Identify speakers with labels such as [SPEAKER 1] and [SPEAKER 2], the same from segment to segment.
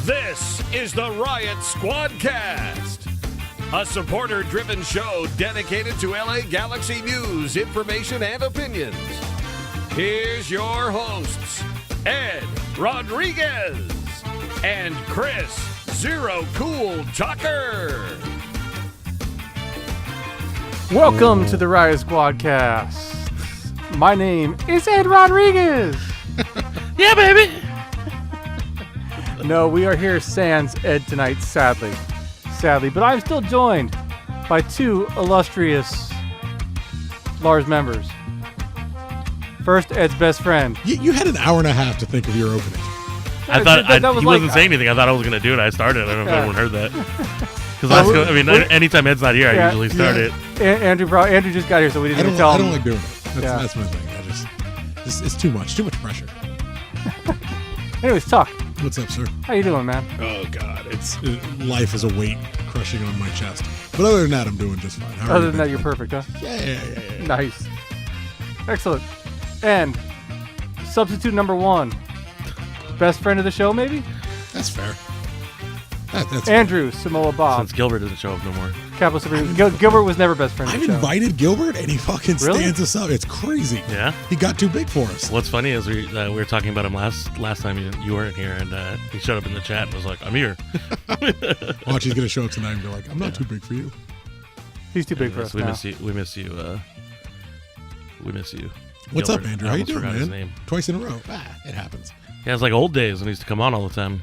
[SPEAKER 1] This is the Riot Squadcast, a supporter-driven show dedicated to LA Galaxy news, information, and opinions. Here's your hosts, Ed Rodriguez and Chris Zero Cool Tucker.
[SPEAKER 2] Welcome to the Riot Squadcast. My name is Ed Rodriguez.
[SPEAKER 3] Yeah, baby.
[SPEAKER 2] No, we are here sans Ed tonight, sadly. But I'm still joined by two illustrious Lars members. First, Ed's best friend.
[SPEAKER 4] You had an hour and a half to think of your opening.
[SPEAKER 3] I thought he wasn't saying anything. I thought I was going to do it. I started. I don't know if everyone heard that. Because anytime Ed's not here, I usually start it.
[SPEAKER 2] Andrew just got here, so we didn't even tell him.
[SPEAKER 4] I don't like doing it. That's my thing. It's too much pressure.
[SPEAKER 2] Anyways, talk.
[SPEAKER 4] What's up, sir?
[SPEAKER 2] How you doing, man?
[SPEAKER 4] Oh God, life is a weight crushing on my chest. But other than that, I'm doing just fine.
[SPEAKER 2] Other than that, you're perfect, huh?
[SPEAKER 4] Yeah.
[SPEAKER 2] Nice. Excellent. And substitute number one, best friend of the show, maybe?
[SPEAKER 4] That's fair. That's
[SPEAKER 2] Andrew Samoa Bob.
[SPEAKER 3] Since Gilbert doesn't show up no more.
[SPEAKER 2] Capital Supreme. Gilbert was never best friend of the show.
[SPEAKER 4] I've invited Gilbert, and he fucking
[SPEAKER 2] Really?
[SPEAKER 4] stands us up. It's crazy.
[SPEAKER 3] Yeah?
[SPEAKER 4] He got too big for us.
[SPEAKER 3] What's funny is we were talking about him last time you weren't here, and he showed up in the chat and was like, I'm here.
[SPEAKER 4] Watch, he's going to show up tonight and be like, I'm not too big for you.
[SPEAKER 2] He's too big for us
[SPEAKER 3] we
[SPEAKER 2] now.
[SPEAKER 3] miss you. We miss you.
[SPEAKER 4] What's
[SPEAKER 3] Gilbert.
[SPEAKER 4] up, Andrew?
[SPEAKER 3] I
[SPEAKER 4] How you
[SPEAKER 3] almost
[SPEAKER 4] doing,
[SPEAKER 3] forgot
[SPEAKER 4] man?
[SPEAKER 3] his name.
[SPEAKER 4] Twice in a row. It happens.
[SPEAKER 3] Yeah, it's like old days when he used to come on all the time.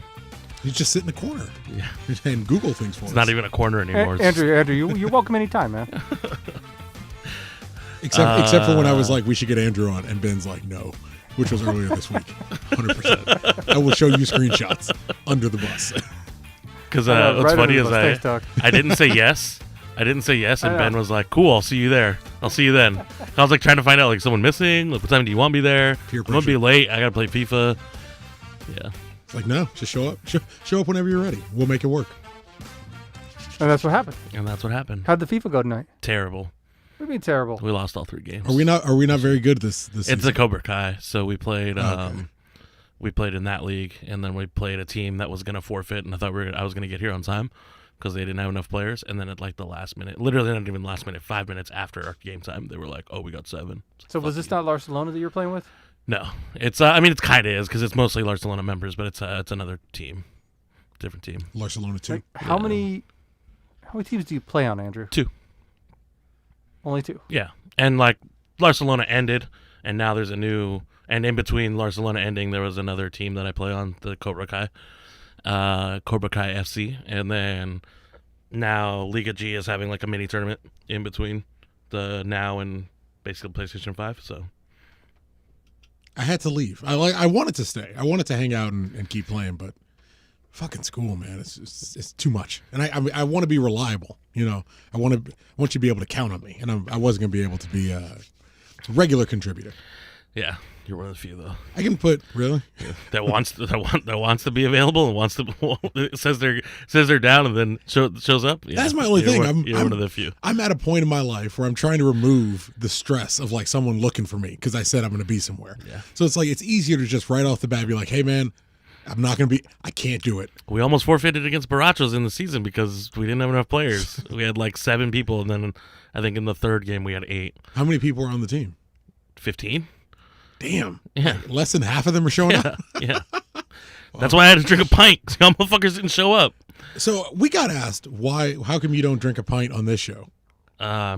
[SPEAKER 4] You just sit in the corner.
[SPEAKER 3] Yeah.
[SPEAKER 4] And Google things for us.
[SPEAKER 3] It's not even a corner anymore.
[SPEAKER 2] Andrew, you're welcome anytime, man.
[SPEAKER 4] Except for when I was like, we should get Andrew on, and Ben's like, no, which was earlier this week. 100%. I will show you screenshots under the bus.
[SPEAKER 3] Because what's funny is
[SPEAKER 2] Thanks,
[SPEAKER 3] I didn't say yes. And Ben was like, cool, I'll see you there. I'll see you then. I was like trying to find out, like, someone missing? Like, what time do you want me there? I'm going to be late. I got to play FIFA. Yeah.
[SPEAKER 4] It's like, no, just show up. Show up whenever you're ready. We'll make it work.
[SPEAKER 2] And that's what happened.
[SPEAKER 3] How'd
[SPEAKER 2] the FIFA go tonight?
[SPEAKER 3] Terrible.
[SPEAKER 2] What do you mean terrible?
[SPEAKER 3] We lost all 3 games.
[SPEAKER 4] Are we not very good this season?
[SPEAKER 3] It's a Cobra Kai, so we played
[SPEAKER 4] Okay.
[SPEAKER 3] we played in that league, and then we played a team that was going to forfeit, and I thought I was going to get here on time because they didn't have enough players, and then at like the last minute, literally not even last minute, 5 minutes after our game time, they were like, oh, we got 7.
[SPEAKER 2] So was this not Barcelona that you were playing with?
[SPEAKER 3] No, it's it kind of is because it's mostly Barcelona members, but it's another team, different team.
[SPEAKER 4] Barcelona 2.
[SPEAKER 2] Like, how many teams do you play on, Andrew?
[SPEAKER 3] 2.
[SPEAKER 2] Only 2.
[SPEAKER 3] Yeah, and like Barcelona ended, and now there's a new, and in between Barcelona ending, there was another team that I play on, the Cobra Kai FC, and then now Liga G is having like a mini tournament in between the now and basically PlayStation 5, so.
[SPEAKER 4] I had to leave. I wanted to stay. I wanted to hang out and keep playing, but fucking school, man, it's too much. And I want to be reliable. You know, I want you to be able to count on me, and I wasn't going to be able to be a regular contributor.
[SPEAKER 3] Yeah, you're one of the few though.
[SPEAKER 4] I can put really
[SPEAKER 3] that wants to be available and wants to says they're down and then shows up. Yeah.
[SPEAKER 4] That's my only thing.
[SPEAKER 3] You're one of the few.
[SPEAKER 4] I'm at a point in my life where I'm trying to remove the stress of like someone looking for me because I said I'm going to be somewhere.
[SPEAKER 3] Yeah.
[SPEAKER 4] So it's like it's easier to just right off the bat be like, hey man, I'm not going to be. I can't do it.
[SPEAKER 3] We almost forfeited against Barachos in the season because we didn't have enough players. We had like 7 people, and then I think in the 3rd game we had 8.
[SPEAKER 4] How many people are on the team?
[SPEAKER 3] 15.
[SPEAKER 4] Damn.
[SPEAKER 3] Yeah.
[SPEAKER 4] Like less than half of them are showing up?
[SPEAKER 3] Yeah. That's why I had to drink a pint because y'all motherfuckers didn't show up.
[SPEAKER 4] So we got asked how come you don't drink a pint on this show?
[SPEAKER 3] I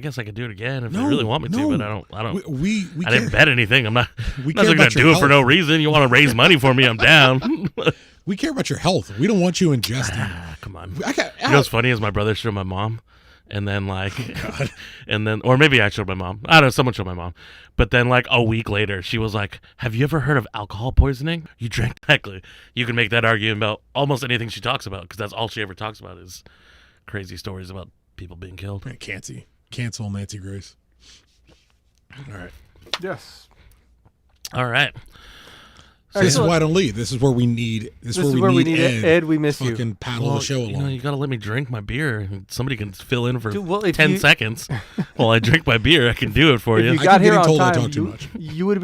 [SPEAKER 3] guess I could do it again if you really want me to, but I don't.
[SPEAKER 4] We
[SPEAKER 3] I didn't bet anything. I'm not
[SPEAKER 4] we
[SPEAKER 3] going
[SPEAKER 4] care
[SPEAKER 3] to
[SPEAKER 4] about
[SPEAKER 3] do
[SPEAKER 4] your
[SPEAKER 3] it for no reason. You want to raise money for me, I'm down.
[SPEAKER 4] We care about your health. We don't want you ingesting.
[SPEAKER 3] Come on.
[SPEAKER 4] You
[SPEAKER 3] know what's funny is my brother showed my mom, and then like, or maybe I showed my mom. I don't know, someone showed my mom. But then like a week later, she was like, have you ever heard of alcohol poisoning? You drank exactly. You can make that argument about almost anything she talks about because that's all she ever talks about is crazy stories about people being killed.
[SPEAKER 4] Man, cancel Nancy Grace. All right.
[SPEAKER 2] Yes.
[SPEAKER 3] All right.
[SPEAKER 4] So this is why I don't leave. This is where we need. This is where we need Ed.
[SPEAKER 2] Ed, we miss you.
[SPEAKER 4] Fucking paddle the show along.
[SPEAKER 3] You gotta let me drink my beer. Somebody can fill in for
[SPEAKER 2] Dude,
[SPEAKER 3] 10 seconds while I drink my beer. I can do it for you.
[SPEAKER 2] If you got here on
[SPEAKER 4] told I
[SPEAKER 2] time,
[SPEAKER 4] talk too much.
[SPEAKER 2] you would have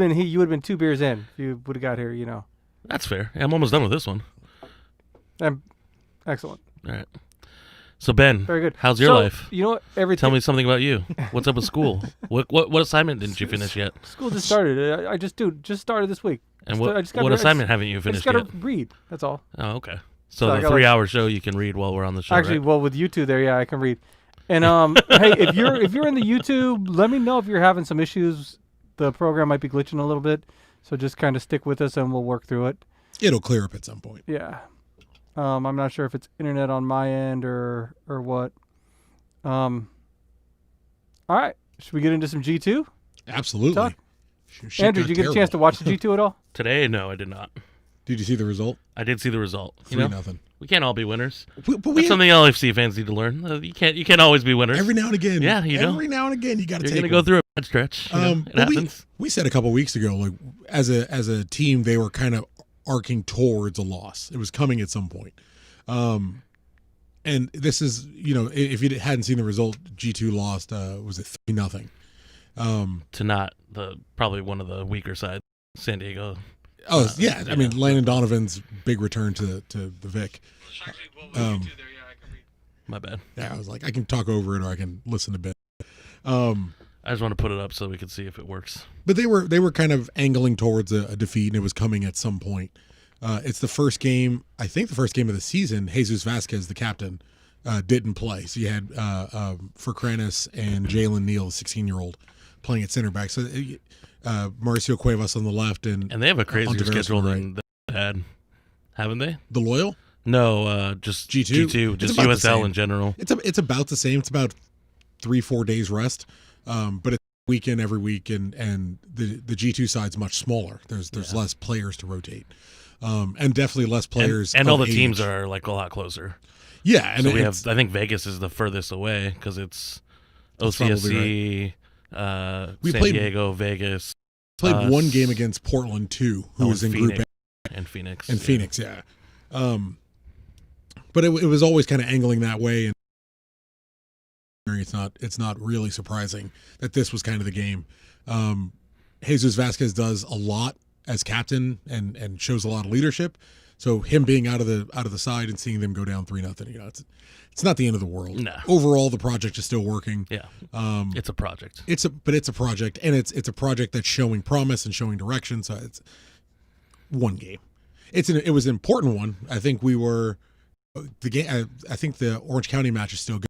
[SPEAKER 2] been 2 beers in. If you would have got here, you know.
[SPEAKER 3] That's fair. I'm almost done with this one.
[SPEAKER 2] Excellent.
[SPEAKER 3] All right. So Ben,
[SPEAKER 2] Very good.
[SPEAKER 3] how's your life?
[SPEAKER 2] You know what?
[SPEAKER 3] Tell me something about you. What's up with school? What assignment didn't you finish yet?
[SPEAKER 2] School just started. I just started this week.
[SPEAKER 3] And what assignment haven't you finished
[SPEAKER 2] I
[SPEAKER 3] yet?
[SPEAKER 2] just got to read. That's all.
[SPEAKER 3] Oh, okay. So
[SPEAKER 2] I
[SPEAKER 3] the
[SPEAKER 2] got
[SPEAKER 3] 3-hour show you can read while we're on the show.
[SPEAKER 2] Actually,
[SPEAKER 3] right?
[SPEAKER 2] well, with you two there, yeah, I can read. And hey, if you're in the YouTube, let me know if you're having some issues. The program might be glitching a little bit, so just kind of stick with us and we'll work through it.
[SPEAKER 4] It'll clear up at some point.
[SPEAKER 2] Yeah. I'm not sure if it's internet on my end or what. All right. Should we get into some G2?
[SPEAKER 4] Absolutely.
[SPEAKER 2] Talk?
[SPEAKER 4] Shit
[SPEAKER 2] Andrew,
[SPEAKER 4] got
[SPEAKER 2] did you get a
[SPEAKER 4] terrible.
[SPEAKER 2] chance to watch the G2 at all?
[SPEAKER 3] Today, no, I did not.
[SPEAKER 4] Did you see the result?
[SPEAKER 3] I did see the result.
[SPEAKER 4] 3-0.
[SPEAKER 3] We can't all be winners.
[SPEAKER 4] But
[SPEAKER 3] That's something LFC fans need to learn. You can't always be winners.
[SPEAKER 4] every now and again.
[SPEAKER 3] Yeah, you know.
[SPEAKER 4] Every now and again, you got to
[SPEAKER 3] You're
[SPEAKER 4] take.
[SPEAKER 3] gonna go through a bad stretch. It
[SPEAKER 4] but
[SPEAKER 3] happens.
[SPEAKER 4] we said a couple weeks ago, like as a team, they were kind of arcing towards a loss. It was coming at some point. And this is, if you hadn't seen the result, G2 lost. Was it 3-0?
[SPEAKER 3] To not probably one of the weaker sides, San Diego.
[SPEAKER 4] Yeah. I mean, Landon Donovan's big return to the Vic.
[SPEAKER 3] My bad.
[SPEAKER 4] Yeah, I was like, I can talk over it or I can listen a bit.
[SPEAKER 3] I just want to put it up so we can see if it works.
[SPEAKER 4] But they were kind of angling towards a defeat, and it was coming at some point. It's the first game, I think the first game of the season. Jesus Vasquez, the captain, didn't play. So you had Furcranis and Jalen Neal, a 16-year-old, playing at center back. So Mauricio Cuevas on the left, and
[SPEAKER 3] they have a crazier
[SPEAKER 4] Ontiveros
[SPEAKER 3] schedule
[SPEAKER 4] on the
[SPEAKER 3] than they had, haven't they?
[SPEAKER 4] The Loyal?
[SPEAKER 3] No, just G2, just USL in general.
[SPEAKER 4] It's about the same. It's about 3-4 days rest, but it's weekend every week, and the G2 side's much smaller. There's less players to rotate, and definitely less players.
[SPEAKER 3] And all the
[SPEAKER 4] of
[SPEAKER 3] teams
[SPEAKER 4] age.
[SPEAKER 3] are like a lot closer.
[SPEAKER 4] Yeah, and
[SPEAKER 3] So we have. I think Vegas is the furthest away because it's OCSC, San Diego, Vegas.
[SPEAKER 4] Played one game against Portland too, who was in
[SPEAKER 3] Phoenix,
[SPEAKER 4] Group A.
[SPEAKER 3] and Phoenix.
[SPEAKER 4] And Phoenix, yeah. But it was always kind of angling that way, and it's not really surprising that this was kind of the game. Jesus Vasquez does a lot as captain and shows a lot of leadership. So him being out of the side and seeing them go down 3-0, it's not the end of the world.
[SPEAKER 3] No.
[SPEAKER 4] Overall, the project is still working.
[SPEAKER 3] Yeah, it's a project.
[SPEAKER 4] It's a project, and it's a project that's showing promise and showing direction. So it's one game. It was an important one. I think the game. I think the Orange County match is still good.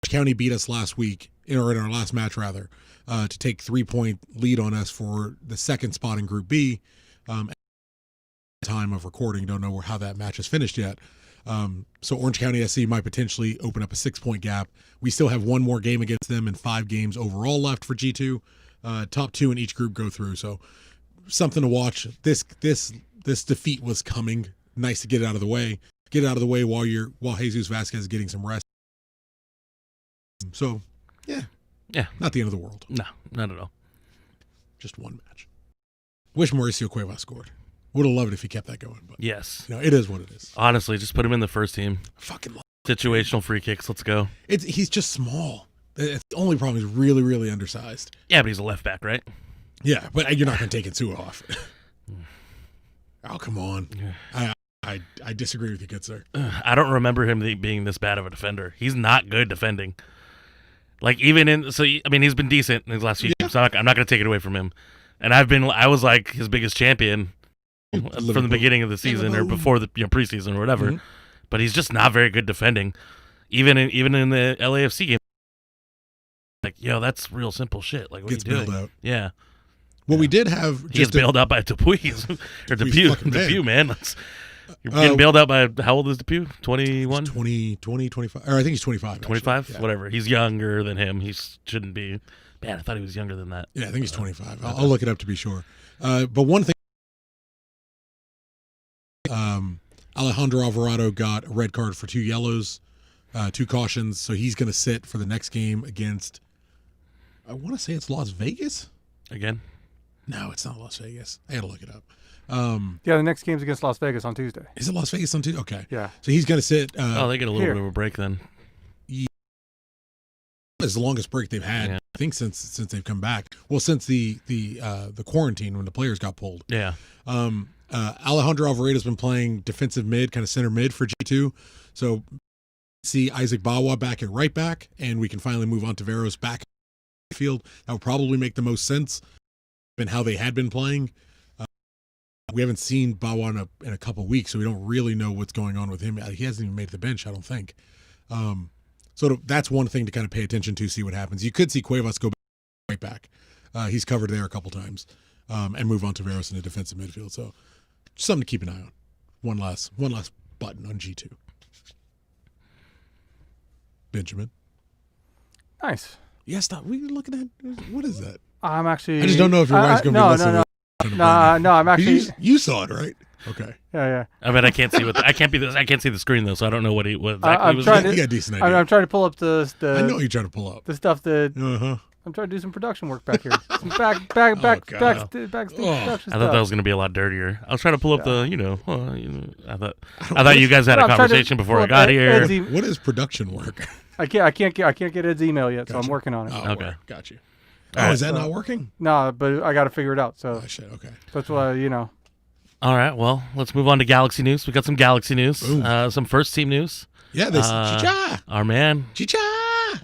[SPEAKER 4] Orange County beat us last week, or in our last match rather, to take 3-point lead on us for the second spot in Group B. Time of recording, don't know how that match is finished yet. So Orange County SC might potentially open up a 6-point gap. We still have one more game against them and 5 games overall left for G2. Top 2 in each group go through. So something to watch. This defeat was coming. Nice to get it out of the way. Get it out of the way while Jesus Vasquez is getting some rest. So yeah, not the end of the world.
[SPEAKER 3] No, not at all.
[SPEAKER 4] Just one match. Wish Mauricio Cuevas scored. Would have loved it if he kept that going. But
[SPEAKER 3] Yes.
[SPEAKER 4] it is what it is.
[SPEAKER 3] Honestly, just put him in the first team.
[SPEAKER 4] I fucking love
[SPEAKER 3] Situational free kicks. Let's go.
[SPEAKER 4] he's just small. The only problem is really, really undersized.
[SPEAKER 3] Yeah, but he's a left back, right?
[SPEAKER 4] Yeah, but you're not going to take Itsuo off. Oh, come on. I disagree with you, good sir.
[SPEAKER 3] I don't remember him being this bad of a defender. He's not good defending. Like he's been decent in his last few games. So I'm not going to take it away from him. And I was like his biggest champion from the beginning of the season or before the preseason or whatever. Mm-hmm. But he's just not very good defending. Even in the LAFC game. Like, that's real simple shit. Like, what
[SPEAKER 4] Gets
[SPEAKER 3] are you doing?
[SPEAKER 4] bailed out.
[SPEAKER 3] Yeah.
[SPEAKER 4] Well, we did have.
[SPEAKER 3] He gets bailed out by Dupuis. Or Depew, man. You're getting bailed out by, how old is Depew? 21?
[SPEAKER 4] 20, 25. Or I think he's 25.
[SPEAKER 3] 25?
[SPEAKER 4] Yeah.
[SPEAKER 3] Whatever. He's younger than him. He shouldn't be. Man, I thought he was younger than that.
[SPEAKER 4] Yeah, I think he's 25. I'll look it up to be sure. But one thing. Alejandro Alvarado got a red card for 2 yellows, 2 cautions. So he's going to sit for the next game against, I want to say it's Las Vegas?
[SPEAKER 3] Again?
[SPEAKER 4] No, it's not Las Vegas. I got to look it up.
[SPEAKER 2] The next game's against Las Vegas on Tuesday.
[SPEAKER 4] Is it Las Vegas on Tuesday? Okay.
[SPEAKER 2] Yeah.
[SPEAKER 4] So he's going to sit.
[SPEAKER 3] They get a little bit of a break then.
[SPEAKER 4] It's the longest break they've had I think since they've come back. Well, since the quarantine when the players got pulled.
[SPEAKER 3] Yeah.
[SPEAKER 4] Alejandro Alvaredo's been playing defensive mid, kind of center mid for G2. So see Isaac Bawa back at right back, and we can finally move on to Veros back in the field. That would probably make the most sense in how they had been playing. We haven't seen Bawa in a couple weeks, so we don't really know what's going on with him. He hasn't even made the bench, I don't think. So that's one thing to kind of pay attention to, see what happens. You could see Cuevas go right back. He's covered there a couple times, and move on to Veros in the defensive midfield. So just something to keep an eye on. One last button on G2. Benjamin.
[SPEAKER 2] Nice.
[SPEAKER 4] Yeah, stop. What are you looking at? What is that?
[SPEAKER 2] I'm actually.
[SPEAKER 4] I just don't know if your wife's going to be listening.
[SPEAKER 2] No, I'm actually.
[SPEAKER 4] You saw it, right? Okay.
[SPEAKER 2] Yeah.
[SPEAKER 3] I mean, I can't see I can't see the screen though, so I don't know what exactly
[SPEAKER 2] I'm
[SPEAKER 3] was.
[SPEAKER 2] trying
[SPEAKER 3] Doing.
[SPEAKER 2] to,
[SPEAKER 4] you got a decent idea.
[SPEAKER 2] I'm trying to pull up the.
[SPEAKER 4] I know you're trying to pull up
[SPEAKER 2] the stuff that. I'm trying to do some production work back here. Some backstage production
[SPEAKER 3] I
[SPEAKER 2] stuff.
[SPEAKER 3] thought that was going to be a lot dirtier. I was trying to pull up I thought you guys had a conversation before I got here.
[SPEAKER 4] What is production work?
[SPEAKER 2] I can't get Ed's email yet, so I'm working on it.
[SPEAKER 4] Oh,
[SPEAKER 3] okay,
[SPEAKER 4] got you. Oh, is that not working?
[SPEAKER 2] No, but I got to figure it out. So
[SPEAKER 4] oh shit. Okay.
[SPEAKER 2] that's why
[SPEAKER 3] All right, well, let's move on to Galaxy news. We got some Galaxy news, some first team news.
[SPEAKER 4] Yeah, this Chicha.
[SPEAKER 3] Our man,
[SPEAKER 4] Chicha.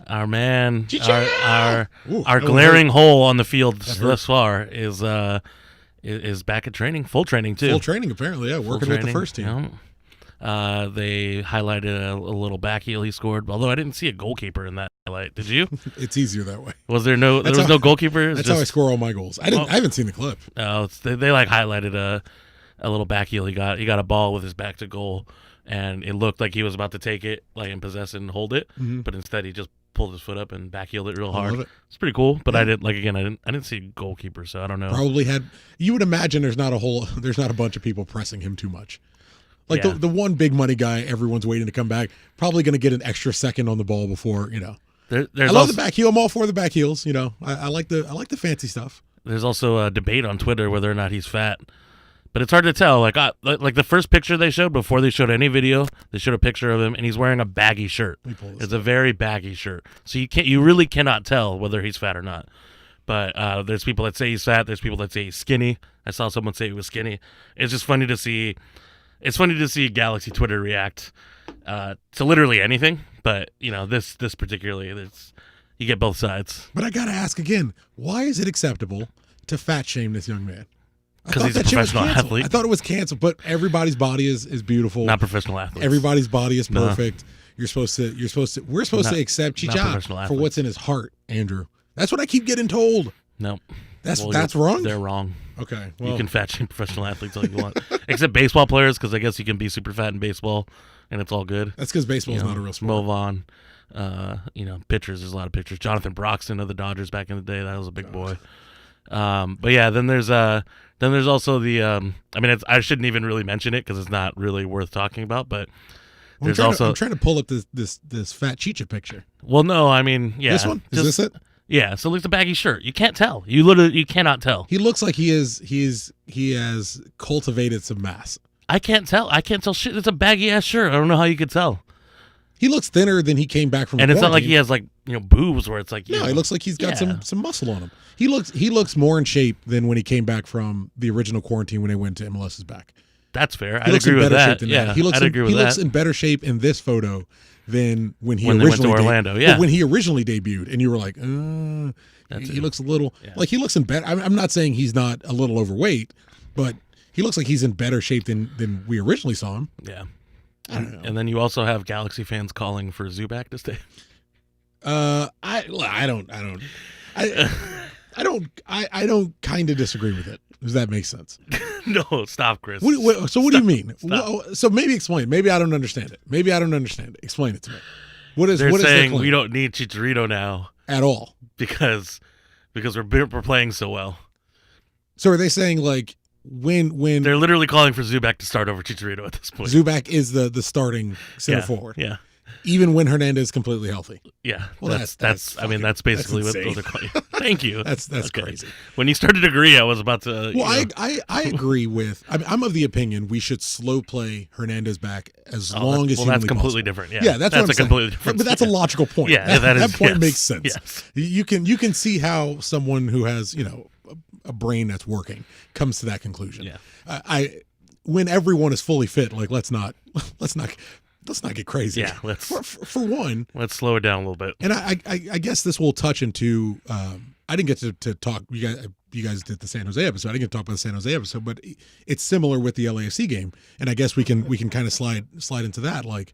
[SPEAKER 3] our man,
[SPEAKER 4] Chicha.
[SPEAKER 3] our glaring hole on the field thus far is back at training, full training too.
[SPEAKER 4] Full training apparently. Yeah, working with the first team.
[SPEAKER 3] Yeah. They highlighted a little back heel he scored, although I didn't see a goalkeeper in that highlight. Did you?
[SPEAKER 4] It's easier that way.
[SPEAKER 3] Was there no? There was no goalkeeper.
[SPEAKER 4] That's how I score all my goals. I haven't seen the clip.
[SPEAKER 3] Oh, they like highlighted a little back heel. He got a ball with his back to goal, and it looked like he was about to take it, like and possess it and hold it, but instead he just pulled his foot up and back heeled it real hard. It's pretty cool, but I didn't see a goalkeeper, so I don't know.
[SPEAKER 4] Probably had. You would imagine there's not a bunch of people pressing him too much. Like the one big money guy, everyone's waiting to come back. Probably going to get an extra second on the ball before I love the back heel. I'm all for the back heels. I like the fancy stuff.
[SPEAKER 3] There's also a debate on Twitter whether or not he's fat, but it's hard to tell. Like the first picture they showed before they showed any video, they showed a picture of him and he's wearing a baggy shirt. It's a very baggy shirt, so you really cannot tell whether he's fat or not. But there's people that say he's fat. There's people that say he's skinny. I saw someone say he was skinny. It's just funny to see. It's funny to see Galaxy Twitter react to literally anything, but this particularly, you get both sides.
[SPEAKER 4] But I gotta ask again, why is it acceptable to fat shame this young man?
[SPEAKER 3] Because he's a professional athlete.
[SPEAKER 4] I thought it was canceled, but everybody's body is beautiful.
[SPEAKER 3] Not professional athletes.
[SPEAKER 4] Everybody's body is perfect. No. We're supposed to accept Chicha for what's in his heart, Andrew. That's what I keep getting told.
[SPEAKER 3] No.
[SPEAKER 4] That's wrong?
[SPEAKER 3] They're wrong.
[SPEAKER 4] Okay.
[SPEAKER 3] Well. You can fat shame professional athletes all you want. Except baseball players, because I guess you can be super fat in baseball, and it's all good.
[SPEAKER 4] That's because baseball is not a real sport.
[SPEAKER 3] Move on. Pitchers, there's a lot of pitchers. Jonathan Broxton of the Dodgers back in the day, that was a big boy. But yeah, then there's also the I shouldn't even really mention it because it's not really worth talking about, but I'm
[SPEAKER 4] trying to pull up this fat Chicha picture.
[SPEAKER 3] Well, no, I mean, yeah.
[SPEAKER 4] This one? Is this it?
[SPEAKER 3] Yeah, so it's a baggy shirt. You can't tell. You cannot tell.
[SPEAKER 4] He looks like he has cultivated some mass.
[SPEAKER 3] I can't tell. Shit. It's a baggy ass shirt. I don't know how you could tell.
[SPEAKER 4] He looks thinner than he came back from.
[SPEAKER 3] And it's not like he has boobs where it's like.
[SPEAKER 4] No, he looks like he's got some muscle on him. He looks more in shape than when he came back from the original quarantine when they went to MLS's back.
[SPEAKER 3] That's fair. I'd agree with that. Yeah,
[SPEAKER 4] he looks in better shape in this photo than when he
[SPEAKER 3] originally went to Orlando. Yeah,
[SPEAKER 4] when he originally debuted, and you were like, he looks a little like he looks in better. I'm not saying he's not a little overweight, but he looks like he's in better shape than we originally saw him.
[SPEAKER 3] Yeah,
[SPEAKER 4] I don't know.
[SPEAKER 3] And then you also have Galaxy fans calling for Zubac to stay.
[SPEAKER 4] I don't kind of disagree with it. Does that make sense?
[SPEAKER 3] No, stop, Chris.
[SPEAKER 4] What do you mean? So maybe explain. Maybe I don't understand it. Explain it to me.
[SPEAKER 3] They're saying we don't need Chicharito now
[SPEAKER 4] at all
[SPEAKER 3] because we're playing so well.
[SPEAKER 4] So are they saying like when
[SPEAKER 3] they're literally calling for Zubac to start over Chicharito at this point?
[SPEAKER 4] Zubac is the starting center forward.
[SPEAKER 3] Yeah.
[SPEAKER 4] even when Hernandez is completely healthy.
[SPEAKER 3] Yeah,
[SPEAKER 4] Well,
[SPEAKER 3] that's I mean, that's basically what those are called. Thank you.
[SPEAKER 4] That's
[SPEAKER 3] Okay.
[SPEAKER 4] crazy.
[SPEAKER 3] When you started to agree, I was about to.
[SPEAKER 4] Well, I agree with. I'm of the opinion we should slow play Hernandez back as long as humanly
[SPEAKER 3] that's completely
[SPEAKER 4] possible.
[SPEAKER 3] different. Yeah,
[SPEAKER 4] that's what I'm
[SPEAKER 3] a
[SPEAKER 4] saying.
[SPEAKER 3] completely different.
[SPEAKER 4] But that's a logical point.
[SPEAKER 3] Yeah, that is.
[SPEAKER 4] That point
[SPEAKER 3] yes,
[SPEAKER 4] makes sense.
[SPEAKER 3] Yes.
[SPEAKER 4] You can see how someone who has a brain that's working comes to that conclusion.
[SPEAKER 3] Yeah.
[SPEAKER 4] When everyone is fully fit, like let's not get crazy.
[SPEAKER 3] Yeah, let's
[SPEAKER 4] for one.
[SPEAKER 3] Let's slow it down a little bit.
[SPEAKER 4] And I guess this will touch into. I didn't get to talk. You guys did the San Jose episode. I didn't get to talk about the San Jose episode, but it's similar with the LAFC game, and I guess we can kind of slide into that. Like,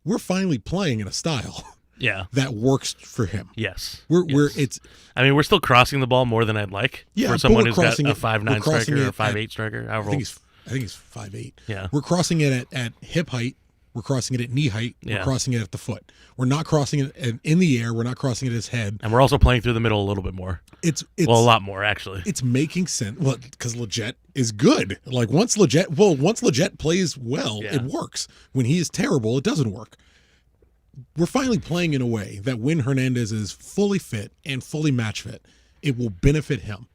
[SPEAKER 4] we're finally playing in a style.
[SPEAKER 3] Yeah.
[SPEAKER 4] That works for him.
[SPEAKER 3] Yes.
[SPEAKER 4] I mean,
[SPEAKER 3] we're still crossing the ball more than I'd like.
[SPEAKER 4] Yeah,
[SPEAKER 3] for someone who's got a 5'9" striker or a 5'8" striker.
[SPEAKER 4] I think he's 5'8".
[SPEAKER 3] Yeah.
[SPEAKER 4] We're crossing it at hip height. We're crossing it at knee height.
[SPEAKER 3] Yeah.
[SPEAKER 4] We're crossing it at the foot. We're not crossing it in the air. We're not crossing it at his head.
[SPEAKER 3] And we're also playing through the middle a little bit more.
[SPEAKER 4] It's
[SPEAKER 3] a lot more actually.
[SPEAKER 4] It's making sense. Well, because Leggett is good. Like once Leggett plays well, it works. When he is terrible, it doesn't work. We're finally playing in a way that when Hernandez is fully fit and fully match fit, it will benefit him.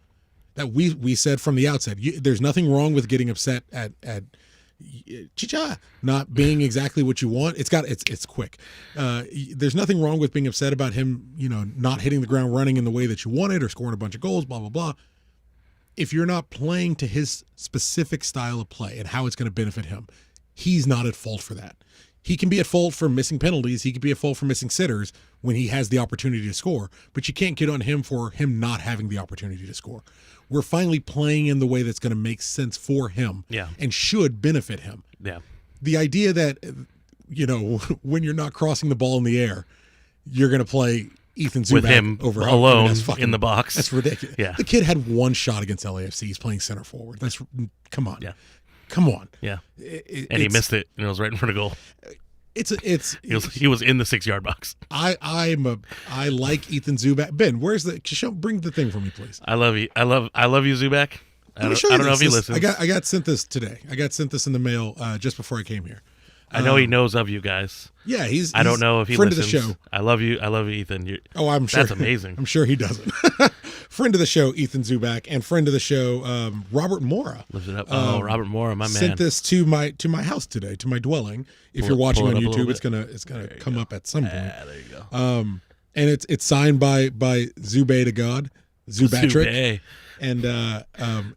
[SPEAKER 4] That we said from the outset. There's nothing wrong with getting upset at Chicha not being exactly what you want. It's quick. There's nothing wrong with being upset about him, not hitting the ground running in the way that you wanted or scoring a bunch of goals, blah blah blah. If you're not playing to his specific style of play and how it's going to benefit him, he's not at fault for that. He can be at fault for missing penalties. He can be at fault for missing sitters when he has the opportunity to score, but you can't get on him for him not having the opportunity to score. We're finally playing in the way that's going to make sense for him and should benefit him.
[SPEAKER 3] Yeah.
[SPEAKER 4] The idea that, when you're not crossing the ball in the air, you're going to play Ethan Zubak
[SPEAKER 3] with him
[SPEAKER 4] over
[SPEAKER 3] alone in the box.
[SPEAKER 4] That's ridiculous.
[SPEAKER 3] Yeah.
[SPEAKER 4] The kid had one shot against LAFC. He's playing center forward. Come on.
[SPEAKER 3] Yeah.
[SPEAKER 4] Come on.
[SPEAKER 3] Yeah. And he missed it, and it was right in front of goal. He was in the 6-yard box.
[SPEAKER 4] I like Ethan Zubak. Ben, bring the thing for me, please.
[SPEAKER 3] I love you, Zubak. I don't know if he listens.
[SPEAKER 4] I got sent this today. I got sent this in the mail just before I came here.
[SPEAKER 3] I know he knows of you guys.
[SPEAKER 4] Yeah, he's
[SPEAKER 3] I don't know if he
[SPEAKER 4] friend
[SPEAKER 3] listens.
[SPEAKER 4] of the show.
[SPEAKER 3] I love you, Ethan.
[SPEAKER 4] I'm sure
[SPEAKER 3] that's amazing.
[SPEAKER 4] I'm sure he doesn't. Friend of the show, Ethan Zubak, and friend of the show, Robert Mora.
[SPEAKER 3] Lift it up. Robert Mora, my man.
[SPEAKER 4] Sent this to my house today, to my dwelling. If you're watching on YouTube, it's gonna come up at some point.
[SPEAKER 3] Yeah, there you go.
[SPEAKER 4] And it's signed by Zubay to God, Zubatrick.
[SPEAKER 3] Zubay.
[SPEAKER 4] And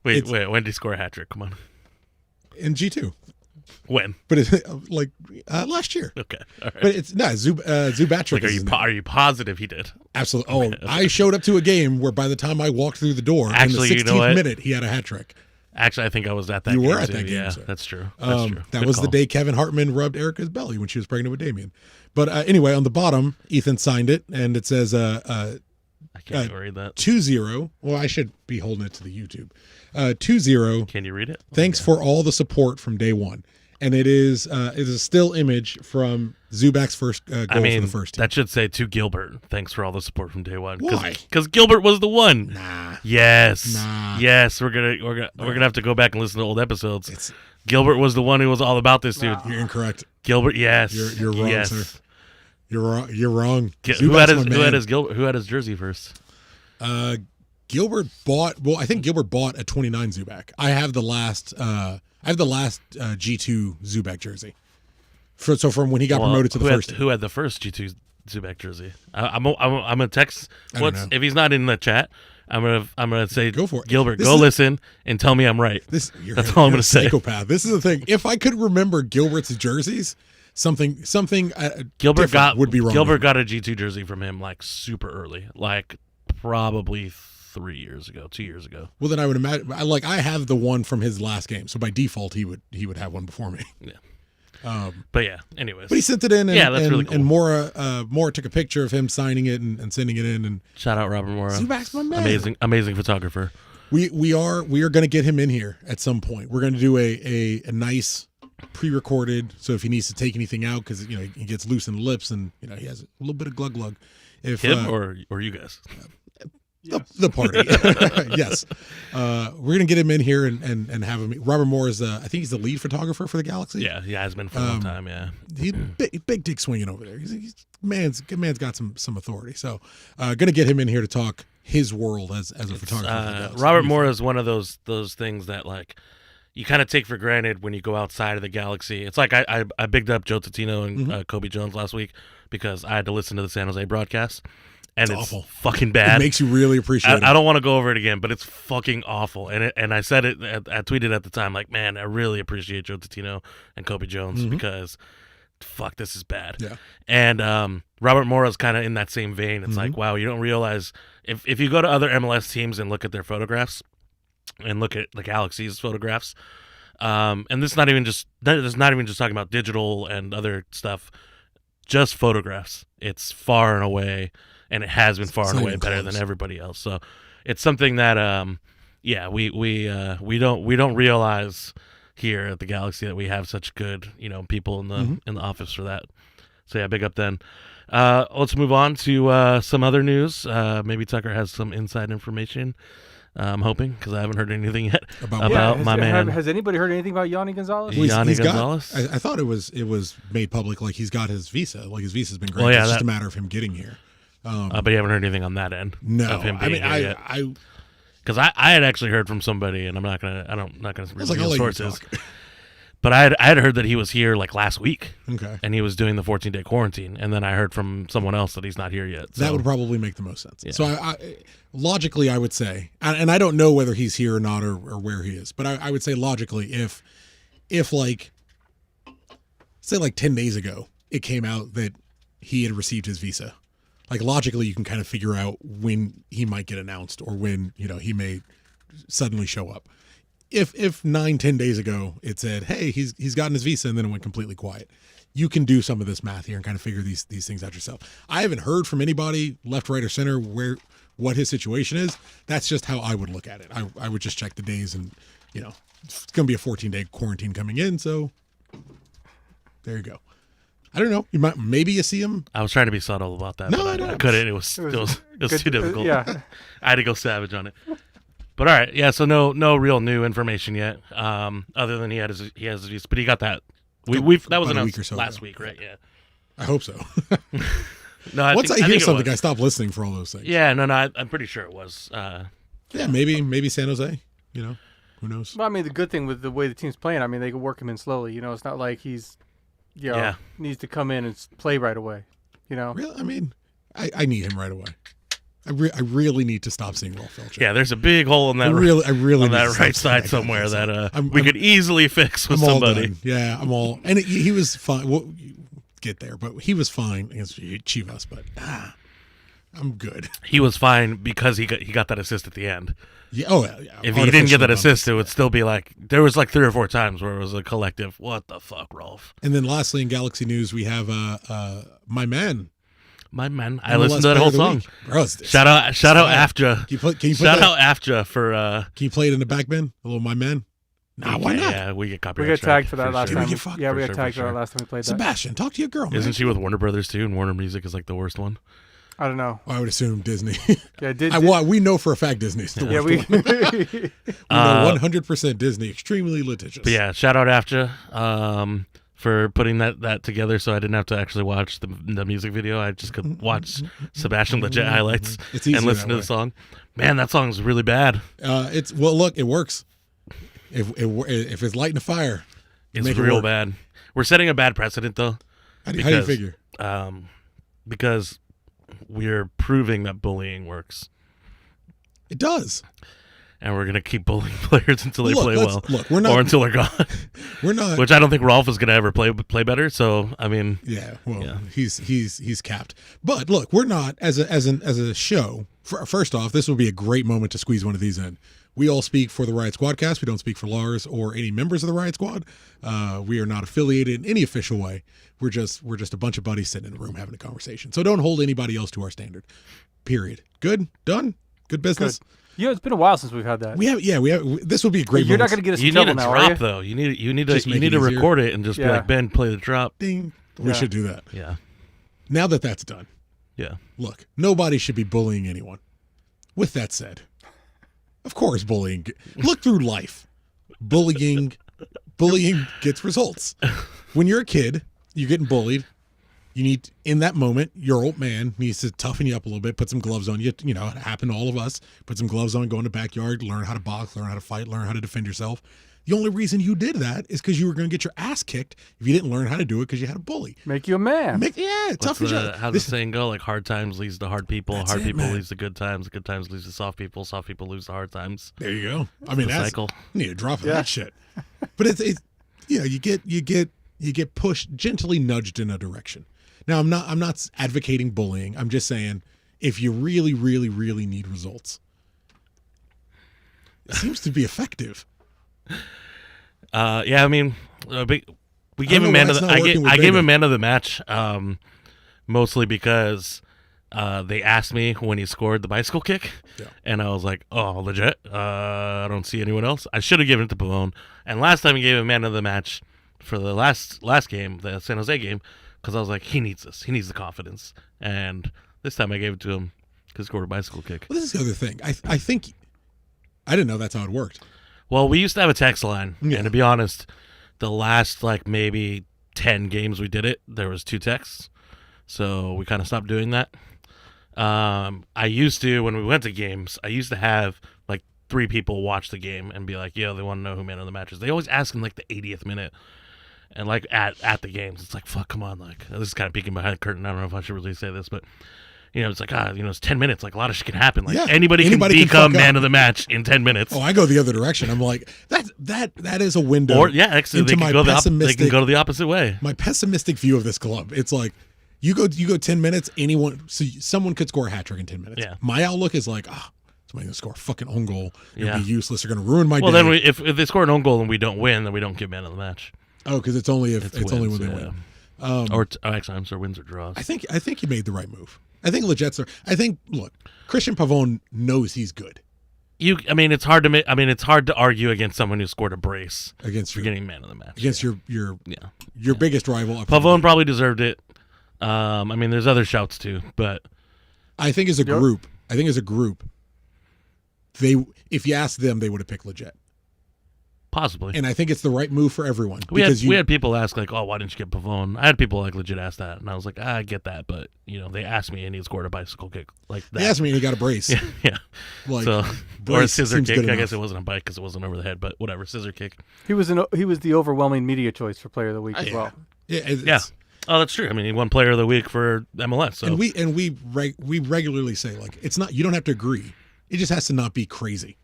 [SPEAKER 3] wait, when did he score a hat trick? Come on.
[SPEAKER 4] In G2.
[SPEAKER 3] When?
[SPEAKER 4] But it's last year.
[SPEAKER 3] Okay. All right.
[SPEAKER 4] But it's Zubatrick.
[SPEAKER 3] Like, are you positive he did?
[SPEAKER 4] Absolutely. Oh, okay. I showed up to a game where by the time I walked through the door,
[SPEAKER 3] actually,
[SPEAKER 4] in the 16th minute, he had a hat trick.
[SPEAKER 3] Actually, I think I was at that
[SPEAKER 4] game.
[SPEAKER 3] You were
[SPEAKER 4] at
[SPEAKER 3] too.
[SPEAKER 4] that game,
[SPEAKER 3] yeah,
[SPEAKER 4] sir.
[SPEAKER 3] That's true.
[SPEAKER 4] That was the day Kevin Hartman rubbed Erica's belly when she was pregnant with Damien. But anyway, on the bottom, Ethan signed it, and it says
[SPEAKER 3] I can't even read that.
[SPEAKER 4] 2-0. Well, I should be holding it to the YouTube. 2-0.
[SPEAKER 3] Can you read it?
[SPEAKER 4] Thanks for all the support from day one. And it is a still image from Zubak's first goal for the first team.
[SPEAKER 3] That should say to Gilbert, thanks for all the support from day one.
[SPEAKER 4] Why?
[SPEAKER 3] Because Gilbert was the one.
[SPEAKER 4] Nah.
[SPEAKER 3] Yes.
[SPEAKER 4] Nah.
[SPEAKER 3] Yes. We're gonna have to go back and listen to old episodes. Gilbert was the one who was all about this dude.
[SPEAKER 4] You're incorrect.
[SPEAKER 3] Gilbert, yes.
[SPEAKER 4] You're wrong,
[SPEAKER 3] yes.
[SPEAKER 4] sir. You're wrong.
[SPEAKER 3] Who had his jersey first?
[SPEAKER 4] Gilbert bought. Well, I think Gilbert bought a 29 Zubak. I have the last. G2 Zubak jersey. So from when he got promoted to the first team.
[SPEAKER 3] Who had the first G2 Zubak jersey? I'm gonna text. If he's not in the chat? I'm gonna say,
[SPEAKER 4] go for it.
[SPEAKER 3] Gilbert, listen and tell me I'm right. That's all I'm gonna say.
[SPEAKER 4] Psychopath. This is the thing. If I could remember Gilbert's jerseys, something
[SPEAKER 3] Gilbert
[SPEAKER 4] would be wrong.
[SPEAKER 3] Gilbert got a G2 jersey from him like super early, like probably 2 years ago.
[SPEAKER 4] Well, then I would imagine. I have the one from his last game, so by default he would have one before me.
[SPEAKER 3] Yeah. But yeah. Anyways.
[SPEAKER 4] But he sent it in. And,
[SPEAKER 3] that's really cool.
[SPEAKER 4] And Mora took a picture of him signing it and sending it in. And
[SPEAKER 3] shout out Robert Mora.
[SPEAKER 4] Zubak's my man.
[SPEAKER 3] Amazing photographer.
[SPEAKER 4] We are going to get him in here at some point. We're going to do a nice pre-recorded. So if he needs to take anything out because he gets loose in the lips and he has a little bit of glug. If
[SPEAKER 3] him or you guys.
[SPEAKER 4] The party. Yes. We're gonna get him in here and have him. Robert Moore is I think he's the lead photographer for the Galaxy.
[SPEAKER 3] Yeah, he has been for a long time. Yeah,
[SPEAKER 4] he big dick swinging over there. Man's got some authority. So gonna get him in here to talk his world as a photographer.
[SPEAKER 3] Robert Moore is one of those things that like you kind of take for granted when you go outside of the Galaxy. It's like I bigged up Joe Totino and Kobe Jones last week because I had to listen to the San Jose broadcast. And it's
[SPEAKER 4] awful.
[SPEAKER 3] Fucking bad.
[SPEAKER 4] It makes you really appreciate it.
[SPEAKER 3] I don't want to go over it again, but it's fucking awful. And I said it, I tweeted at the time, like, man, I really appreciate Joe Totino and Kobe Jones because, fuck, this is bad.
[SPEAKER 4] Yeah.
[SPEAKER 3] And Robert Moore is kind of in that same vein. It's like, wow, you don't realize, if you go to other MLS teams and look at their photographs and look at the Galaxy's photographs, and this is not even just talking about digital and other stuff, just photographs. It's far and away. And it has been far and away better than everybody else. So it's something that, we don't realize here at the Galaxy that we have such good, people in the office for that. So yeah, big up then. Let's move on to some other news. Maybe Tucker has some inside information. I'm hoping because I haven't heard anything yet about my man.
[SPEAKER 2] Has anybody heard anything about Yanni Gonzalez?
[SPEAKER 3] Yanni Gonzalez.
[SPEAKER 4] I thought it was made public. Like he's got his visa. Like his visa's been granted.
[SPEAKER 3] Well, yeah,
[SPEAKER 4] it's just a matter of him getting here.
[SPEAKER 3] But you haven't heard anything on that end.
[SPEAKER 4] No,
[SPEAKER 3] of him being here yet. Because I had actually heard from somebody, and I'm not gonna reveal sources. But I had heard that he was here like last week.
[SPEAKER 4] Okay.
[SPEAKER 3] And he was doing the 14-day quarantine, and then I heard from someone else that he's not here yet. So.
[SPEAKER 4] That would probably make the most sense.
[SPEAKER 3] Yeah.
[SPEAKER 4] So I logically, I would say, and I don't know whether he's here or not or where he is, but I would say logically, if like, say like 10 days ago, it came out that he had received his visa. Like logically, you can kind of figure out when he might get announced or when he may suddenly show up. If 9-10 days ago it said, hey, he's gotten his visa, and then it went completely quiet, you can do some of this math here and kind of figure these things out yourself. I haven't heard from anybody left, right, or center what his situation is. That's just how I would look at it. I would just check the days, and it's going to be a 14-day quarantine coming in, so there you go. I don't know. Maybe you see him.
[SPEAKER 3] I was trying to be subtle about that.
[SPEAKER 4] No,
[SPEAKER 3] but I couldn't. It was too difficult.
[SPEAKER 2] Yeah,
[SPEAKER 3] I had to go savage on it. But all right, yeah. So no real new information yet, other than he has his visa, but he got that. That was announced last week, right? Yeah.
[SPEAKER 4] I hope so.
[SPEAKER 3] No,
[SPEAKER 4] I hear something, I stop listening for all those things.
[SPEAKER 3] Yeah, no, I'm pretty sure it was.
[SPEAKER 4] Yeah, maybe San Jose. Who knows?
[SPEAKER 2] Well, I mean, the good thing with the way the team's playing, I mean, they can work him in slowly. It's not like he's, needs to come in and play right away.
[SPEAKER 4] Really? I mean, I need him right away. I really need to stop seeing Rolf Felcher.
[SPEAKER 3] Yeah, there's a big hole in that.
[SPEAKER 4] I really
[SPEAKER 3] on that right side somewhere that we could easily fix with somebody.
[SPEAKER 4] Done. Yeah, I'm all. And he was fine. We'll get there, but he was fine against Chivas. But I'm good.
[SPEAKER 3] He was fine because he got that assist at the end.
[SPEAKER 4] Yeah. Oh yeah.
[SPEAKER 3] If he didn't get that assist, it would still be like there was like 3 or 4 times where it was a collective. What the fuck, Rolf?
[SPEAKER 4] And then lastly, in Galaxy news, we have my man.
[SPEAKER 3] I listened to that whole song.
[SPEAKER 4] Bro,
[SPEAKER 3] shout out AFTRA. Shout out AFTRA for.
[SPEAKER 4] Can you play it in the back bin? A little my man. Nah, why not?
[SPEAKER 3] Yeah, we get copyright.
[SPEAKER 2] We got tagged for that last time.
[SPEAKER 4] Yeah,
[SPEAKER 2] we got tagged for that last time we played that.
[SPEAKER 4] Sebastian, talk to your girl.
[SPEAKER 3] Isn't she with Warner Brothers too? And Warner Music is like the worst one.
[SPEAKER 2] I don't know.
[SPEAKER 4] I would assume Disney.
[SPEAKER 2] Yeah,
[SPEAKER 4] we know for a fact Disney's the worst one. We know 100% Disney, extremely litigious.
[SPEAKER 3] But yeah, shout out AFTRA for putting that together, so I didn't have to actually watch the music video. I just could watch Sebastian Legit highlights and listen to the song. Man, that song's really bad.
[SPEAKER 4] Look, it works. If it's lighting a fire,
[SPEAKER 3] it's real bad. We're setting a bad precedent, though.
[SPEAKER 4] How do you figure?
[SPEAKER 3] Because we're proving that bullying works.
[SPEAKER 4] It does.
[SPEAKER 3] And we're gonna keep bullying players until they play well,
[SPEAKER 4] we're not,
[SPEAKER 3] or until they're gone.
[SPEAKER 4] We're not.
[SPEAKER 3] Which I don't think Rolf is gonna ever play better. So I mean,
[SPEAKER 4] he's capped. But look, we're not as a show. First off, this will be a great moment to squeeze one of these in. We all speak for the Riot Squadcast. We don't speak for Lars or any members of the Riot Squad. We are not affiliated in any official way. We're just a bunch of buddies sitting in a room having a conversation. So don't hold anybody else to our standard. Period. Good? Done? Good business?
[SPEAKER 2] Good. It's been a while since we've had that.
[SPEAKER 4] We have. This will be a great.
[SPEAKER 2] You're
[SPEAKER 4] moment.
[SPEAKER 2] not going to get us.
[SPEAKER 3] You
[SPEAKER 2] in
[SPEAKER 3] need a
[SPEAKER 2] now,
[SPEAKER 3] drop though. You need to record it and just be like, Ben, play the drop.
[SPEAKER 4] Ding. We should do that.
[SPEAKER 3] Yeah.
[SPEAKER 4] Now that's done.
[SPEAKER 3] Yeah.
[SPEAKER 4] Look, nobody should be bullying anyone. with that said, of course, bullying. Look through life. Bullying gets results. When you're a kid, you're getting bullied. You need, in that moment, your old man needs to toughen you up a little bit, put some gloves on you. You know, it happened to all of us. Put some gloves on, go in the backyard, learn how to box, learn how to fight, learn how to defend yourself. The only reason you did that is because you were going to get your ass kicked if you didn't learn how to do it because you had a bully.
[SPEAKER 2] Make you a man.
[SPEAKER 4] Toughen you up.
[SPEAKER 3] How's the saying go? Like, hard times leads to hard people. Hard people
[SPEAKER 4] man.
[SPEAKER 3] leads to good times leads to soft people. Soft people lose to hard times.
[SPEAKER 4] There you go. I mean,
[SPEAKER 3] the
[SPEAKER 4] that's
[SPEAKER 3] cycle.
[SPEAKER 4] You need to drop that shit. But it's you know, you get pushed, gently nudged in a direction. Now, I'm not advocating bullying. I'm just saying if you really, really, really need results, it seems to be effective.
[SPEAKER 3] Yeah, I mean, we gave him man of the. I gave him man of the match, mostly because they asked me when he scored the bicycle kick, and I was like, "Oh, legit? I don't see anyone else." I should have given it to Pavone. And last time he gave him man of the match for the last game, the San Jose game, because I was like, he needs this. He needs the confidence. And this time I gave it to him because he scored a bicycle kick.
[SPEAKER 4] Well, this is the other thing. I think I didn't know that's how it worked.
[SPEAKER 3] Well, we used to have a text line, and to be honest, the last maybe 10 games we did it, there was 2 texts, so we kind of stopped doing that. I used to, when we went to games, I used to have 3 people watch the game and be like, "Yeah, they want to know who man of the match is." They always ask in the 80th minute, and at the games, it's like, "Fuck, come on!" This is kind of peeking behind the curtain. I don't know if I should really say this, but. It's it's 10 minutes. A lot of shit can happen. Anybody can become man of the match in 10 minutes.
[SPEAKER 4] Oh, I go the other direction. I'm like, that is a window.
[SPEAKER 3] Or actually, they can go to the opposite way.
[SPEAKER 4] My pessimistic view of this club. It's like you go 10 minutes. Someone could score a hat trick in 10 minutes.
[SPEAKER 3] Yeah.
[SPEAKER 4] My outlook is like, somebody's gonna score a fucking own goal. It'll be useless. They're gonna ruin my day.
[SPEAKER 3] Well, then if they score an own goal and we don't win, then we don't get man of the match.
[SPEAKER 4] Oh, because it's only when they win.
[SPEAKER 3] Actually, I'm sorry, wins or draws.
[SPEAKER 4] I think you made the right move. I think look, Christian Pavone knows he's good.
[SPEAKER 3] It's hard to argue against someone who scored a brace
[SPEAKER 4] against
[SPEAKER 3] for getting man of the match.
[SPEAKER 4] Against your biggest rival.
[SPEAKER 3] Pavone probably deserved it. There's other shouts too, but
[SPEAKER 4] I think as a group, if you ask them, they would have picked Legit.
[SPEAKER 3] Possibly.
[SPEAKER 4] And I think it's the right move for everyone.
[SPEAKER 3] We had people ask "Oh, why didn't you get Pavone?" I had people legit ask that, and I was like, I get that, but they asked me and he scored a bicycle kick like that.
[SPEAKER 4] They asked me and he got a brace.
[SPEAKER 3] Yeah. Or a scissor kick. I guess it wasn't a bike because it wasn't over the head, but whatever, scissor kick.
[SPEAKER 2] He was the overwhelming media choice for Player of the Week as well.
[SPEAKER 4] Yeah.
[SPEAKER 3] Oh, that's true. He won Player of the Week for MLS. So.
[SPEAKER 4] And we regularly say it's not. You don't have to agree. It just has to not be crazy.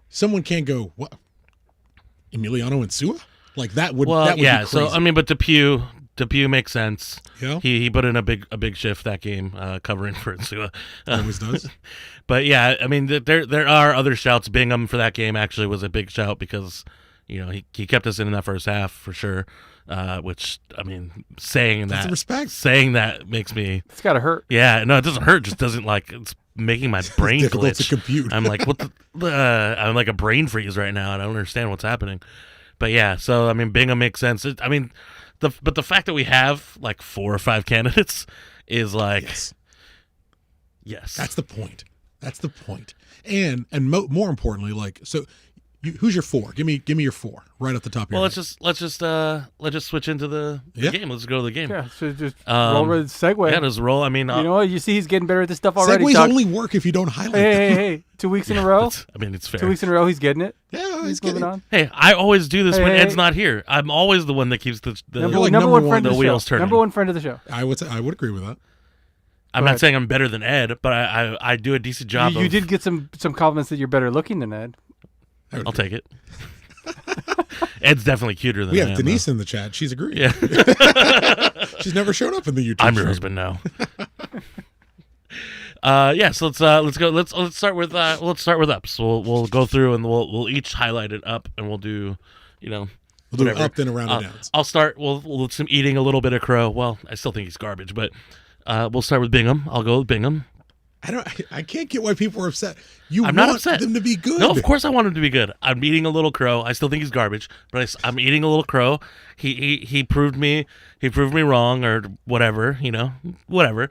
[SPEAKER 4] Someone can't go what. Emiliano Insua? That would be crazy.
[SPEAKER 3] So but Depew makes sense.
[SPEAKER 4] Yeah.
[SPEAKER 3] He put in a big shift that game, covering for Insua.
[SPEAKER 4] Always does.
[SPEAKER 3] But yeah, there are other shouts. Bingham for that game actually was a big shout because he kept us in that first half for sure. Which saying that makes me.
[SPEAKER 2] It's gotta hurt.
[SPEAKER 3] Yeah, no, it doesn't hurt. Just doesn't it's making my brain
[SPEAKER 4] difficult
[SPEAKER 3] glitch.
[SPEAKER 4] to compute.
[SPEAKER 3] I'm like, what the? I'm like a brain freeze right now. I don't understand what's happening. But yeah, so Bingham makes sense. But the fact that we have 4 or 5 candidates is yes.
[SPEAKER 4] That's the point. And more importantly, who's your 4? Give me your 4 right off the top of your head.
[SPEAKER 3] Let's just switch into the game. Let's go to the game.
[SPEAKER 2] Yeah, so just roll with the segue.
[SPEAKER 3] Yeah, just roll.
[SPEAKER 2] You see he's getting better at this stuff already.
[SPEAKER 4] Segues only work if you don't highlight them.
[SPEAKER 2] Hey, 2 weeks in a row.
[SPEAKER 3] It's fair.
[SPEAKER 2] 2 weeks in a row, he's getting it.
[SPEAKER 4] Yeah, he's
[SPEAKER 2] moving
[SPEAKER 4] getting
[SPEAKER 2] on.
[SPEAKER 3] Hey, I always do this when Ed's not here. I'm always the one that keeps the
[SPEAKER 2] number one friend of the
[SPEAKER 3] wheels
[SPEAKER 2] show.
[SPEAKER 3] turning.
[SPEAKER 2] Number one friend of the show.
[SPEAKER 4] I would agree with that.
[SPEAKER 3] I'm not saying I'm better than Ed, but I do a decent job.
[SPEAKER 2] You did get some compliments that you're better looking than Ed.
[SPEAKER 3] I'll take it. Ed's definitely cuter than
[SPEAKER 4] we
[SPEAKER 3] I
[SPEAKER 4] have
[SPEAKER 3] am,
[SPEAKER 4] Denise
[SPEAKER 3] though.
[SPEAKER 4] in the chat. She's agreed.
[SPEAKER 3] Yeah.
[SPEAKER 4] She's never shown up in the YouTube.
[SPEAKER 3] I'm your
[SPEAKER 4] show.
[SPEAKER 3] husband now. So let's go. Let's start with ups. We'll go through and we'll each highlight it up and we'll do,
[SPEAKER 4] We'll do
[SPEAKER 3] whatever.
[SPEAKER 4] up then around and downs.
[SPEAKER 3] I'll start. We'll some eating a little bit of crow. Well, I still think he's garbage, but we'll start with Bingham. I'll go with Bingham.
[SPEAKER 4] I can't get why people are upset.
[SPEAKER 3] I'm not upset.
[SPEAKER 4] Them to be good.
[SPEAKER 3] No, of course I want him to be good. I'm eating a little crow. I still think he's garbage, but I'm eating a little crow. He proved me wrong or whatever. Whatever.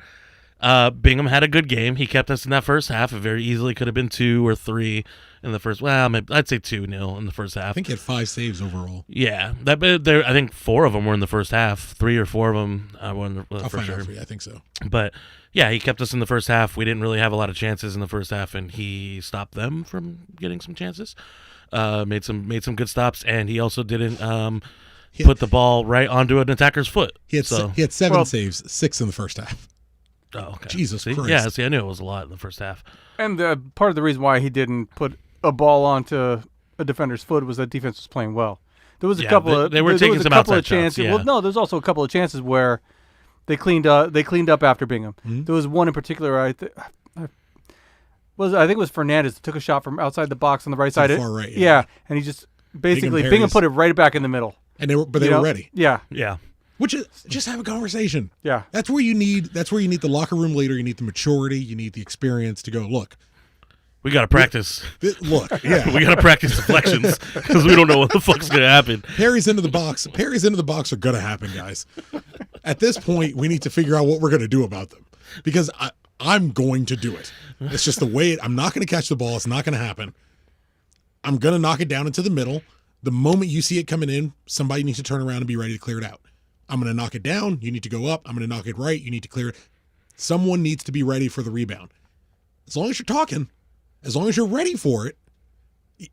[SPEAKER 3] Bingham had a good game. He kept us in that first half. It very easily could have been 2 or 3 in the first. Well, I'd say 2-0 in the first half.
[SPEAKER 4] I think he had 5 saves overall.
[SPEAKER 3] Yeah, I think 4 of them were in the first half. 3 or 4 of them were in the
[SPEAKER 4] I'll
[SPEAKER 3] for
[SPEAKER 4] find
[SPEAKER 3] sure.
[SPEAKER 4] out for you. I think so.
[SPEAKER 3] But yeah, he kept us in the first half. We didn't really have a lot of chances in the first half, and he stopped them from getting some chances. Made some good stops, and he also didn't put the ball right onto an attacker's foot.
[SPEAKER 4] He had 7 saves, 6 in the first half.
[SPEAKER 3] Oh, okay.
[SPEAKER 4] Jesus
[SPEAKER 3] see?
[SPEAKER 4] Christ.
[SPEAKER 3] Yeah, see, I knew it was a lot in the first half.
[SPEAKER 2] And part of the reason why he didn't put a ball onto a defender's foot was that defense was playing well. There was a couple of
[SPEAKER 3] they were taking some outside chances.
[SPEAKER 2] Yeah. Well, no, there's also a couple of chances where they cleaned up after Bingham.
[SPEAKER 4] Mm-hmm.
[SPEAKER 2] There was one in particular. I think it was Fernandez that took a shot from outside the box on the right side.
[SPEAKER 4] The far right.
[SPEAKER 2] Yeah, and he just basically Bingham put it right back in the middle.
[SPEAKER 4] And they were ready.
[SPEAKER 2] Yeah.
[SPEAKER 3] Yeah.
[SPEAKER 4] Which is just have a conversation.
[SPEAKER 2] Yeah.
[SPEAKER 4] That's where you need the locker room leader. You need the maturity. You need the experience to go, look.
[SPEAKER 3] We got to practice.
[SPEAKER 4] Look, yeah.
[SPEAKER 3] We got to practice deflections because we don't know what the fuck's going to happen.
[SPEAKER 4] Parries into the box are going to happen, guys. At this point, we need to figure out what we're going to do about them because I'm going to do it. It's just the way I'm not going to catch the ball. It's not going to happen. I'm going to knock it down into the middle. The moment you see it coming in, somebody needs to turn around and be ready to clear it out. I'm going to knock it down. You need to go up. I'm going to knock it right. You need to clear it. Someone needs to be ready for the rebound. As long as you're talking, as long as you're ready for it,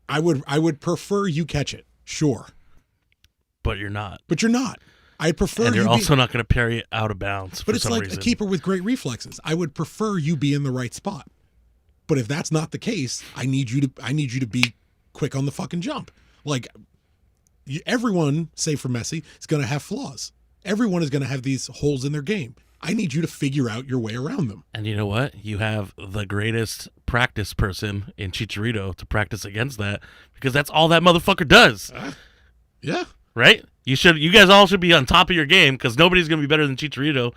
[SPEAKER 4] I would prefer you catch it. Sure.
[SPEAKER 3] But you're not.
[SPEAKER 4] But you're not. I prefer
[SPEAKER 3] and you're also not going to parry it out of bounds.
[SPEAKER 4] But it's like a keeper with great reflexes. I would prefer you be in the right spot. But if that's not the case, I need you to be quick on the fucking jump. Like everyone, save for Messi, is going to have flaws. Everyone is going to have these holes in their game. I need you to figure out your way around them.
[SPEAKER 3] And you know what? You have the greatest practice person in Chicharito to practice against that because that's all that motherfucker does.
[SPEAKER 4] Yeah.
[SPEAKER 3] Right? You guys all should be on top of your game because nobody's going to be better than Chicharito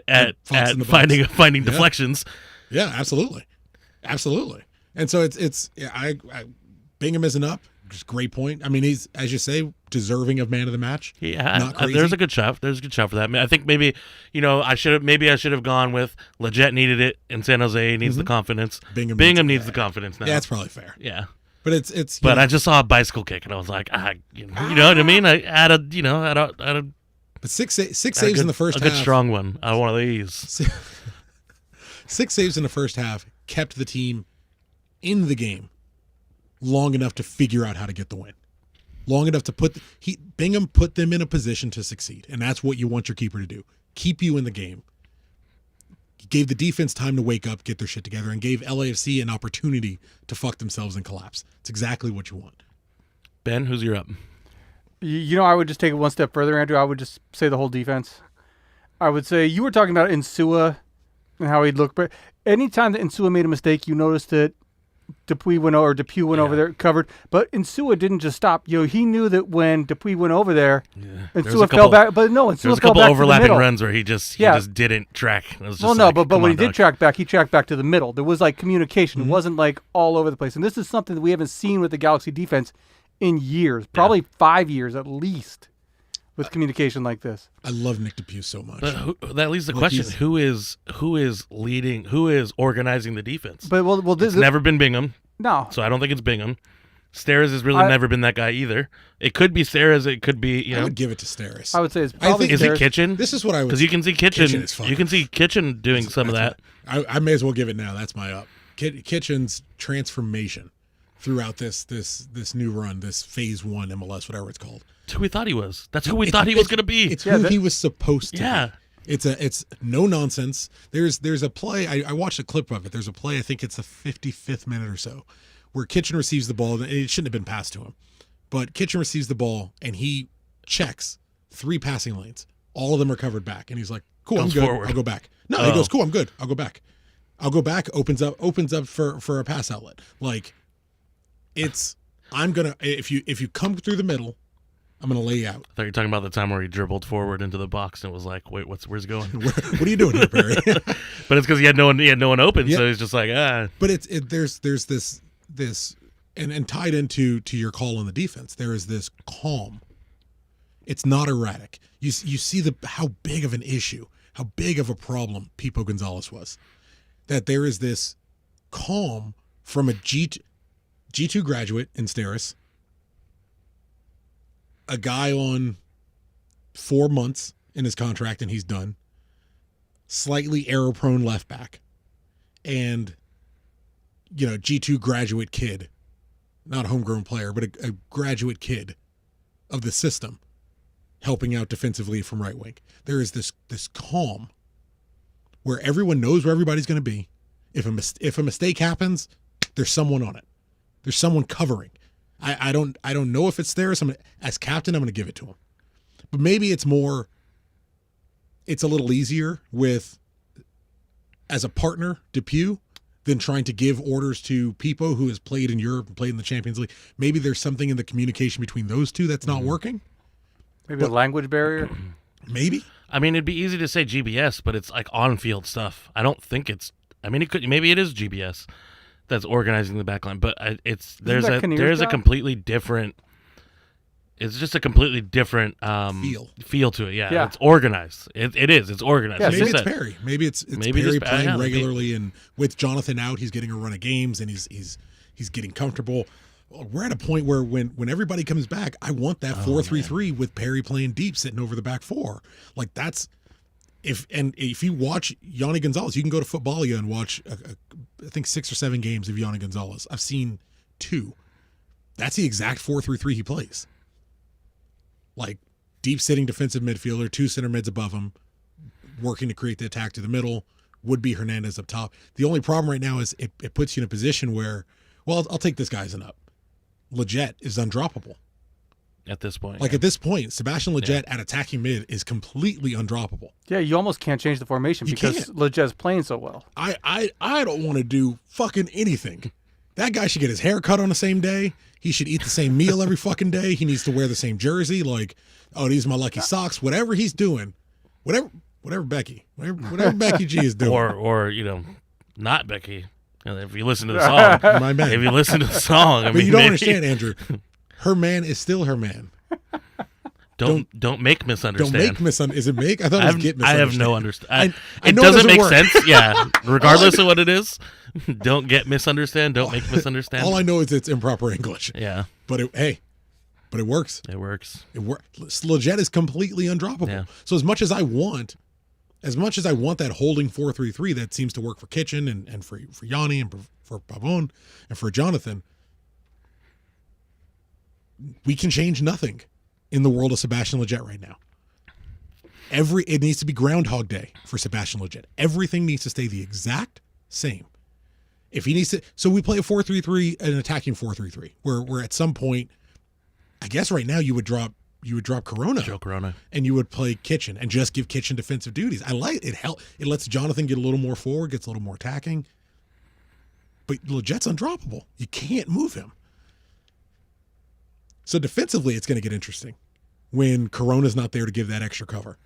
[SPEAKER 3] at finding deflections.
[SPEAKER 4] Yeah, absolutely. Absolutely. And so Bingham isn't up. Just great point. I mean, he's, as you say, deserving of man of the match.
[SPEAKER 3] Yeah, there's a good shot. There's a good shot for that. I mean, I think maybe I should have gone with Leggett needed it and San Jose needs the confidence. Bingham needs the confidence now.
[SPEAKER 4] Yeah, that's probably fair.
[SPEAKER 3] Yeah,
[SPEAKER 4] but it's.
[SPEAKER 3] But I just saw a bicycle kick and I was like, you know what I mean? I had a.
[SPEAKER 4] But six saves in the first half.
[SPEAKER 3] A good strong one out of one of these.
[SPEAKER 4] 6 saves in the first half kept the team in the game long enough to figure out how to get the win. Long enough to Bingham put them in a position to succeed. And that's what you want your keeper to do. Keep you in the game. He gave the defense time to wake up, get their shit together, and gave LAFC an opportunity to fuck themselves and collapse. It's exactly what you want.
[SPEAKER 3] Ben, who's your up?
[SPEAKER 2] I would just take it one step further, Andrew. I would just say the whole defense. I would say you were talking about Insua and how he'd look. But anytime that Insua made a mistake, you noticed that Depew went over there, covered. But Insua didn't just stop. He knew that when Depew went over there, Insua fell back. But no, Insua fell back to the middle. There was a couple
[SPEAKER 3] overlapping runs where he just didn't track. It was just
[SPEAKER 2] but when he did track back, he tracked back to the middle. There was like communication. It wasn't like all over the place. And this is something that we haven't seen with the Galaxy defense in years, probably 5 years at least, with communication like this.
[SPEAKER 4] I love Nick Depew so much.
[SPEAKER 3] But that leaves the question: who is leading? Who is organizing the defense?
[SPEAKER 2] But
[SPEAKER 3] it's never been Bingham.
[SPEAKER 2] No,
[SPEAKER 3] so I don't think it's Bingham. Steres has really never been that guy either. It could be Steres. It could be
[SPEAKER 4] I would give it to Steres.
[SPEAKER 2] I would say it's probably.
[SPEAKER 3] Is it Kitchen?
[SPEAKER 4] This is what I would.
[SPEAKER 3] Because you can see Kitchen. You can see Kitchen doing some of that.
[SPEAKER 4] I may as well give it now. That's my up. Kitchen's transformation throughout this new run, this phase 1 MLS, whatever it's called.
[SPEAKER 3] That's who we thought he was. That's who we thought he was going to be.
[SPEAKER 4] It's who he was supposed to be. It's no nonsense. There's a play, I watched a clip of it. There's a play, I think it's the 55th minute or so, where Kitchen receives the ball, and it shouldn't have been passed to him. But Kitchen receives the ball, and he checks 3 passing lanes. All of them are covered back. And he's like, cool, I'm good. I'll go back. No, he goes, cool, I'm good. I'll go back. Opens up for a pass outlet. Like, if you come through the middle, I'm going to lay you out.
[SPEAKER 3] I thought you were talking about the time where he dribbled forward into the box and it was like, wait, where's he going?
[SPEAKER 4] What are you doing here, Perry?
[SPEAKER 3] But it's because he had no one open, so he's just like,
[SPEAKER 4] But there's this and tied into your call on the defense, there is this calm. It's not erratic. You see how big of an issue how big of a problem Pipo Gonzalez was. That there is this calm from a G2 graduate in Steris, a guy on 4 months in his contract and he's done, slightly error-prone left back, and, G2 graduate kid, not a homegrown player, but a graduate kid of the system, helping out defensively from right wing. There is this calm where everyone knows where everybody's going to be. If a mistake happens, there's someone on it. There's someone covering. I don't know if it's there. As captain, I'm going to give it to him. But maybe it's a little easier as a partner, Depew, than trying to give orders to Pipo, who has played in Europe and played in the Champions League. Maybe there's something in the communication between those two that's not working.
[SPEAKER 2] Maybe a language barrier.
[SPEAKER 4] Maybe.
[SPEAKER 3] I mean, it'd be easy to say GBS, but it's like on-field stuff. I don't think it's. I mean, maybe it is GBS that's organizing the backline, but there's a completely different. It's just a completely different feel to it. Yeah, it's organized. It is. It's organized.
[SPEAKER 4] Yeah, maybe it's Perry. Maybe it's Perry playing regularly,
[SPEAKER 3] maybe.
[SPEAKER 4] And with Jonathan out, he's getting a run of games and he's getting comfortable. We're at a point where when everybody comes back, I want that 4-3-3 with Perry playing deep, sitting over the back four. Like that's if you watch Yanni Gonzalez, you can go to Footballia and watch I think 6 or 7 games of Yanni Gonzalez. I've seen 2. That's the exact 4-3-3 he plays. Like deep sitting defensive midfielder, 2 center mids above him, working to create the attack to the middle. Would be Hernandez up top. The only problem right now is it puts you in a position where, well, I'll take this guy as an up. Leggett is undroppable.
[SPEAKER 3] At this point.
[SPEAKER 4] At this point, Sebastian Leggett at attacking mid is completely undroppable.
[SPEAKER 2] Yeah, you almost can't change the formation because Leggett's playing so well.
[SPEAKER 4] I don't want to do fucking anything. That guy should get his hair cut on the same day. He should eat the same meal every fucking day. He needs to wear the same jersey. Like, oh, these are my lucky socks. Whatever he's doing, whatever Becky G is doing,
[SPEAKER 3] or not Becky. If you listen to the song,
[SPEAKER 4] my man.
[SPEAKER 3] If you listen to the song,
[SPEAKER 4] but you don't understand, Andrew. Her man is still her man.
[SPEAKER 3] Don't make misunderstand.
[SPEAKER 4] Don't make misunderstand. Is it make? I thought it was get misunderstand.
[SPEAKER 3] I have no understanding.
[SPEAKER 4] It
[SPEAKER 3] doesn't make sense. Yeah, regardless of what it is, don't get misunderstand. Don't make misunderstand.
[SPEAKER 4] All I know is it's improper English.
[SPEAKER 3] Yeah,
[SPEAKER 4] but it works.
[SPEAKER 3] It works.
[SPEAKER 4] It works. Leggett is completely undroppable. Yeah. So as much as I want that holding 4-3-3 that seems to work for Kitchen and for Yanni and for Pavon and for Jonathan, we can change nothing in the world of Sebastian Leggett right now. It needs to be Groundhog Day for Sebastian Leggett. Everything needs to stay the exact same. If he needs to, so we play a 4-3-3, an attacking 4-3-3, where at some point, I guess right now you would drop Corona.
[SPEAKER 3] Joe Corona.
[SPEAKER 4] And you would play Kitchen and just give Kitchen defensive duties. I like it. It lets Jonathan get a little more forward, gets a little more attacking. But Leggett's undroppable. You can't move him. So defensively, it's going to get interesting when Corona's not there to give that extra cover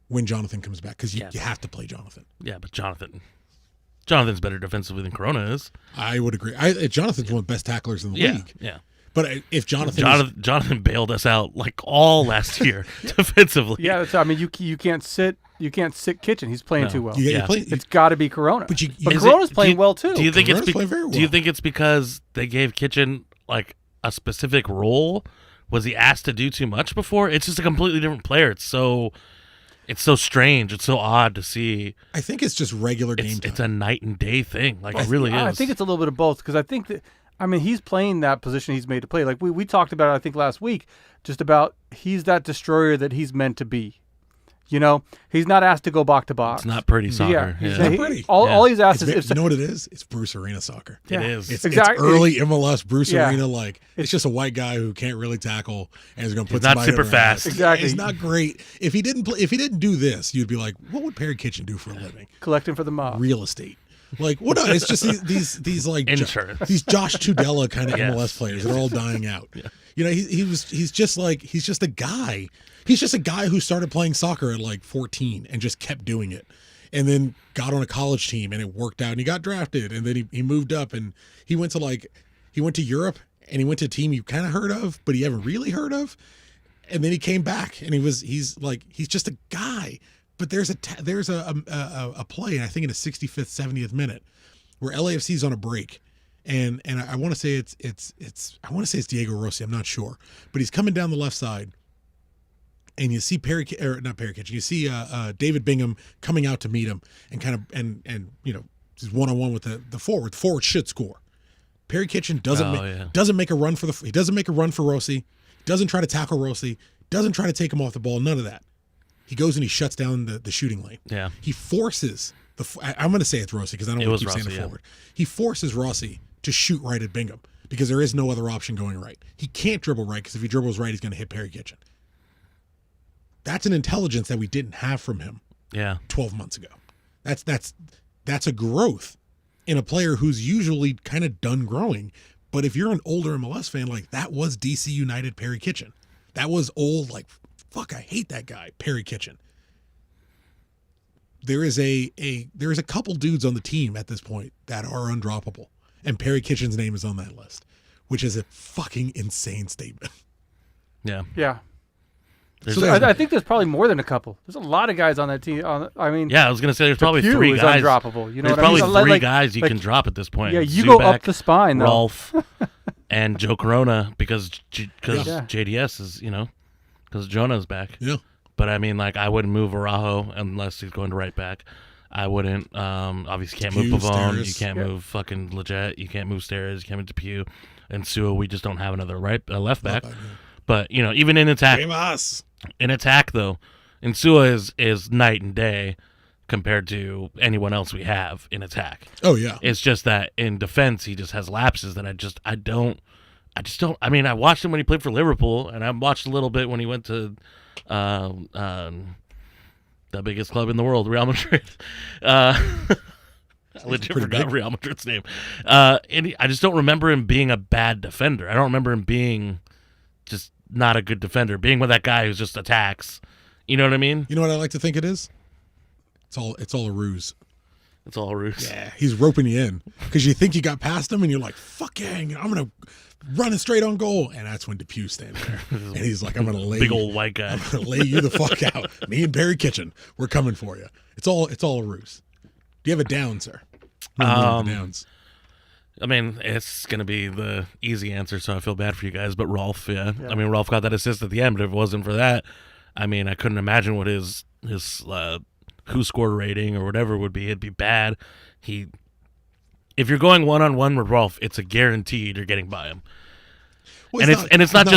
[SPEAKER 4] when Jonathan comes back, because you have to play Jonathan.
[SPEAKER 3] Yeah, but Jonathan's better defensively than Corona is.
[SPEAKER 4] I would agree. Jonathan's one of the best tacklers in the league.
[SPEAKER 3] Yeah.
[SPEAKER 4] But if Jonathan
[SPEAKER 3] bailed us out like all last year defensively.
[SPEAKER 2] Yeah, you can't sit Kitchen. He's playing too well. It's got to be Corona. But Corona's playing well too.
[SPEAKER 3] Do you think Do you think it's because they gave Kitchen like a specific role? Was he asked to do too much before? It's just a completely different player. It's so strange. It's so odd to see.
[SPEAKER 4] I think it's just regular game time.
[SPEAKER 3] It's a night and day thing. Like it really is.
[SPEAKER 2] I think it's a little bit of both, because I think that he's playing that position he's made to play. Like we talked about it, I think last week, just about he's that destroyer that he's meant to be. He's not asked to go box to box.
[SPEAKER 3] It's not pretty soccer.
[SPEAKER 4] It's not pretty.
[SPEAKER 2] All he's asked is...
[SPEAKER 4] You know what it is? It's Bruce Arena soccer.
[SPEAKER 3] It is.
[SPEAKER 4] It's early MLS Bruce Arena. Like, it's just a white guy who can't really tackle and is going to put somebody
[SPEAKER 3] not super fast.
[SPEAKER 2] Exactly.
[SPEAKER 4] He's not great. If he didn't do this, you'd be like, what would Perry Kitchen do for a living?
[SPEAKER 2] Collecting for the mob.
[SPEAKER 4] Real estate. Like, what? No, it's just these like
[SPEAKER 3] insurance.
[SPEAKER 4] These Josh Tudela kind of MLS players that are all dying out. Yeah. He's just a guy. He's just a guy who started playing soccer at like 14 and just kept doing it, and then got on a college team and it worked out and he got drafted, and then he moved up and he went to Europe and he went to a team you kind of heard of but he haven't really heard of, and then he came back and he's just a guy. But there's a play, and I think in the 65th, 70th minute, where LAFC's on a break, and I want to say it's Diego Rossi. I'm not sure, but he's coming down the left side, and you see you see David Bingham coming out to meet him, and he's one-on-one with the forward. The forward should score. Perry Kitchen doesn't make a run for Rossi. Doesn't try to tackle Rossi. Doesn't try to take him off the ball. None of that. He goes and he shuts down the shooting lane.
[SPEAKER 3] Yeah.
[SPEAKER 4] He forces I'm going to say it's Rossi because I don't want to keep saying it forward. He forces Rossi to shoot right at Bingham because there is no other option going right. He can't dribble right because if he dribbles right, he's going to hit Perry Kitchen. That's an intelligence that we didn't have from him 12 months ago. That's a growth in a player who's usually kind of done growing. But if you're an older MLS fan, like that was DC United Perry Kitchen. That was old, like, fuck, I hate that guy, Perry Kitchen. There is a couple dudes on the team at this point that are undroppable. And Perry Kitchen's name is on that list, which is a fucking insane statement.
[SPEAKER 3] Yeah.
[SPEAKER 2] Yeah. I think there's probably more than a couple. There's a lot of guys on that team.
[SPEAKER 3] Yeah, I was gonna say there's probably three guys.
[SPEAKER 2] Undroppable. You know
[SPEAKER 3] there's probably three guys you can drop at this point.
[SPEAKER 2] Yeah, you go up the spine, though.
[SPEAKER 3] Rolf, and Joe Corona because JDS is because Jonah's back.
[SPEAKER 4] Yeah.
[SPEAKER 3] But I mean, like, I wouldn't move Araujo unless he's going to right back. I wouldn't. Obviously, can't move Pavone. You can't move fucking Leggett. You can't move Steres. You can't move Depew. And Sua, we just don't have another left back. But even in attack.
[SPEAKER 4] Famous.
[SPEAKER 3] In attack, though, Insua is night and day compared to anyone else we have in attack.
[SPEAKER 4] Oh, yeah.
[SPEAKER 3] It's just that in defense, he just has lapses that I just don't. I mean, I watched him when he played for Liverpool, and I watched a little bit when he went to the biggest club in the world, Real Madrid. I legit forgot Real Madrid's name. And I just don't remember him being a bad defender. I don't remember him being just not a good defender, being with that guy who just attacks. You know what I mean?
[SPEAKER 4] You know what I like to think it is? It's all a ruse.
[SPEAKER 3] It's all a ruse.
[SPEAKER 4] Yeah, he's roping you in because you think you got past him, and you're like, "Fuck yeah, I'm gonna run it straight on goal," and that's when Depew stands there, and he's like, "I'm gonna lay
[SPEAKER 3] big old white guy.
[SPEAKER 4] I'm gonna lay you the fuck out. Me and Barry Kitchen, we're coming for you." It's all a ruse. Do you have a down, sir? Downs.
[SPEAKER 3] I mean, it's going to be the easy answer, so I feel bad for you guys, but Rolf, yeah. I mean, Rolf got that assist at the end, but if it wasn't for that, I mean, I couldn't imagine what his who scored rating or whatever would be. It'd be bad. If you're going one-on-one with Rolf, it's a guaranteed you're getting by him. Well, it's not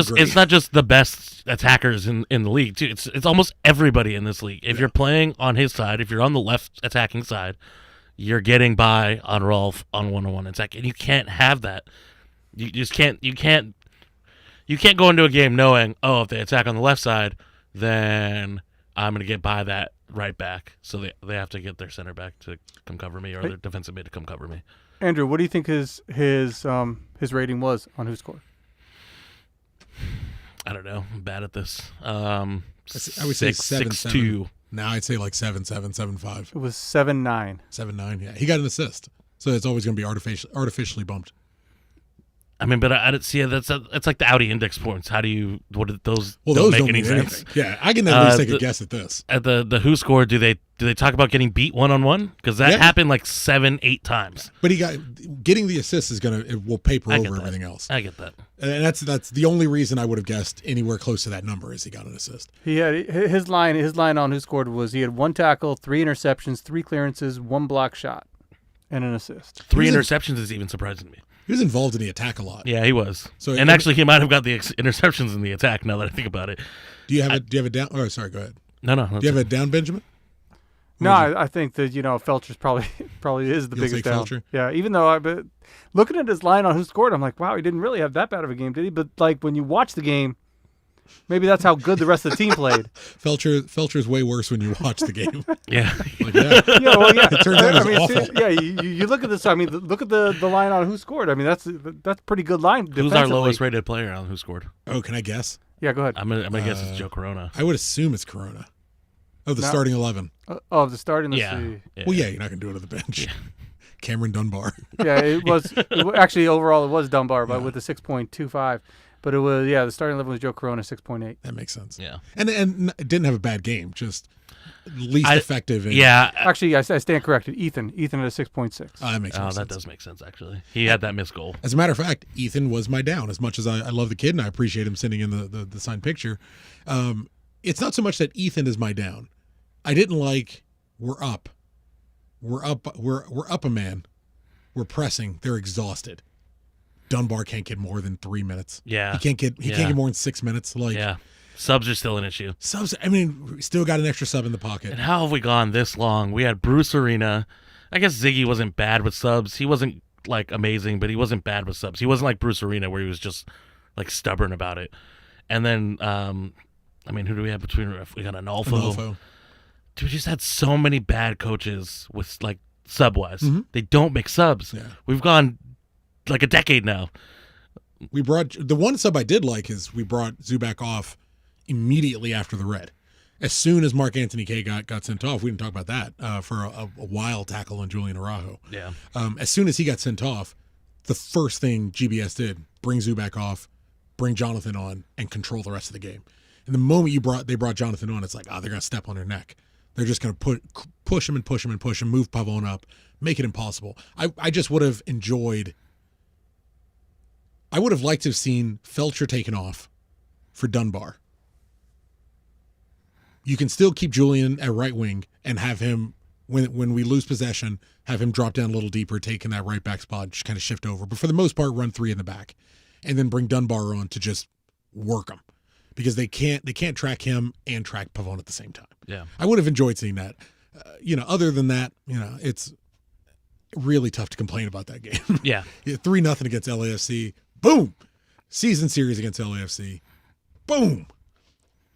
[SPEAKER 3] just the best attackers in the league, too. It's almost everybody in this league. If you're playing on his side, if you're on the left attacking side, you're getting by on Rolf on one-on-one attack, and you can't have that. You just can't. You can't go into a game knowing, if they attack on the left side, then I'm going to get by that right back. So they have to get their center back to come cover me, or their defensive mid to come cover me.
[SPEAKER 2] Andrew, what do you think his rating was on Who Scored?
[SPEAKER 3] I don't know. I'm bad at this.
[SPEAKER 4] I would say 6'2". No, I'd say like 7'7", 7'5".
[SPEAKER 2] It was 7'9".
[SPEAKER 4] 7'9", yeah. He got an assist, so it's always going to be artificially bumped.
[SPEAKER 3] I mean, but I didn't see it. That's like the Audi index points. How do you? What did those?
[SPEAKER 4] Well,
[SPEAKER 3] don't
[SPEAKER 4] those
[SPEAKER 3] make
[SPEAKER 4] don't
[SPEAKER 3] any
[SPEAKER 4] mean
[SPEAKER 3] sense.
[SPEAKER 4] Anything. Yeah, I can at least take a guess at this.
[SPEAKER 3] At the Who Scored? Do they talk about getting beat one-on-one? Because that happened like 7-8 times.
[SPEAKER 4] But getting the assist will paper over everything else.
[SPEAKER 3] I get that,
[SPEAKER 4] and that's the only reason I would have guessed anywhere close to that number is he got an assist.
[SPEAKER 2] He had his line on Who Scored was he had 1 tackle, 3 interceptions, 3 clearances, 1 block shot, and an assist.
[SPEAKER 3] 3 interceptions is even surprising me.
[SPEAKER 4] He was involved in the attack a lot.
[SPEAKER 3] Yeah, he was. Actually, he might have got the interceptions in the attack. Now that I think about it,
[SPEAKER 4] do you have a down? Oh, sorry. Go ahead.
[SPEAKER 3] No.
[SPEAKER 4] Do you have a down, Benjamin?
[SPEAKER 2] No, I think that Felcher's probably is the biggest down. Felcher? Yeah, even though but looking at his line on Who Scored, I'm like, wow, he didn't really have that bad of a game, did he? But like when you watch the game, maybe that's how good the rest of the team played.
[SPEAKER 4] Felcher's way worse when you watch the game.
[SPEAKER 3] Yeah.
[SPEAKER 4] It turns out it was awful.
[SPEAKER 2] You look at this. I mean, look at the line on Who Scored. I mean, that's a pretty good line.
[SPEAKER 3] Who's our lowest rated player on Who Scored?
[SPEAKER 4] Oh, can I guess?
[SPEAKER 2] Yeah, go ahead.
[SPEAKER 3] I'm gonna guess it's Joe Corona.
[SPEAKER 4] I would assume it's Corona. Oh, the starting 11.
[SPEAKER 2] The starting.
[SPEAKER 3] Yeah.
[SPEAKER 4] Well, yeah, you're not gonna do it at the bench. Yeah. Cameron Dunbar.
[SPEAKER 2] Yeah, it was actually overall it was Dunbar, but with a 6.25. But it was, the starting 11 was Joe Corona, 6.8.
[SPEAKER 4] That makes sense.
[SPEAKER 3] Yeah.
[SPEAKER 4] And it didn't have a bad game, just least effective.
[SPEAKER 3] Yeah.
[SPEAKER 2] Actually, I stand corrected. Ethan had a 6.6.
[SPEAKER 4] That makes sense.
[SPEAKER 3] That does make sense, actually. He had that missed goal.
[SPEAKER 4] As a matter of fact, Ethan was my down. As much as I love the kid and I appreciate him sending in the signed picture, it's not so much that Ethan is my down. I didn't like we're up a man. We're pressing. They're exhausted. Dunbar can't get more than 3 minutes.
[SPEAKER 3] Yeah.
[SPEAKER 4] He can't get more than 6 minutes.
[SPEAKER 3] Yeah. Subs are still an issue.
[SPEAKER 4] Subs, I mean, we still got an extra sub in the pocket.
[SPEAKER 3] And how have we gone this long? We had Bruce Arena. I guess Ziggy wasn't bad with subs. He wasn't like amazing, but he wasn't bad with subs. He wasn't like Bruce Arena where he was just like stubborn about it. And then, who do we have between? We got Anolfo. Dude, we just had so many bad coaches with like sub-wise. Mm-hmm. They don't make subs. Yeah. We've gone like a decade now.
[SPEAKER 4] We brought the one sub I did like is we brought Zubak off immediately after the red. As soon as Mark Anthony K got sent off, we didn't talk about that for a wild tackle on Julian Araujo.
[SPEAKER 3] Yeah.
[SPEAKER 4] As soon as he got sent off, the first thing GBS did, bring Zubak off, bring Jonathan on, and control the rest of the game. And the moment they brought Jonathan on, it's like, they're going to step on their neck. They're just going to push him, move Pavone up, make it impossible. I just would have enjoyed. I would have liked to have seen Felcher taken off for Dunbar. You can still keep Julian at right wing and have him, when we lose possession, have him drop down a little deeper, taking that right back spot, just kind of shift over. But for the most part, run 3 in the back, and then bring Dunbar on to just work him, because they can't track him and track Pavone at the same time.
[SPEAKER 3] Yeah,
[SPEAKER 4] I would have enjoyed seeing that. Other than that, it's really tough to complain about that game.
[SPEAKER 3] Yeah,
[SPEAKER 4] 3-0 against LAFC. Boom, season series against LAFC. Boom.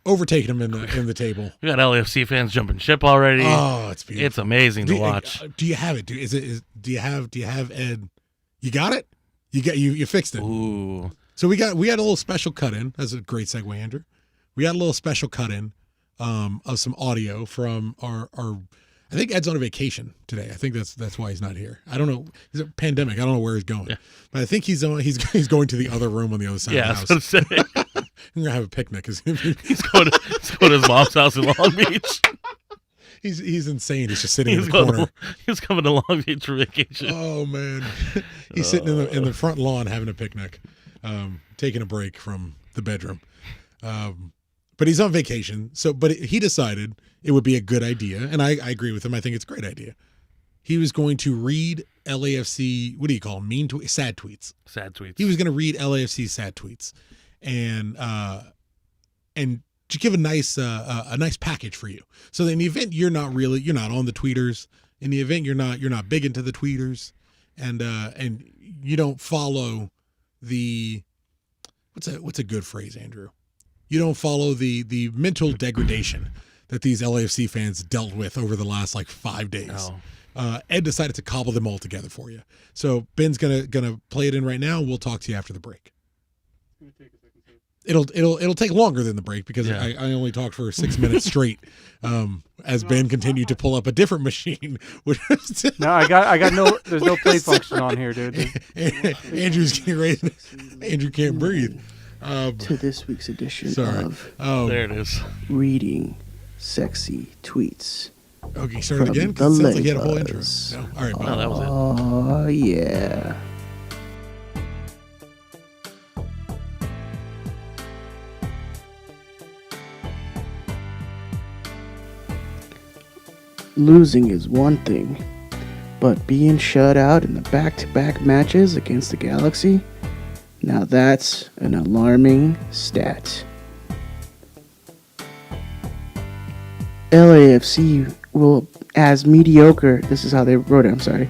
[SPEAKER 4] Overtaking them in the table.
[SPEAKER 3] We got LAFC fans jumping ship already.
[SPEAKER 4] Oh, it's beautiful.
[SPEAKER 3] It's amazing to watch.
[SPEAKER 4] Do you have it? Do you have Ed? You got it? You fixed it.
[SPEAKER 3] Ooh.
[SPEAKER 4] So we had a little special cut in. That's a great segue, Andrew. We had a little special cut in of some audio from our. I think Ed's on a vacation today. I think that's why he's not here. I don't know. It's a pandemic. I don't know where he's going. Yeah. But I think he's going to the other room on the other side of the house.
[SPEAKER 3] Yeah,
[SPEAKER 4] I'm gonna have a picnic.
[SPEAKER 3] He's going to his mom's house in Long Beach.
[SPEAKER 4] He's insane. He's just sitting in the corner.
[SPEAKER 3] He's coming to Long Beach for vacation.
[SPEAKER 4] Oh man, he's sitting in the front lawn having a picnic, taking a break from the bedroom. But he's on vacation. But he decided it would be a good idea, and I agree with him. I think it's a great idea. He was going to read LAFC. What do you call them? Sad tweets.
[SPEAKER 3] Sad tweets.
[SPEAKER 4] He was going to read LAFC sad tweets, and to give a nice package for you. So in the event you're not on the tweeters, in the event you're not big into the tweeters, and you don't follow the what's a good phrase, Andrew? You don't follow the mental degradation that these LAFC fans dealt with over the last 5 days. Oh. Ed decided to cobble them all together for you. So Ben's gonna play it in right now. We'll talk to you after the break. It'll take longer than the break because I only talked for 6 minutes straight. As Ben continued to pull up a different machine.
[SPEAKER 2] No, I got no. There's no play function on here, dude.
[SPEAKER 4] Andrew's getting ready. Andrew can't breathe.
[SPEAKER 5] To this week's edition of
[SPEAKER 3] there it is.
[SPEAKER 5] Reading Sexy Tweets.
[SPEAKER 4] Okay, start it again. It sounds like he had a whole intro. No. All right,
[SPEAKER 3] no, that was it.
[SPEAKER 5] Oh yeah. Losing is one thing, but being shut out in the back-to-back matches against the Galaxy, now that's an alarming stat. LAFC will as mediocre, this is how they wrote it, I'm sorry.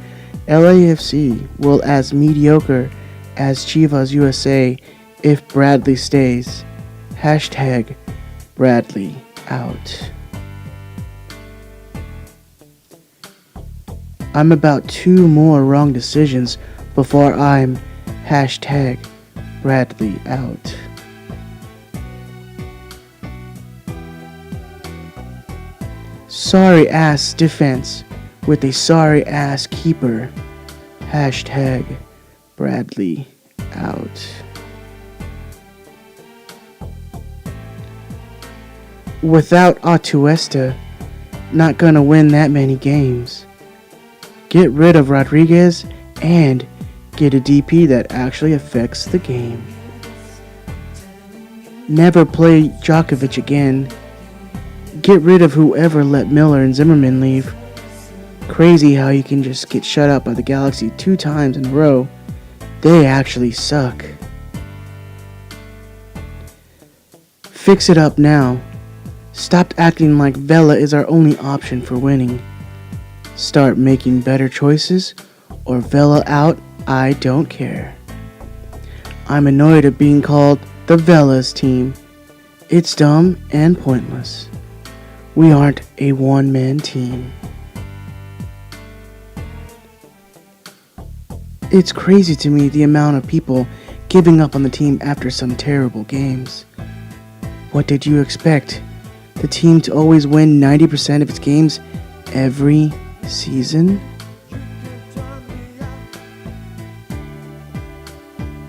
[SPEAKER 5] LAFC will as mediocre as Chivas USA if Bradley stays. Hashtag Bradley out. I'm about 2 more wrong decisions before I'm hashtag Bradley out. Sorry ass defense with a sorry ass keeper. Hashtag Bradley out. Without Atuesta, not gonna win that many games. Get rid of Rodriguez and get a DP that actually affects the game. Never play Djokovic again. Get rid of whoever let Miller and Zimmerman leave. Crazy how you can just get shut out by the Galaxy 2 times in a row. They actually suck. Fix it up now. Stop acting like Vela is our only option for winning. Start making better choices, or Vela out, I don't care. I'm annoyed at being called the Velas team. It's dumb and pointless. We aren't a one-man team. It's crazy to me the amount of people giving up on the team after some terrible games. What did you expect? The team to always win 90% of its games every season?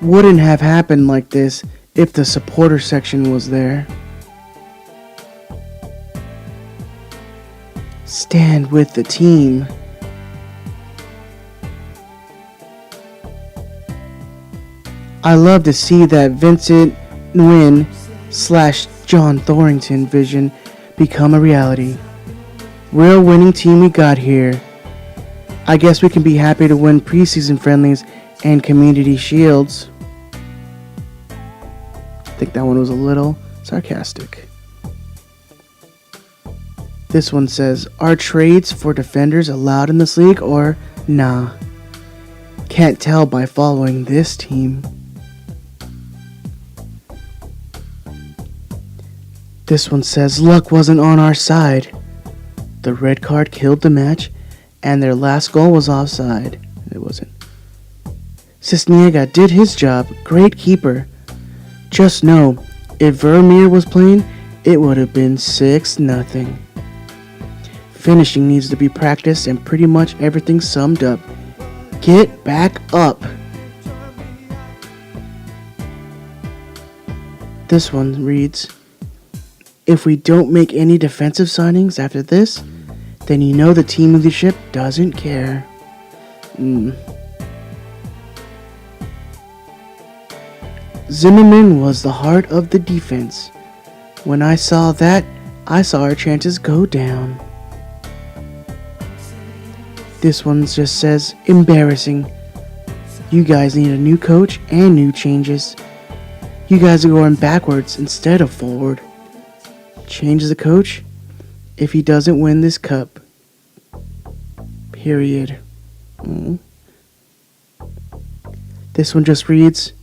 [SPEAKER 5] Wouldn't have happened like this if the supporter section was there. Stand with the team. I love to see that Vincent Nguyen / John Thornton vision become a reality. Real winning team we got here. I guess we can be happy to win preseason friendlies and community shields. I think that one was a little sarcastic. This one says, are trades for defenders allowed in this league or nah? Can't tell by following this team. This one says, luck wasn't on our side. The red card killed the match, and their last goal was offside. It wasn't. Cisniega did his job. Great keeper. Just know, if Vermeer was playing, it would have been 6-0. Finishing needs to be practiced and pretty much everything summed up. Get back up. This one reads, if we don't make any defensive signings after this, then you know the team leadership doesn't care. Zimmerman was the heart of the defense. When I saw that, I saw our chances go down. This one just says, embarrassing. You guys need a new coach and new changes. You guys are going backwards instead of forward. Change the coach if he doesn't win this cup. Period. This one just reads,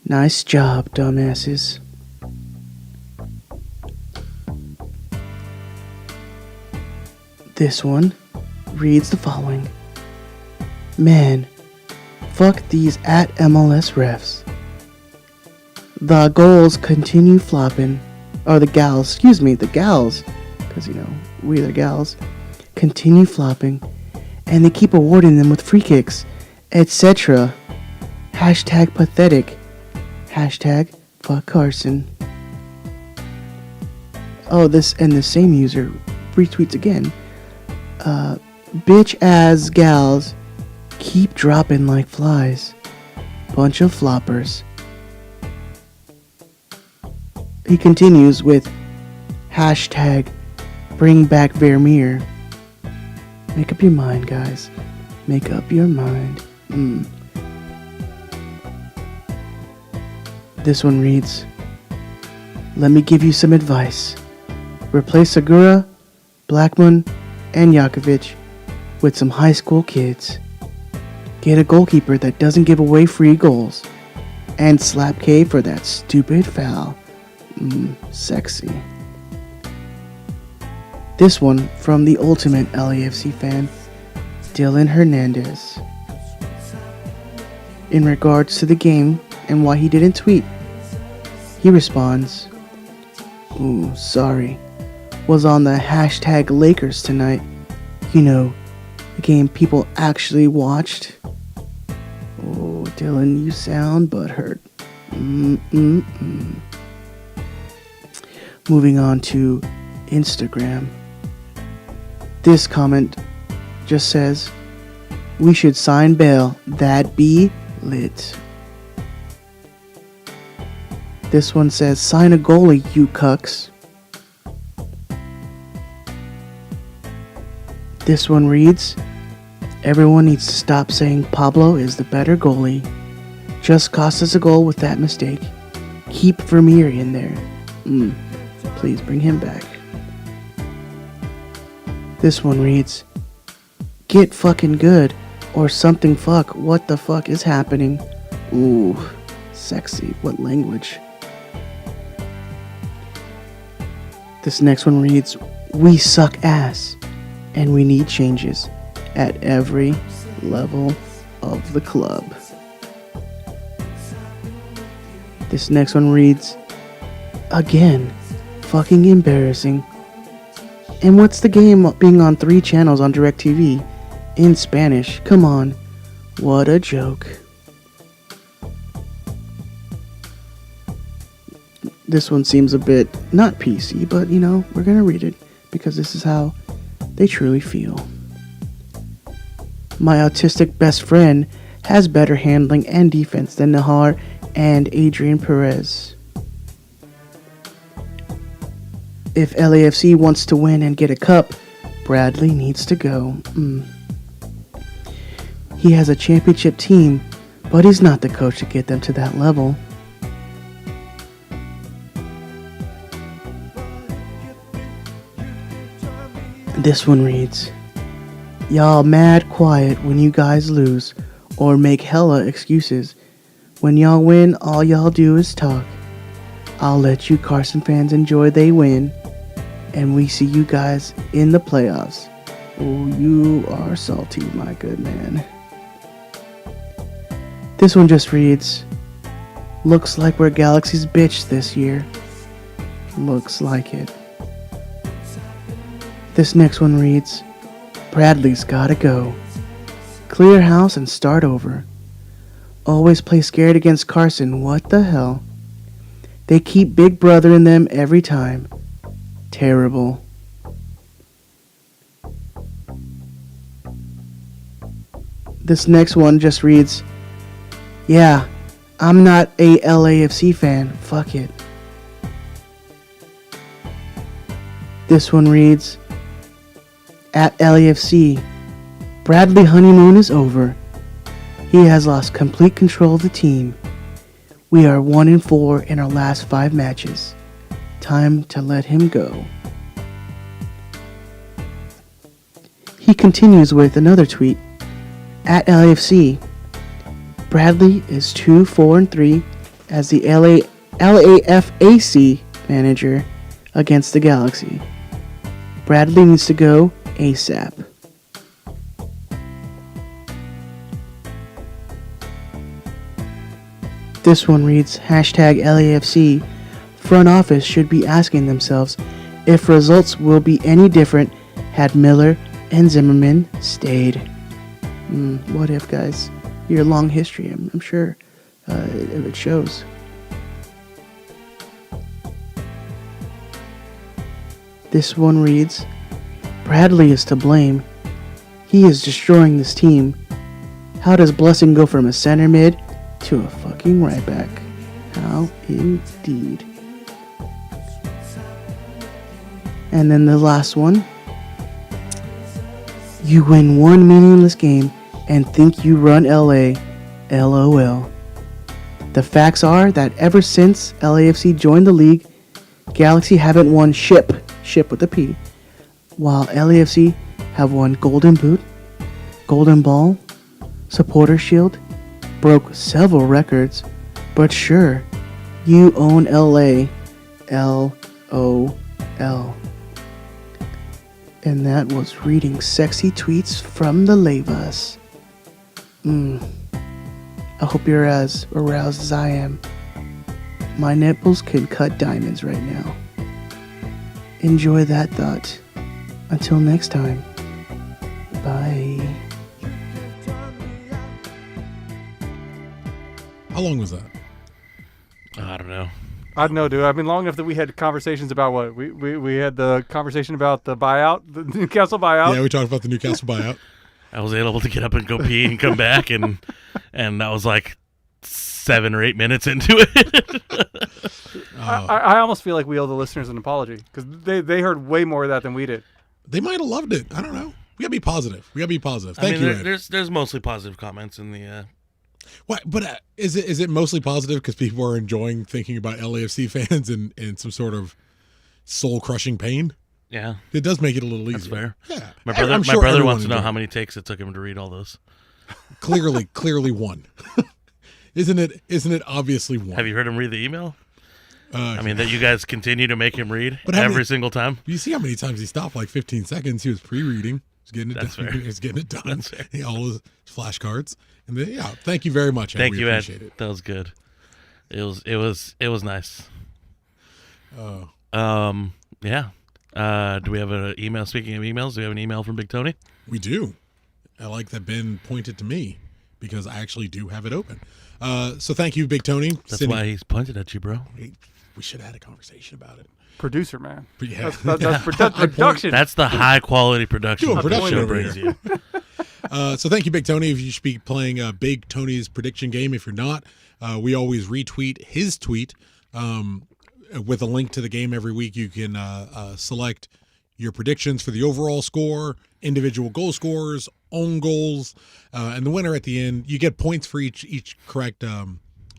[SPEAKER 5] nice job, dumbasses. This one reads the following. Man, fuck these at MLS refs. The goals continue flopping. Or the gals, because, we the gals, continue flopping, and they keep awarding them with free kicks, etc. Hashtag pathetic. Hashtag fuck Carson. Oh, the same user retweets again. Bitch ass gals keep dropping like flies. Bunch of floppers. He continues with hashtag bring back Vermeer. Make up your mind, guys. Make up your mind. This one reads, let me give you some advice. Replace Segura, Blackman, and Jakovic with some high school kids. Get a goalkeeper that doesn't give away free goals. And slap K for that stupid foul. Sexy. This one from the ultimate LAFC fan, Dylan Hernandez. In regards to the game and why he didn't tweet, he responds, sorry. Was on the hashtag Lakers tonight. The game people actually watched. Oh, Dylan, you sound butthurt. Moving on to Instagram. This comment just says, "We should sign Bale. That be lit." This one says, "Sign a goalie, you cucks." This one reads, "Everyone needs to stop saying Pablo is the better goalie. Just cost us a goal with that mistake. Keep Vermeer in there. Please bring him back." This one reads, "Get fucking good or something fuck. What the fuck is happening?" Ooh, sexy. What language? This next one reads, "We suck ass and we need changes at every level of the club." This next one reads, "Again, fucking embarrassing. And what's the game being on 3 channels on DirecTV in Spanish? Come on, what a joke." This one seems a bit not PC, but we're gonna read it because this is how they truly feel. "My autistic best friend has better handling and defense than Nahar and Adrian Perez. If LAFC wants to win and get a cup, Bradley needs to go. He has a championship team, but he's not the coach to get them to that level." This one reads, "Y'all mad quiet when you guys lose or make hella excuses. When y'all win, all y'all do is talk. I'll let you Carson fans enjoy they win, and we see you guys in the playoffs. Oh, you are salty, my good man." This one just reads, "Looks like we're Galaxy's bitch this year." Looks like it. This next one reads, "Bradley's gotta go. Clear house and start over. Always play scared against Carson, what the hell? They keep Big Brother in them every time. Terrible." This next one just reads, "Yeah, I'm not a LAFC fan. Fuck it." This one reads, "At LAFC, Bradley honeymoon is over. He has lost complete control of the team. We are 1-4 in our last 5 matches. Time to let him go." He continues with another tweet. "At LAFC, Bradley is 2-4-3 as the LAFAC manager against the Galaxy. Bradley needs to go ASAP." This one reads, #LAFC front office should be asking themselves if results will be any different had Miller and Zimmerman stayed. What if, guys? Your long history, I'm sure it shows. This one reads, "Bradley is to blame. He is destroying this team. How does Blessing go from a center mid to a fucking right back? How indeed." And then the last one. "You win one meaningless game and think you run LA. LOL. The facts are that ever since LAFC joined the league, Galaxy haven't won ship with a P, while LAFC have won Golden Boot, Golden Ball, Supporter Shield, broke several records, but sure, you own LA. LOL." And that was reading sexy tweets from the Levas. I hope you're as aroused as I am. My nipples could cut diamonds right now. Enjoy that thought. Until next time. Bye.
[SPEAKER 4] How long was that?
[SPEAKER 3] I don't know.
[SPEAKER 2] I don't know, dude. I mean, long enough that we had conversations about what? We had the conversation about the buyout, the Newcastle buyout.
[SPEAKER 4] Yeah, we talked about the Newcastle buyout.
[SPEAKER 3] I was able to get up and go pee and come back, and I was like 7 or 8 minutes into it.
[SPEAKER 2] I almost feel like we owe the listeners an apology because they heard way more of that than we did.
[SPEAKER 4] They might have loved it. I don't know. We gotta be positive. Thank you, Ed.
[SPEAKER 3] There's mostly positive comments in the.
[SPEAKER 4] What? But is it mostly positive because people are enjoying thinking about LAFC fans in some sort of soul crushing pain?
[SPEAKER 3] Yeah,
[SPEAKER 4] it does make it a little easier.
[SPEAKER 3] That's fair.
[SPEAKER 4] Yeah,
[SPEAKER 3] my brother wants to know how many takes it took him to read all those.
[SPEAKER 4] Clearly one. Isn't it obviously one?
[SPEAKER 3] Have you heard him read the email? I mean, that you guys continue to make him read single time.
[SPEAKER 4] You see how many times he stopped? Like 15 seconds. He was pre-reading. He's getting it done. He's getting it done.
[SPEAKER 3] That's fair.
[SPEAKER 4] All his flashcards. And then, thank you very much. Ed.
[SPEAKER 3] Thank you, Ed.
[SPEAKER 4] Appreciate it.
[SPEAKER 3] That was good. It was nice.
[SPEAKER 4] Oh.
[SPEAKER 3] Yeah. Do we have an email? Speaking of emails, do we have an email from Big Tony?
[SPEAKER 4] We do. I like that Ben pointed to me because I actually do have it open. So thank you, Big Tony.
[SPEAKER 3] That's why he's pointed at you, bro.
[SPEAKER 4] We should have had a conversation about it.
[SPEAKER 2] Producer, man.
[SPEAKER 4] But yeah.
[SPEAKER 2] That's production.
[SPEAKER 3] That's the high quality production
[SPEAKER 4] Doing
[SPEAKER 3] that the
[SPEAKER 4] production
[SPEAKER 3] show
[SPEAKER 4] over
[SPEAKER 3] brings
[SPEAKER 4] here.
[SPEAKER 3] you.
[SPEAKER 4] So thank you, Big Tony. If you should be playing Big Tony's prediction game, if you're not, we always retweet his tweet with a link to the game every week. You can select your predictions for the overall score, individual goal scores, own goals, and the winner at the end. You get points for each correct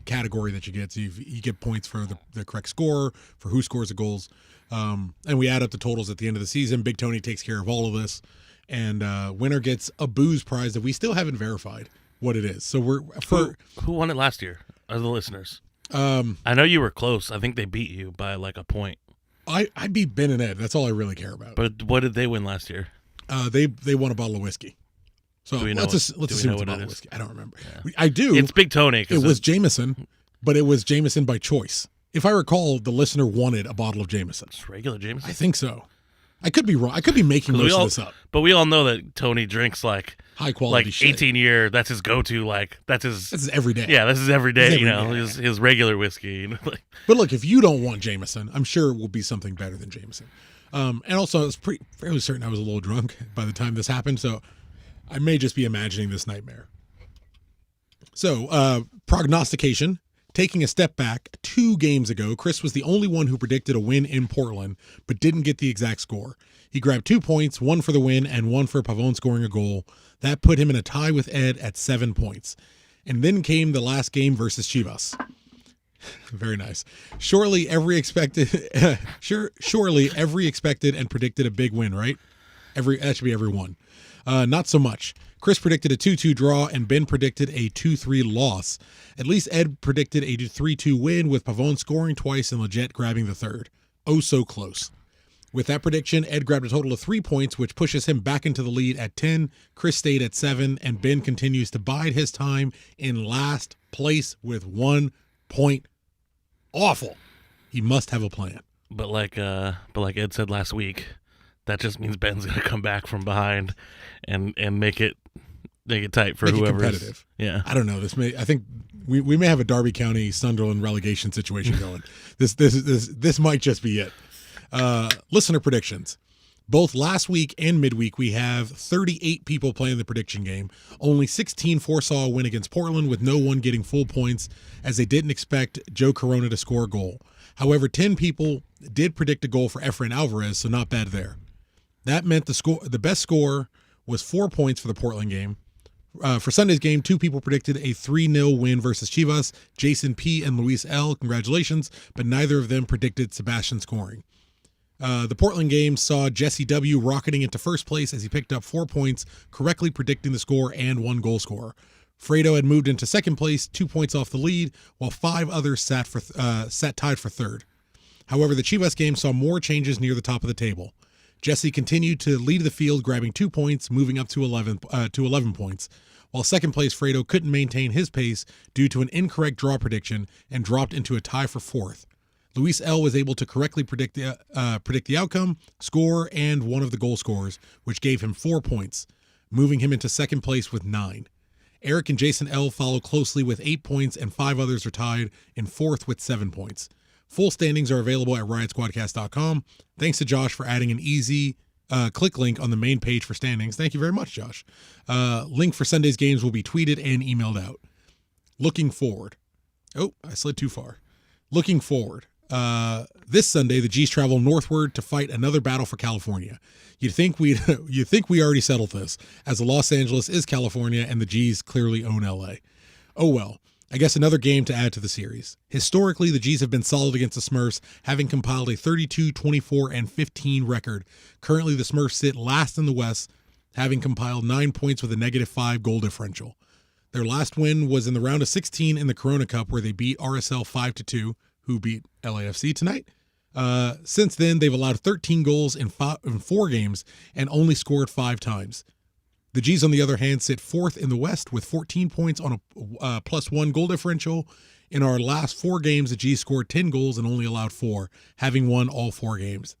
[SPEAKER 4] category that you get. So you get points for the correct score, for who scores the goals, and we add up the totals at the end of the season. Big Tony takes care of all of this, and winner gets a booze prize that we still haven't verified what it is. So
[SPEAKER 3] who won it last year? Are the listeners? I know you were close. I think they beat you by like a point.
[SPEAKER 4] I beat Ben and Ed. That's all I really care about.
[SPEAKER 3] But what did they win last year?
[SPEAKER 4] They won a bottle of whiskey. So let's assume it's a bottle of whiskey. I don't remember.
[SPEAKER 3] Yeah.
[SPEAKER 4] I do.
[SPEAKER 3] It's Big Tony.
[SPEAKER 4] It was Jameson, but it was Jameson by choice. If I recall, the listener wanted a bottle of Jameson.
[SPEAKER 3] It's regular Jameson?
[SPEAKER 4] I think so. I could be wrong. I could be making most of this up.
[SPEAKER 3] But we all know that Tony drinks like
[SPEAKER 4] high quality shit.
[SPEAKER 3] 18-year. That's his go-to. Like that's his
[SPEAKER 4] every day.
[SPEAKER 3] Yeah, this is every day. His regular whiskey.
[SPEAKER 4] But look, if you don't want Jameson, I'm sure it will be something better than Jameson. And also, I was fairly certain I was a little drunk by the time this happened, so I may just be imagining this nightmare. So, prognostication. Taking a step back, 2 games ago, Chris was the only one who predicted a win in Portland, but didn't get the exact score. He grabbed 2 points, 1 for the win and 1 for Pavone scoring a goal. That put him in a tie with Ed at 7 points. And then came the last game versus Chivas. Very nice. Surely every expected and predicted a big win, right? That should be every one. Not so much. Chris predicted a 2-2 draw and Ben predicted a 2-3 loss. At least Ed predicted a 3-2 win with Pavone scoring twice and Leggett grabbing the third. Oh, so close. With that prediction, Ed grabbed a total of 3 points, which pushes him back into the lead at 10. Chris stayed at 7, and Ben continues to bide his time in last place with 1 point. Awful. He must have a plan.
[SPEAKER 3] But like Ed said last week, that just means Ben's going to come back from behind and make it tight for whoever's
[SPEAKER 4] competitive.
[SPEAKER 3] Yeah.
[SPEAKER 4] I don't know. I think we may have a Derby County Sunderland relegation situation going. This might just be it. Listener predictions. Both last week and midweek, we have 38 people playing the prediction game. Only 16 foresaw a win against Portland, with no one getting full points, as they didn't expect Joe Corona to score a goal. However, 10 people did predict a goal for Efrain Alvarez, so not bad there. That meant the best score was 4 points for the Portland game. For Sunday's game, 2 people predicted a 3-0 win versus Chivas, Jason P. and Luis L. Congratulations, but neither of them predicted Sebastian scoring. The Portland game saw Jesse W. rocketing into first place as he picked up 4 points, correctly predicting the score and 1 goal scorer. Fredo had moved into second place, 2 points off the lead, while 5 others sat tied for third. However, the Chivas game saw more changes near the top of the table. Jesse continued to lead the field, grabbing 2 points, moving up to 11 points, while second place Fredo couldn't maintain his pace due to an incorrect draw prediction and dropped into a tie for fourth. Luis L. was able to correctly predict the outcome, score, and one of the goal scorers, which gave him 4 points, moving him into second place with 9. Eric and Jason L. follow closely with 8 points, and 5 others are tied in fourth with 7 points. Full standings are available at riotsquadcast.com. Thanks to Josh for adding an easy click link on the main page for standings. Thank you very much, Josh. Link for Sunday's games will be tweeted and emailed out. Looking forward. Oh, I slid too far. Looking forward. This Sunday, the G's travel northward to fight another battle for California. You'd think we already settled this, as Los Angeles is California and the G's clearly own LA. Oh well. I guess another game to add to the series. Historically, the G's have been solid against the Smurfs, having compiled a 32, 24, and 15 record. Currently, the Smurfs sit last in the West, having compiled 9 points with a -5 goal differential. Their last win was in the round of 16 in the Corona Cup, where they beat RSL 5-2, who beat LAFC tonight. Since then, they've allowed 13 goals in 4 games and only scored 5 times. The G's, on the other hand, sit 4th in the West with 14 points on a +1 goal differential. In our last 4 games, the G's scored 10 goals and only allowed 4, having won all 4 games,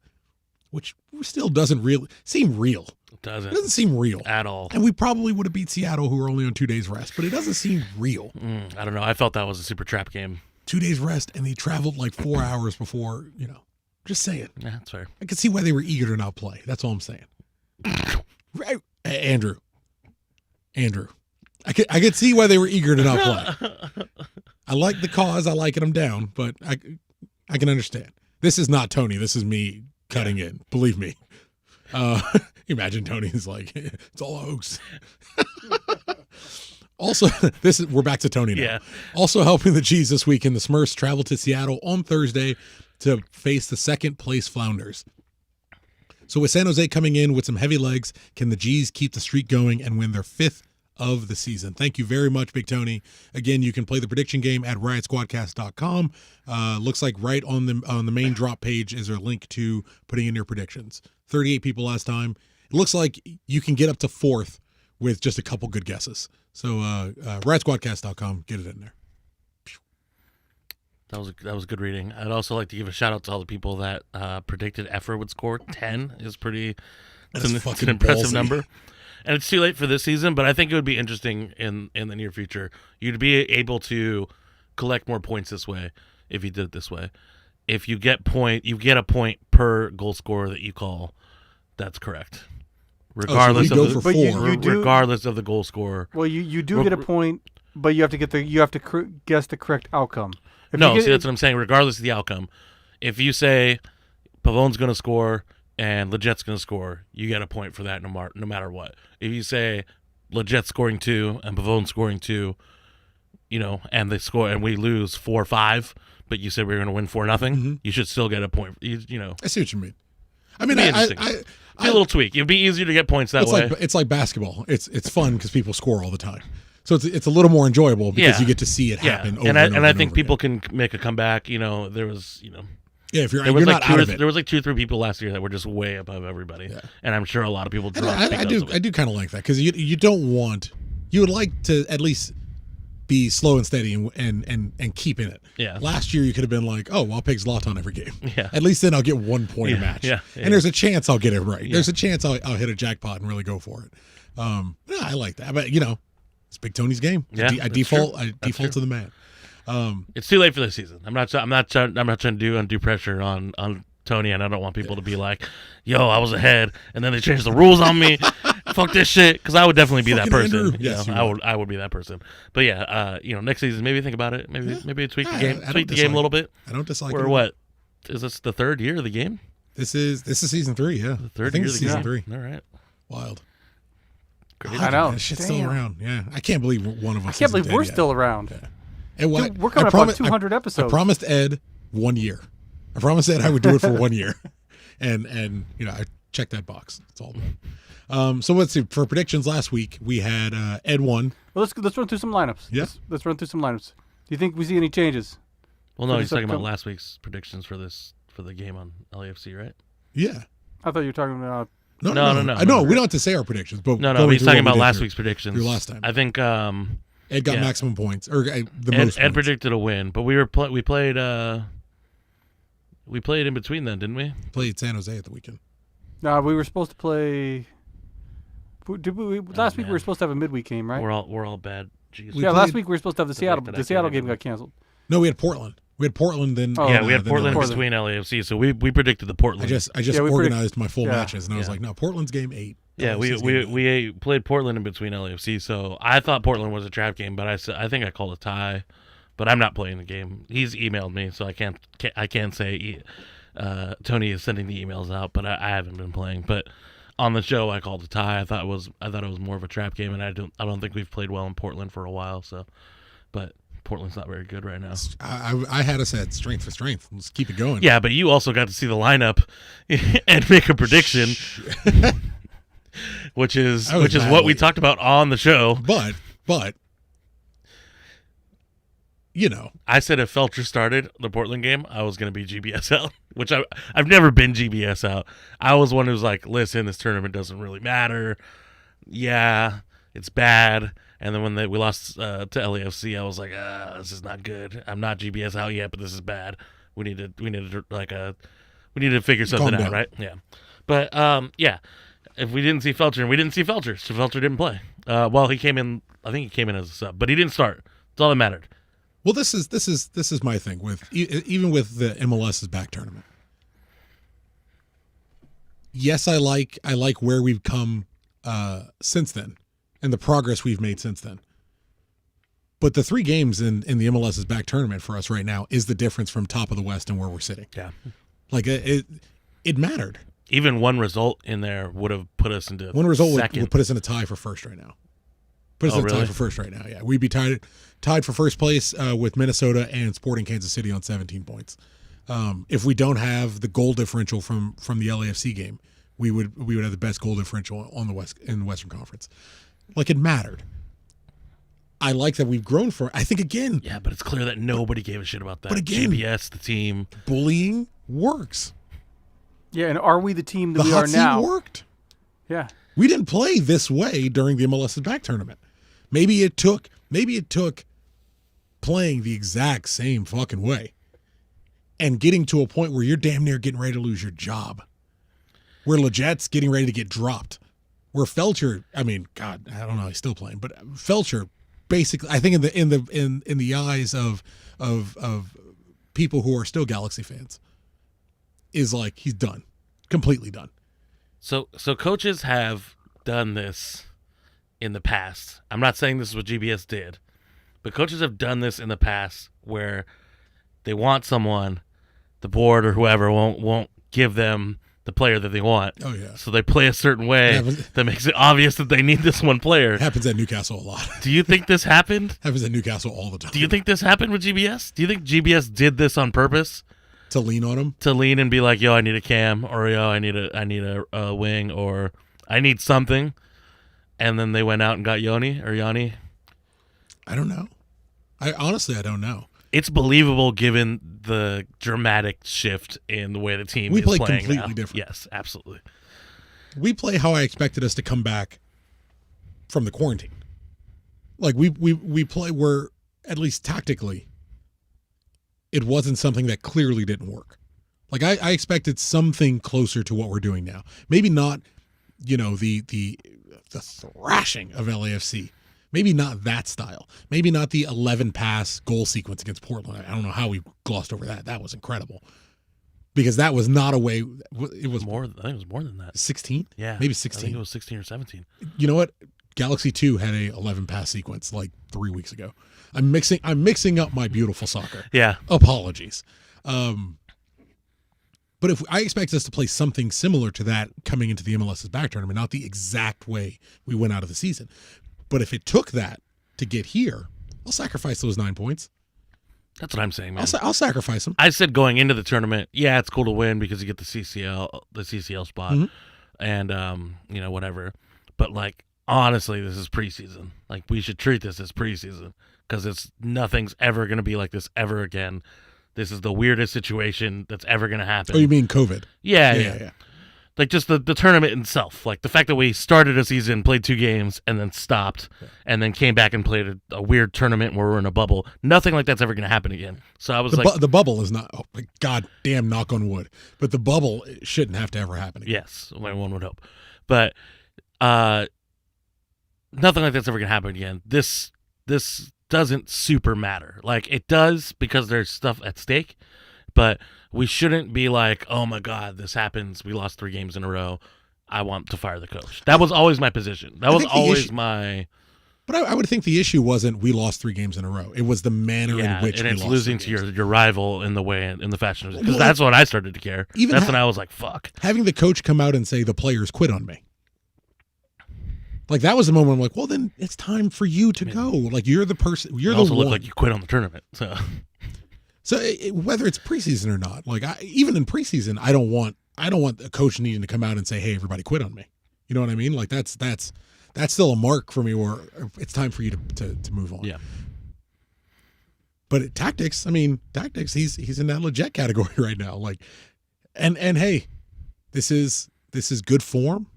[SPEAKER 4] which still doesn't really seem real.
[SPEAKER 3] It doesn't.
[SPEAKER 4] It doesn't seem real.
[SPEAKER 3] At all.
[SPEAKER 4] And we probably would have beat Seattle, who were only on 2 days rest, but it doesn't seem real.
[SPEAKER 3] I don't know. I felt that was a super trap game.
[SPEAKER 4] 2 days rest, and they traveled like 4 hours before, just saying.
[SPEAKER 3] Yeah, that's fair.
[SPEAKER 4] I could see why they were eager to not play. That's all I'm saying. Right. Andrew. I could see why they were eager to not play. I like the cause. I like it. I'm down, but I can understand. This is not Tony. This is me cutting in. Believe me. Imagine Tony's like, it's all a hoax. Also, we're back to Tony now.
[SPEAKER 3] Yeah.
[SPEAKER 4] Also helping the G's this weekend, the Smurfs travel to Seattle on Thursday to face the second place Flounders. So with San Jose coming in with some heavy legs, can the G's keep the streak going and win their 5th of the season? Thank you very much, Big Tony. Again, you can play the prediction game at riotsquadcast.com. Looks like right on the main drop page is a link to putting in your predictions. 38 people last time. It looks like you can get up to 4th with just a couple good guesses. So riotsquadcast.com, get it in there.
[SPEAKER 3] That was good reading. I'd also like to give a shout out to all the people that predicted Effer would score 10. It's an impressive number. And it's too late for this season, but I think it would be interesting in the near future. You'd be able to collect more points this way if you did it this way. If you get a point per goal scorer that you call. That's correct. Regardless
[SPEAKER 4] so
[SPEAKER 3] of the,
[SPEAKER 4] for
[SPEAKER 3] regardless of the goal scorer.
[SPEAKER 2] Well, you do get a point, but you have to guess the correct outcome.
[SPEAKER 3] That's what I'm saying. Regardless of the outcome, if you say Pavon's going to score and Leget's going to score, you get a point for that no matter what. If you say Leget's scoring 2 and Pavon's scoring 2, and they score and we lose 4-5, but you said we were going to win 4-0, you should still get a point. I
[SPEAKER 4] see what you mean. I mean,
[SPEAKER 3] a little tweak. It'd be easier to get points that way.
[SPEAKER 4] It's like basketball. It's fun because people score all the time. So it's a little more enjoyable because you get to see it happen over and over.
[SPEAKER 3] And I think people can make a comeback. There was,
[SPEAKER 4] if you're not out of it.
[SPEAKER 3] There was like 2 or 3 people last year that were just way above everybody. Yeah. And I'm sure a lot of people dropped.
[SPEAKER 4] I do kind of like that because you would like to at least be slow and steady and keep in it.
[SPEAKER 3] Yeah.
[SPEAKER 4] Last year you could have been like, oh, well, I'll pick Zlatan every game.
[SPEAKER 3] Yeah.
[SPEAKER 4] At least then I'll get 1 point a match.
[SPEAKER 3] Yeah.
[SPEAKER 4] And there's a chance I'll get it right. Yeah. There's a chance I'll hit a jackpot and really go for it. I like that. But it's Big Tony's game.
[SPEAKER 3] Yeah,
[SPEAKER 4] I default to the man.
[SPEAKER 3] It's too late for this season. I'm not trying to do undue pressure on Tony, and I don't want people to be like, "Yo, I was ahead," and then they changed the rules on me. Fuck this shit, because I would definitely be that person.
[SPEAKER 4] Yes,
[SPEAKER 3] I would be that person. But yeah, next season maybe think about it. Maybe tweak the game, a little bit.
[SPEAKER 4] I don't dislike it.
[SPEAKER 3] Or what? Is this the 3rd year of the game?
[SPEAKER 4] This is season 3. Yeah,
[SPEAKER 3] the 3rd year of the
[SPEAKER 4] season
[SPEAKER 3] game.
[SPEAKER 4] 3.
[SPEAKER 3] All right,
[SPEAKER 4] wild.
[SPEAKER 2] Crazy. I know.
[SPEAKER 4] This shit's still around. Yeah, I can't believe one of us.
[SPEAKER 2] I can't believe we're still around.
[SPEAKER 4] Yeah. And what?
[SPEAKER 2] Dude, we're coming up on 200 episodes.
[SPEAKER 4] I promised Ed 1 year. I promised Ed I would do it for 1 year, and I checked that box. It's all done. So let's see. For predictions last week, we had Ed won.
[SPEAKER 2] Well, let's run through some lineups.
[SPEAKER 4] Yes.
[SPEAKER 2] Let's run through some lineups. Do you think we see any changes?
[SPEAKER 3] Well, no, he's talking about last week's predictions for the game on LAFC, right?
[SPEAKER 4] Yeah.
[SPEAKER 2] I thought you were talking about.
[SPEAKER 4] No. I know we don't have to say our predictions, but
[SPEAKER 3] no. He's talking about last week's predictions.
[SPEAKER 4] Last time,
[SPEAKER 3] I think
[SPEAKER 4] Ed got maximum points or the most.
[SPEAKER 3] Ed predicted a win, but we played in between then, didn't we?
[SPEAKER 4] Played San Jose at the weekend.
[SPEAKER 2] No, we were supposed to play. Last week we were supposed to have a midweek game, right?
[SPEAKER 3] We're all bad. Jeez.
[SPEAKER 2] Last week we were supposed to have the Seattle game got canceled.
[SPEAKER 4] No, we had Portland. We had Portland then.
[SPEAKER 2] Oh,
[SPEAKER 3] Yeah, we had
[SPEAKER 4] then
[SPEAKER 3] Portland in
[SPEAKER 4] LAFC.
[SPEAKER 3] between LAFC, so we predicted the Portland.
[SPEAKER 4] I just
[SPEAKER 2] Yeah, we
[SPEAKER 4] organized my full
[SPEAKER 2] yeah.
[SPEAKER 4] matches, and I was
[SPEAKER 3] Yeah.
[SPEAKER 4] like, no, Portland's game 8.
[SPEAKER 3] Yeah,
[SPEAKER 4] LAFC's
[SPEAKER 3] we
[SPEAKER 4] game 9.
[SPEAKER 3] played Portland in between LAFC, so I thought Portland was a trap game, but I think I called a tie, but I'm not playing the game. He's emailed me, so I can't say Tony is sending the emails out, but I haven't been playing. But on the show, I called a tie. I thought it was more of a trap game, and I don't think we've played well in Portland for a while. So, but Portland's not very good right now.
[SPEAKER 4] I had us at strength for strength. Let's keep it going.
[SPEAKER 3] Yeah, but you also got to see the lineup and make a prediction, which is what we talked about on the show.
[SPEAKER 4] But you know,
[SPEAKER 3] I said if Felcher started the Portland game, I was going to be GBS out, which I've never been GBS out. I was one who's like, listen, this tournament doesn't really matter. Yeah, it's bad. And then when we lost to LAFC, I was like, this is not good. I'm not GBS out yet, but this is bad. We need to figure something out, right? Yeah. But yeah, if we didn't see Felcher, and we didn't see Felcher, so Felcher didn't play. Well, he came in. I think he came in as a sub, but he didn't start. That's all that mattered.
[SPEAKER 4] well, this is my thing with even with the MLS's back tournament. Yes, I like where we've come since then, and the progress we've made since then. But the 3 games in the MLS's back tournament for us right now is the difference from top of the West and where we're sitting.
[SPEAKER 3] Yeah.
[SPEAKER 4] Like it mattered.
[SPEAKER 3] Even one result in there would have put us into
[SPEAKER 4] One result
[SPEAKER 3] second.
[SPEAKER 4] would put us in a tie for first right now. Put us in a tie
[SPEAKER 3] really?
[SPEAKER 4] for first right now. Yeah, we'd be tied for first place with Minnesota and Sporting Kansas City on 17 points. If we don't have the goal differential from the LAFC game, we would have the best goal differential on the Western Conference. Like it mattered. I like that we've grown for. I think again,
[SPEAKER 3] Yeah, but it's clear that nobody gave a shit about that.
[SPEAKER 4] But again-
[SPEAKER 3] GBS, the team.
[SPEAKER 4] bullying works.
[SPEAKER 2] Yeah, and are we the team that
[SPEAKER 4] The
[SPEAKER 2] we
[SPEAKER 4] hot
[SPEAKER 2] are
[SPEAKER 4] seat
[SPEAKER 2] now?
[SPEAKER 4] worked.
[SPEAKER 2] Yeah.
[SPEAKER 4] We didn't play this way during the MLS's back tournament. Maybe it took playing the exact same fucking way and getting to a point where you're damn near getting ready to lose your job. Where Leget's getting ready to get dropped. Where Felcher, I mean, God, I don't know, he's still playing, but Felcher basically, I think in the eyes of people who are still Galaxy fans, is like he's done. Completely done.
[SPEAKER 3] So coaches have done this in the past. I'm not saying this is what GBS did, but coaches have done this in the past where they want someone, the board or whoever won't give them the player that they want.
[SPEAKER 4] Oh, yeah.
[SPEAKER 3] So they play a certain way
[SPEAKER 4] Yeah, but-
[SPEAKER 3] that makes it obvious that they need this one player.
[SPEAKER 4] It happens at Newcastle a lot.
[SPEAKER 3] Do you think this happened?
[SPEAKER 4] Happens at Newcastle all the time.
[SPEAKER 3] Do you think this happened with GBS? Do you think GBS did this on purpose?
[SPEAKER 4] To lean on him?
[SPEAKER 3] To lean and be like, yo, I need a cam, or yo, I need a wing, or I need something, and then they went out and got Yanni.
[SPEAKER 4] I don't know. I don't know.
[SPEAKER 3] It's believable given the dramatic shift in the way the team
[SPEAKER 4] We
[SPEAKER 3] is
[SPEAKER 4] play
[SPEAKER 3] playing
[SPEAKER 4] completely
[SPEAKER 3] now.
[SPEAKER 4] different.
[SPEAKER 3] Yes, absolutely.
[SPEAKER 4] We play how I expected us to come back from the quarantine. Like we play where, at least tactically, it wasn't something that clearly didn't work. Like I expected something closer to what we're doing now. Maybe not, the thrashing of LAFC. Maybe not that style. Maybe not the 11 pass goal sequence against Portland. I don't know how we glossed over that. That was incredible. Because that was not a way. It was
[SPEAKER 3] More, I think it was more than that.
[SPEAKER 4] 16.
[SPEAKER 3] Yeah,
[SPEAKER 4] maybe
[SPEAKER 3] I think
[SPEAKER 4] 16.
[SPEAKER 3] it was 16 or 17.
[SPEAKER 4] You know what? Galaxy 2 had a 11 pass sequence like 3 weeks ago. I'm mixing up my beautiful soccer.
[SPEAKER 3] Yeah,
[SPEAKER 4] Apologies. But if I expect us to play something similar to that coming into the MLS's back tournament, not the exact way we went out of the season. But if it took that to get here, I'll sacrifice those 9 points.
[SPEAKER 3] that's what I'm saying, man.
[SPEAKER 4] I'll sacrifice them.
[SPEAKER 3] I said going into the tournament, yeah, it's cool to win because you get the CCL spot,
[SPEAKER 4] Mhm.
[SPEAKER 3] and whatever. But like honestly, this is preseason. Like we should treat this as preseason because nothing's ever gonna be like this ever again. This is the weirdest situation that's ever gonna happen.
[SPEAKER 4] Oh, you mean COVID?
[SPEAKER 3] Yeah. Like just the tournament itself, like the fact that we started a season, played 2 games, and then stopped, and then came back and played a weird tournament where we're in a bubble. Nothing like that's ever going to happen again. So I was
[SPEAKER 4] The bubble is not. Oh, God damn, knock on wood. But the bubble shouldn't have to ever happen again.
[SPEAKER 3] yes, one would hope, but nothing like that's ever going to happen again. This doesn't super matter. Like, it does because there's stuff at stake, but we shouldn't be like, oh my God, this happens. We lost 3 games in a row. I want to fire the coach. That was always my position. That was always my...
[SPEAKER 4] But I would think the issue wasn't we lost 3 games in a row. It was the manner in which
[SPEAKER 3] and
[SPEAKER 4] we
[SPEAKER 3] it's
[SPEAKER 4] lost
[SPEAKER 3] losing
[SPEAKER 4] 3
[SPEAKER 3] to
[SPEAKER 4] games.
[SPEAKER 3] your rival in the fashion. Because
[SPEAKER 4] Well,
[SPEAKER 3] that's when I started to care.
[SPEAKER 4] even
[SPEAKER 3] That's when I was like, fuck.
[SPEAKER 4] Having the coach come out and say the players quit on me. Like, that was the moment I'm like, well, then it's time for you to go. Like, you're the person. You're
[SPEAKER 3] You
[SPEAKER 4] the
[SPEAKER 3] also
[SPEAKER 4] one.
[SPEAKER 3] look like you quit on the tournament. So
[SPEAKER 4] Whether it's preseason or not, like even in preseason, I don't want a coach needing to come out and say, "Hey, everybody, quit on me." You know what I mean? Like that's still a mark for me where it's time for you to move on.
[SPEAKER 3] Yeah.
[SPEAKER 4] But tactics, he's in that legit category right now. Like, and hey, this is good form.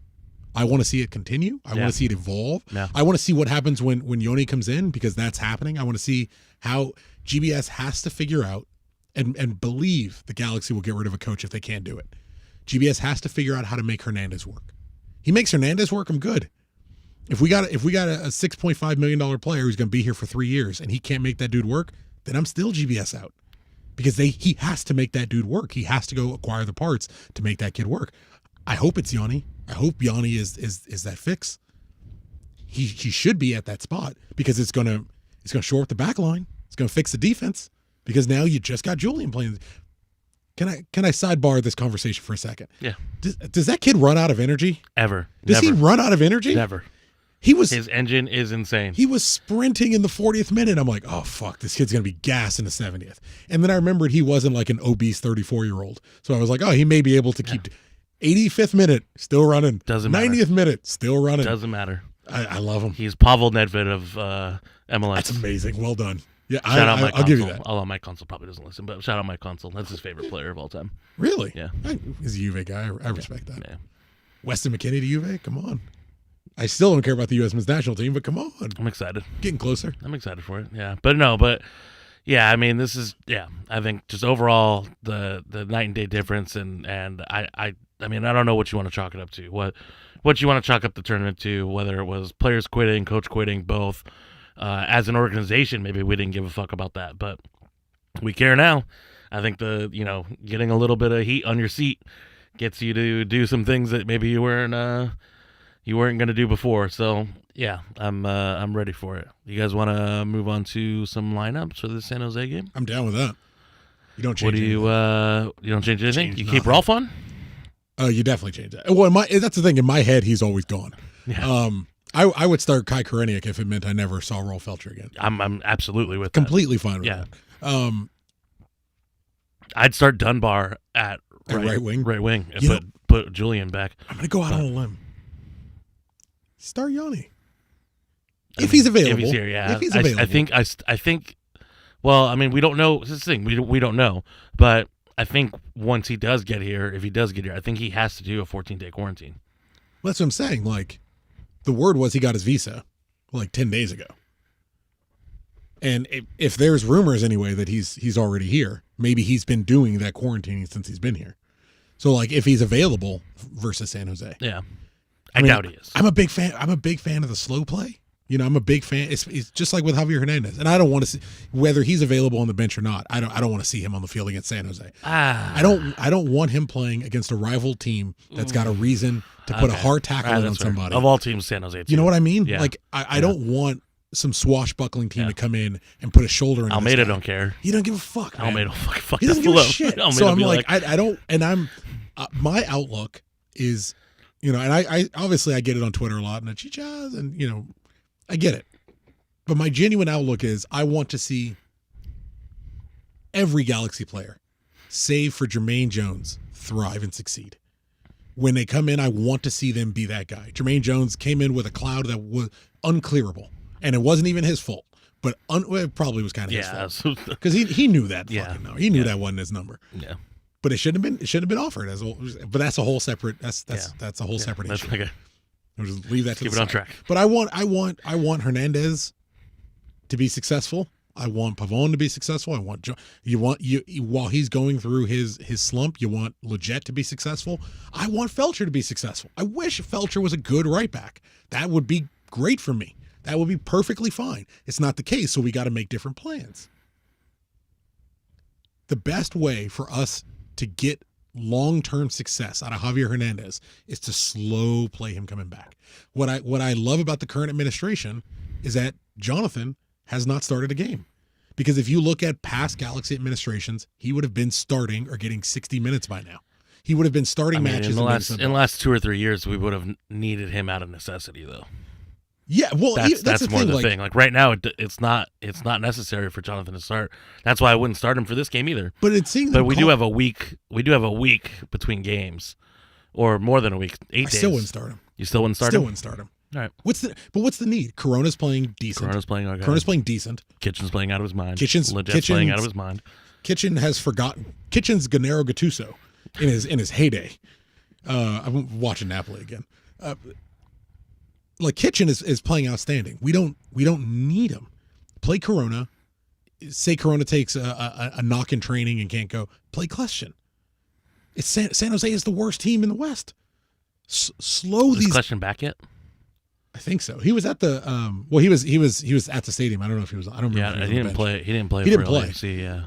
[SPEAKER 4] I want to see it continue. I want to see it evolve.
[SPEAKER 3] Yeah.
[SPEAKER 4] I want to see what happens when Yoni comes in, because that's happening. I want to see how GBS has to figure out and believe the Galaxy will get rid of a coach if they can't do it. GBS has to figure out how to make Hernandez work. He makes Hernandez work, I'm good. If we got a $6.5 million player who's going to be here for 3 years and he can't make that dude work, then I'm still GBS out, because he has to make that dude work. He has to go acquire the parts to make that kid work. I hope it's Yanni. I hope Yanni is that fix. He should be at that spot, because it's gonna shore up the back line. It's gonna fix the defense, because now you just got Julian playing. Can I sidebar this conversation for a second?
[SPEAKER 3] yeah,
[SPEAKER 4] Does that kid run out of energy?
[SPEAKER 3] ever.
[SPEAKER 4] Does he run out of energy?
[SPEAKER 3] Never. His engine is insane.
[SPEAKER 4] He was sprinting in the 40th minute. I'm like, oh, fuck, this kid's going to be gassed in the 70th. And then I remembered he wasn't like an obese 34-year-old. So I was like, oh, he may be able to keep 85th minute, still running.
[SPEAKER 3] Doesn't matter.
[SPEAKER 4] 90th minute, still running.
[SPEAKER 3] Doesn't matter.
[SPEAKER 4] I love him.
[SPEAKER 3] He's Pavel Nedved of MLS.
[SPEAKER 4] That's amazing. Well done. Yeah,
[SPEAKER 3] Shout out Mike
[SPEAKER 4] I'll give you that.
[SPEAKER 3] Although Mike Console probably doesn't listen, but shout out Mike Console. That's his favorite player of all time.
[SPEAKER 4] Really?
[SPEAKER 3] Yeah.
[SPEAKER 4] He's a Juve guy. I respect that.
[SPEAKER 3] Yeah.
[SPEAKER 4] Weston McKennie to Juve? Come on. I still don't care about the U.S. men's national team, but come on.
[SPEAKER 3] I'm excited.
[SPEAKER 4] Getting closer.
[SPEAKER 3] I'm excited for it. Yeah. But yeah, I mean, this is, I think just overall the night and day difference. And I mean, I don't know what you want to chalk it up to. What you want to chalk up the tournament to, whether it was players quitting, coach quitting, both. As an organization, maybe we didn't give a fuck about that, but we care now. I think getting a little bit of heat on your seat gets you to do some things that maybe you weren't going to do before. So yeah, I'm ready for it. You guys want to move on to some lineups for the San Jose game?
[SPEAKER 4] I'm down with that. You don't change
[SPEAKER 3] anything. You don't change anything? You keep
[SPEAKER 4] nothing.
[SPEAKER 3] Rolf on?
[SPEAKER 4] You definitely change that. Well, that's the thing. In my head, he's always gone.
[SPEAKER 3] Yeah.
[SPEAKER 4] I would start Kai Koreniuk if it meant I never saw Rolf Felcher again.
[SPEAKER 3] I'm absolutely with
[SPEAKER 4] Completely fine with
[SPEAKER 3] Yeah.
[SPEAKER 4] that.
[SPEAKER 3] I'd start Dunbar at
[SPEAKER 4] right wing?
[SPEAKER 3] Right wing. And put Julian back.
[SPEAKER 4] I'm going to go out on a limb. Start Yanni. If he's available.
[SPEAKER 3] If he's here, yeah.
[SPEAKER 4] If he's available.
[SPEAKER 3] I think. Well, I mean, we don't know. This is the thing. We don't know. But I think once he does get here, if he does get here, I think he has to do a 14-day quarantine.
[SPEAKER 4] Well, that's what I'm saying. Like, the word was he got his visa like 10 days ago. And if there's rumors anyway that he's already here, maybe he's been doing that quarantining since he's been here. So like if he's available versus San Jose.
[SPEAKER 3] Yeah. I doubt he is.
[SPEAKER 4] I'm a big fan of the slow play. I'm a big fan. It's just like with Javier Hernandez. And I don't want to see whether he's available on the bench or not. I don't want to see him on the field against San Jose. I don't want him playing against a rival team that's got a reason to put a hard tackle in on somebody.
[SPEAKER 3] Of all teams, San Jose too.
[SPEAKER 4] You know what I mean?
[SPEAKER 3] Yeah.
[SPEAKER 4] Like I don't want some swashbuckling team to come in and put a shoulder in.
[SPEAKER 3] Almeida don't care.
[SPEAKER 4] He don't give a fuck. Man.
[SPEAKER 3] Almeida fuck
[SPEAKER 4] he doesn't give a shit. So I'm like,
[SPEAKER 3] I
[SPEAKER 4] I don't, and I'm my outlook is, and I obviously I get it on Twitter a lot and chichas and I get it, but my genuine outlook is I want to see every Galaxy player, save for Jermaine Jones, thrive and succeed. When they come in, I want to see them be that guy. Jermaine Jones came in with a cloud that was unclearable. And it wasn't even his fault, but it probably was kind of his fault because he knew that. Fucking number. He knew that wasn't his number.
[SPEAKER 3] Yeah,
[SPEAKER 4] but it should have been offered as. But that's a whole separate. That's a whole separate issue.
[SPEAKER 3] Okay.
[SPEAKER 4] We'll just leave that to
[SPEAKER 3] keep
[SPEAKER 4] the
[SPEAKER 3] it
[SPEAKER 4] side.
[SPEAKER 3] on track.
[SPEAKER 4] But I want Hernandez to be successful. I want Pavone to be successful. I want while he's going through his slump, you want Leggett to be successful. I want Felcher to be successful. I wish Felcher was a good right back. That would be great for me. That would be perfectly fine. It's not the case, so we got to make different plans. The best way for us to get long-term success out of Javier Hernandez is to slow play him coming back. What I love about the current administration is that Jonathan has not started a game. Because if you look at past Galaxy administrations, he would have been starting or getting 60 minutes by now. He would have been starting matches.
[SPEAKER 3] In the last 2 or 3 years, we would have needed him out of necessity, though.
[SPEAKER 4] Yeah, well,
[SPEAKER 3] that's more the thing. Like right now, it's not necessary for Jonathan to start. That's why I wouldn't start him for this game either.
[SPEAKER 4] But it's seeing.
[SPEAKER 3] But we do have a week. We do have a week between games, or more than a week. 8 days.
[SPEAKER 4] I still wouldn't start him.
[SPEAKER 3] You still wouldn't start him?
[SPEAKER 4] Still wouldn't start him.
[SPEAKER 3] All right.
[SPEAKER 4] What's the need? Corona's playing decent.
[SPEAKER 3] Corona's playing okay.
[SPEAKER 4] Corona's playing decent.
[SPEAKER 3] Kitchen's playing out of his mind.
[SPEAKER 4] Kitchen's
[SPEAKER 3] playing out of his mind.
[SPEAKER 4] Kitchen has forgotten. Kitchen's Gennaro Gattuso in his heyday. I'm watching Napoli again. Like Kitchen is playing outstanding. We don't need him. Play Corona. Say Corona takes a knock in training and can't go. Play Kleshin. It's San Jose is the worst team in the West. Slow these.
[SPEAKER 3] Is Kleshin back yet?
[SPEAKER 4] I think so. He was at the he was at the stadium. I don't know if he was. I don't remember.
[SPEAKER 3] Yeah, he didn't play. He didn't play.
[SPEAKER 4] He didn't play.
[SPEAKER 3] LAFC, yeah.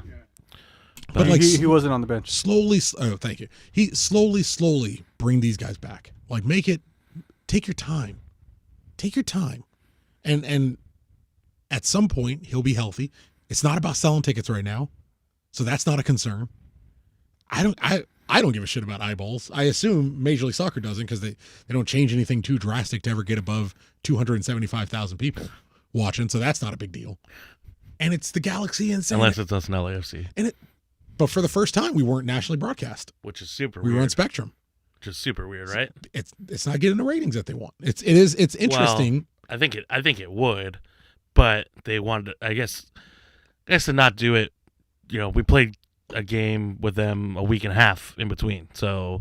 [SPEAKER 4] But like
[SPEAKER 2] he wasn't on the bench.
[SPEAKER 4] Slowly. Oh, thank you. He slowly bring these guys back. Like make it. Take your time. Take your time, and at some point he'll be healthy. It's not about selling tickets right now, so that's not a concern. I don't give a shit about eyeballs. I assume Major League Soccer doesn't because they don't change anything too drastic to ever get above 275,000 people watching, so that's not a big deal. And it's the Galaxy and
[SPEAKER 3] unless it's us in LAFC.
[SPEAKER 4] But for the first time, we weren't nationally broadcast,
[SPEAKER 3] which is super.
[SPEAKER 4] We
[SPEAKER 3] weird.
[SPEAKER 4] were on Spectrum,
[SPEAKER 3] which is super weird, right?
[SPEAKER 4] It's not getting the ratings that they want. It's interesting.
[SPEAKER 3] Well, I think it would, but they wanted. I guess to not do it. You know, we played a game with them a week and a half in between, so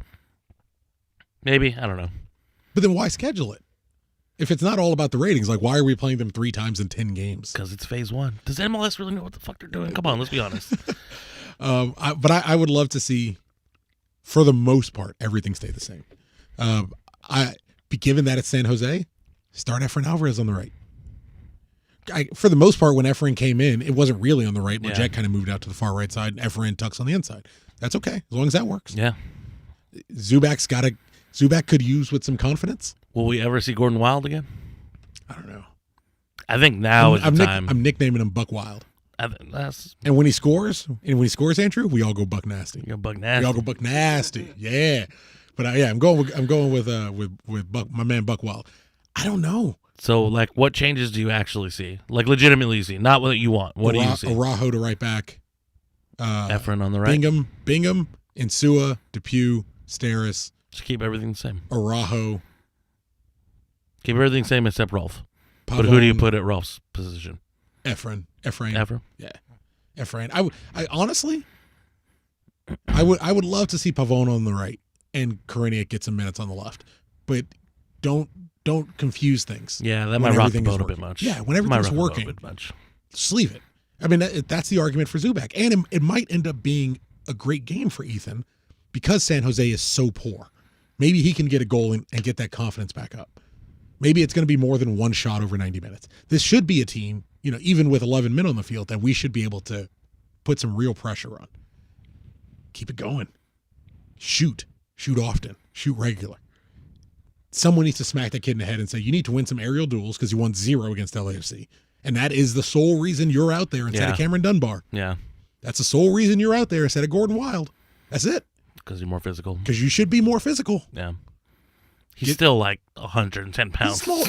[SPEAKER 3] maybe I don't know.
[SPEAKER 4] But then why schedule it? If it's not all about the ratings, like why are we playing them 3 times in 10 games?
[SPEAKER 3] Because it's phase 1. Does MLS really know what the fuck they're doing? Come on, let's be honest.
[SPEAKER 4] But I would love to see, for the most part, everything stay the same. Given that it's San Jose, start Efrain Alvarez on the right. For the most part, when Efrain came in, it wasn't really on the right. Lletget kind of moved out to the far right side, and Efrain tucks on the inside. That's okay, as long as that works.
[SPEAKER 3] Yeah.
[SPEAKER 4] Zubac could use with some confidence.
[SPEAKER 3] Will we ever see Gordon Wild again?
[SPEAKER 4] I don't know.
[SPEAKER 3] I think now is the time.
[SPEAKER 4] I'm nicknaming him Buck Wild.
[SPEAKER 3] And
[SPEAKER 4] when he scores, Andrew, we all go Buck Nasty.
[SPEAKER 3] You go Buck Nasty.
[SPEAKER 4] We all go Buck Nasty. Yeah. But I'm going with Buck, my man Buck Wild. I don't know.
[SPEAKER 3] So, like, what changes do you actually see? Like, legitimately see, not what you want. What do you see?
[SPEAKER 4] Araujo to right back.
[SPEAKER 3] Efrain on the right.
[SPEAKER 4] Bingham, Insua, Depew, Steris.
[SPEAKER 3] Just keep everything the same.
[SPEAKER 4] Araujo.
[SPEAKER 3] Keep everything the same except Rolf.
[SPEAKER 4] Pavone,
[SPEAKER 3] But who do you put at Rolf's position?
[SPEAKER 4] Efrain.
[SPEAKER 3] Yeah.
[SPEAKER 4] Efrain. I honestly, I would love to see Pavone on the right and Koreniuk get some minutes on the left, but don't confuse things.
[SPEAKER 3] Yeah, that might rock the boat a bit much.
[SPEAKER 4] Yeah, when everything's working, just leave it. I mean, that's the argument for Zubac, and it might end up being a great game for Ethan because San Jose is so poor. Maybe he can get a goal and get that confidence back up. Maybe it's going to be more than one shot over 90 minutes. This should be a team, even with 11 men on the field, that we should be able to put some real pressure on. Keep it going. Shoot often, shoot regular. Someone needs to smack that kid in the head and say, you need to win some aerial duels because you won 0 against LAFC. And that is the sole reason you're out there instead of Cameron Dunbar.
[SPEAKER 3] Yeah.
[SPEAKER 4] That's the sole reason you're out there instead of Gordon Wild. That's it.
[SPEAKER 3] Because you're more physical.
[SPEAKER 4] Because you should be more physical.
[SPEAKER 3] Yeah. He's still like 110 pounds.
[SPEAKER 4] He's small.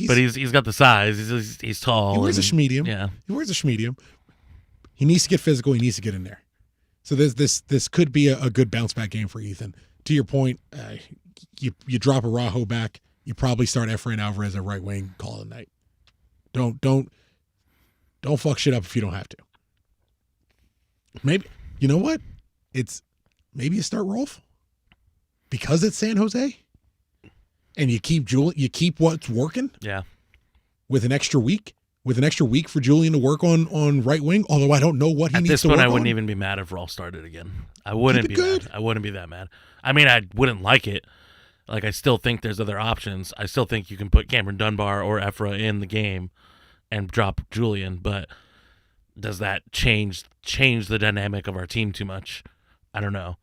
[SPEAKER 3] But he's got the size. He's tall.
[SPEAKER 4] He wears a schmedium.
[SPEAKER 3] Yeah.
[SPEAKER 4] He wears a schmedium. He needs to get physical. He needs to get in there. So this could be a good bounce back game for Ethan. To your point, you drop Araujo back. You probably start Efrain Alvarez at right wing. Call it a night. Don't fuck shit up if you don't have to. Maybe you know what? Maybe you start Rolf because it's San Jose, and you keep what's working.
[SPEAKER 3] Yeah.
[SPEAKER 4] With an extra week for Julian to work on right wing. Although I don't know what he needs to work on. At this point,
[SPEAKER 3] I wouldn't even be mad if Rolf started again. I wouldn't be
[SPEAKER 4] good.
[SPEAKER 3] mad. I wouldn't be that mad. I mean, I wouldn't like it. Like, I still think there's other options. I still think you can put Cameron Dunbar or Ephra in the game and drop Julian, but does that change the dynamic of our team too much? I don't know.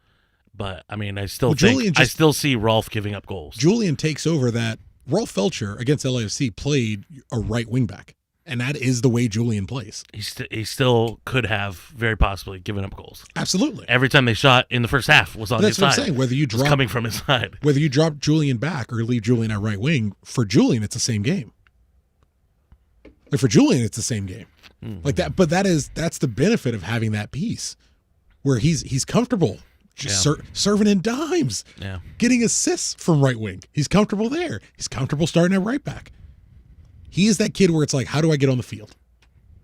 [SPEAKER 3] But, I mean, I still I still see Rolf giving up goals.
[SPEAKER 4] Julian takes over that. Rolf Felcher against LAFC played a right wing back, and that is the way Julian plays.
[SPEAKER 3] He still could have very possibly given up goals.
[SPEAKER 4] Absolutely.
[SPEAKER 3] Every time they shot in the first half was on his side.
[SPEAKER 4] That's what I'm saying. Whether you drop
[SPEAKER 3] coming from his side.
[SPEAKER 4] Whether you drop Julian back or leave Julian at right wing, for Julian it's the same game. Like for Julian, it's the same game. Like that, but that's the benefit of having that piece where he's comfortable. Just serving in dimes, getting assists from right wing. He's comfortable there. He's comfortable starting at right back. He is that kid where it's like, how do I get on the field?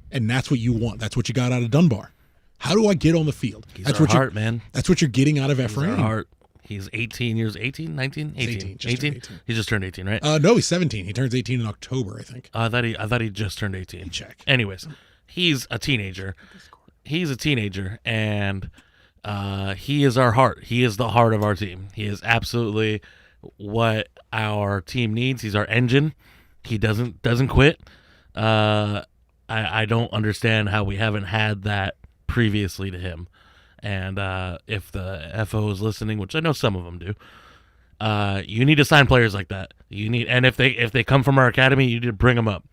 [SPEAKER 4] And that's what you want. That's what you got out of Dunbar. How do I get on the field?
[SPEAKER 3] That's what heart, man.
[SPEAKER 4] That's what you're getting out of Ephraim.
[SPEAKER 3] Heart. He's 18 years, 18, 19? 18. 18? He just turned 18, right?
[SPEAKER 4] No, he's 17. He turns 18 in October, I think.
[SPEAKER 3] I thought he just turned 18.
[SPEAKER 4] Check.
[SPEAKER 3] Anyways, he's a teenager. And he is our heart. He is the heart of our team. He is absolutely what our team needs. He's our engine. He doesn't quit. I don't understand how we haven't had that previously to him. And if the FO is listening, which I know some of them do, you need to sign players like that. And if they come from our academy, you need to bring them up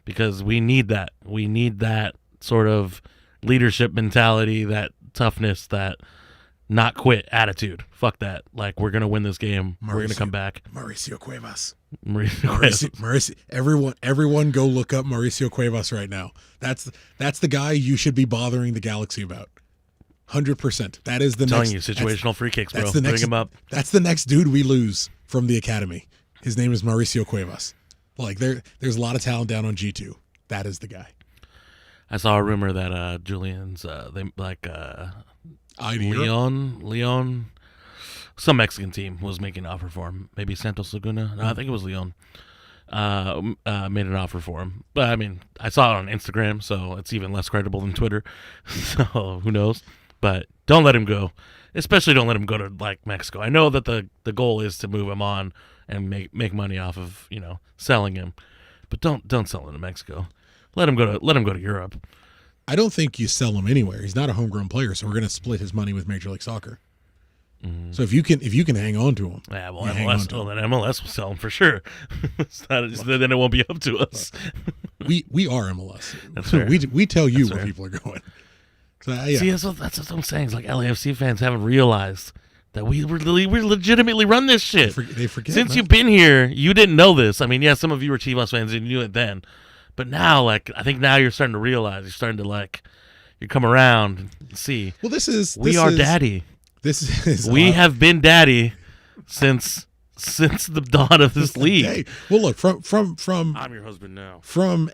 [SPEAKER 3] because we need that. We need that sort of leadership mentality, that toughness, that not quit attitude. Fuck that. Like, we're going to win this game. We're going to come back.
[SPEAKER 4] Mauricio Cuevas.
[SPEAKER 3] Mauricio.
[SPEAKER 4] Everyone go look up Mauricio Cuevas right now. That's the guy you should be bothering the Galaxy about. 100%. That is the
[SPEAKER 3] I'm telling
[SPEAKER 4] next.
[SPEAKER 3] You, situational free kicks, bro.
[SPEAKER 4] Bring
[SPEAKER 3] him up.
[SPEAKER 4] That's the next dude we lose from the academy. His name is Mauricio Cuevas. Like, there's a lot of talent down on G2. That is the guy.
[SPEAKER 3] I saw a rumor that Julian's Leon, some Mexican team was making an offer for him. Maybe Santos Laguna. No, I think it was Leon. Made an offer for him. But I mean, I saw it on Instagram, so it's even less credible than Twitter. So who knows? But don't let him go. Especially don't let him go to like Mexico. I know that the goal is to move him on and make money off of, selling him. But don't sell him to Mexico. Let him go to Europe.
[SPEAKER 4] I don't think you sell him anywhere. He's not a homegrown player, so we're going to split his money with Major League Soccer. Mm-hmm. So if you can hang on to him,
[SPEAKER 3] then MLS will sell him for sure. Then it won't be up to us.
[SPEAKER 4] we are MLS.
[SPEAKER 3] That's fair.
[SPEAKER 4] We tell you
[SPEAKER 3] that's
[SPEAKER 4] where
[SPEAKER 3] fair.
[SPEAKER 4] People are going. So
[SPEAKER 3] See, that's what I'm saying. It's like LAFC fans haven't realized that we legitimately run this shit.
[SPEAKER 4] They forget.
[SPEAKER 3] Since you've been here, you didn't know this. I mean, yeah, some of you were Chivas fans and you knew it then. But now, I think now you're starting to realize. You're starting to, you come around and see.
[SPEAKER 4] Well,
[SPEAKER 3] we are daddy.
[SPEAKER 4] This is.
[SPEAKER 3] We have been daddy since the dawn of this league.
[SPEAKER 4] Hey, well, look, from
[SPEAKER 3] I'm your husband now.
[SPEAKER 4] From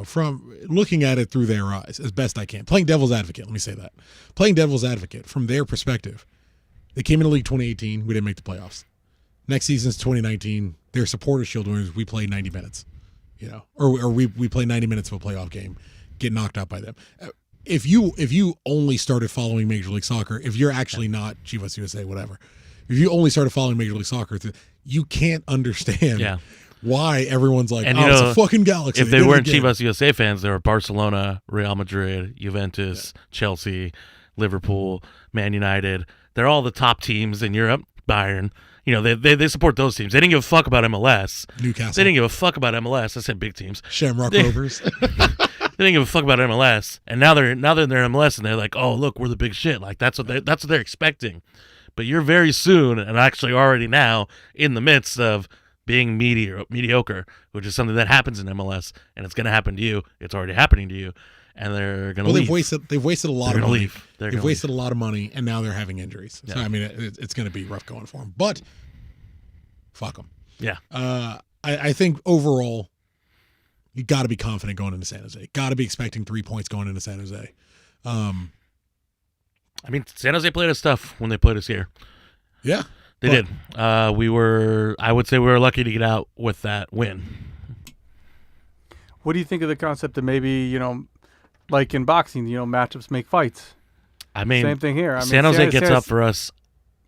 [SPEAKER 4] from looking at it through their eyes as best I can, playing devil's advocate. Let me say that. Playing devil's advocate from their perspective. They came into league 2018. We didn't make the playoffs. Next season's 2019. Their supporter shield winners. We played 90 minutes. Or we play 90 minutes of a playoff game, get knocked out by them. If you only started following Major League Soccer, if you're actually not Chivas USA, whatever, if you only started following Major League Soccer, you can't understand why everyone's like, it's a fucking Galaxy.
[SPEAKER 3] If they weren't Chivas USA fans, there were Barcelona, Real Madrid, Juventus, Chelsea, Liverpool, Man United. They're all the top teams in Europe. Bayern. They support those teams. They didn't give a fuck about MLS.
[SPEAKER 4] Newcastle.
[SPEAKER 3] They didn't give a fuck about MLS. I said big teams.
[SPEAKER 4] Shamrock Rovers.
[SPEAKER 3] They didn't give a fuck about MLS. And now they're in MLS and they're like, oh look, we're the big shit. Like that's what they're expecting. But you're very soon and actually already now in the midst of being mediocre, which is something that happens in MLS and it's going to happen to you. It's already happening to you. And they're going to leave.
[SPEAKER 4] They've wasted a lot of money.
[SPEAKER 3] They've
[SPEAKER 4] wasted a lot of money, and now they're having injuries. Yeah. So I mean, it's going to be rough going for them. But fuck them.
[SPEAKER 3] Yeah.
[SPEAKER 4] I think overall, you got to be confident going into San Jose. Got to be expecting 3 points going into San Jose.
[SPEAKER 3] I mean, San Jose played us tough when they played us here.
[SPEAKER 4] Yeah,
[SPEAKER 3] they did. I would say we were lucky to get out with that win.
[SPEAKER 2] What do you think of the concept that maybe like in boxing, matchups make fights?
[SPEAKER 3] I mean,
[SPEAKER 2] same thing here.
[SPEAKER 3] San Jose gets up for us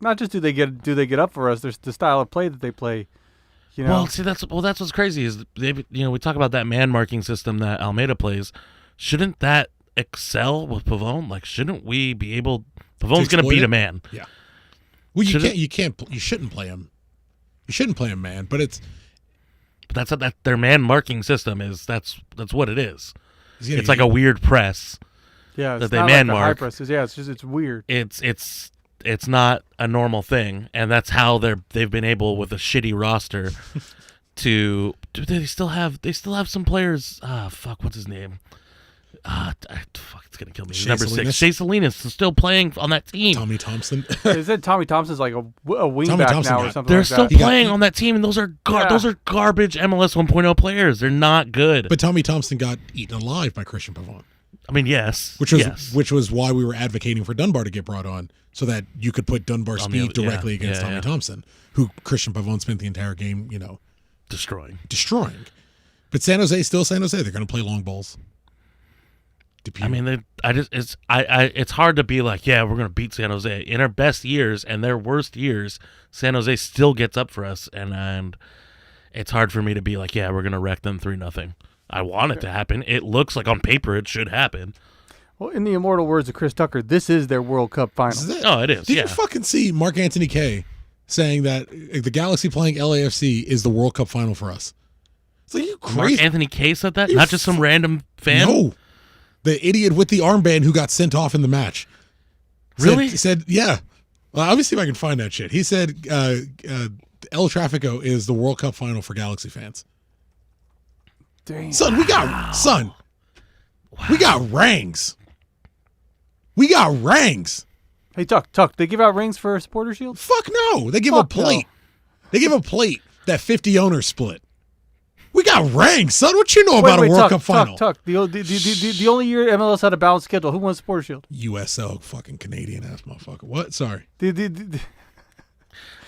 [SPEAKER 2] Not just do they get up for us. There's the style of play that they play. You know?
[SPEAKER 3] Well, see, that's what's crazy is we talk about that man marking system that Almeida plays. Shouldn't that excel with Pavone? Like, shouldn't we be able? Pavone's going to beat a man.
[SPEAKER 4] Yeah. Well, you shouldn't play him. You shouldn't play him, man. But
[SPEAKER 3] that's that their man marking system is. That's what it is.
[SPEAKER 4] It's
[SPEAKER 3] like a weird press.
[SPEAKER 2] Yeah,
[SPEAKER 3] that they man mark.
[SPEAKER 2] High press. Yeah, it's weird.
[SPEAKER 3] It's not a normal thing, and that's how they've been able with a shitty roster to. They still have some players. What's his name? It's gonna kill me. Number 6, Shea Salinas is still playing on that team.
[SPEAKER 4] Tommy Thompson.
[SPEAKER 2] Is it Tommy Thompson's like a wingback now or something?
[SPEAKER 3] They're
[SPEAKER 2] like
[SPEAKER 3] still
[SPEAKER 2] that.
[SPEAKER 3] playing on that team, and those are garbage MLS 1.0 players. They're not good.
[SPEAKER 4] But Tommy Thompson got eaten alive by Christian Pavone.
[SPEAKER 3] I mean, yes,
[SPEAKER 4] which was why we were advocating for Dunbar to get brought on, so that you could put Dunbar speed directly against Tommy Thompson, who Christian Pavone spent the entire game,
[SPEAKER 3] destroying.
[SPEAKER 4] But San Jose is still San Jose. They're going to play long balls.
[SPEAKER 3] I mean, it's hard to be like, yeah, we're going to beat San Jose. In our best years and their worst years, San Jose still gets up for us, and it's hard for me to be like, yeah, we're going to wreck them 3-0. I want it to happen. It looks like on paper it should happen.
[SPEAKER 2] Well, in the immortal words of Chris Tucker, this is their World Cup final.
[SPEAKER 3] Oh, it is.
[SPEAKER 4] Did you fucking see Mark Anthony Kaye saying that the Galaxy playing LAFC is the World Cup final for us? It's like, you crazy.
[SPEAKER 3] Mark Anthony Kaye said that? Not just some random fan?
[SPEAKER 4] No. The idiot with the armband who got sent off in the match.
[SPEAKER 3] Really?
[SPEAKER 4] Said yeah. Well, let me see if I can find that shit. He said El Tráfico is the World Cup final for Galaxy fans.
[SPEAKER 2] Dang.
[SPEAKER 4] Son, we got rings. We got rings.
[SPEAKER 2] Hey, Tuck, they give out rings for a supporter shield?
[SPEAKER 4] Fuck no. They give a plate. No. They give a plate that 50 owners split. We got rings, son. What you know about a World Cup final?
[SPEAKER 2] Tuck. The only year MLS had a balanced schedule, who won supporter shield?
[SPEAKER 4] USL, fucking Canadian ass motherfucker. What? Sorry.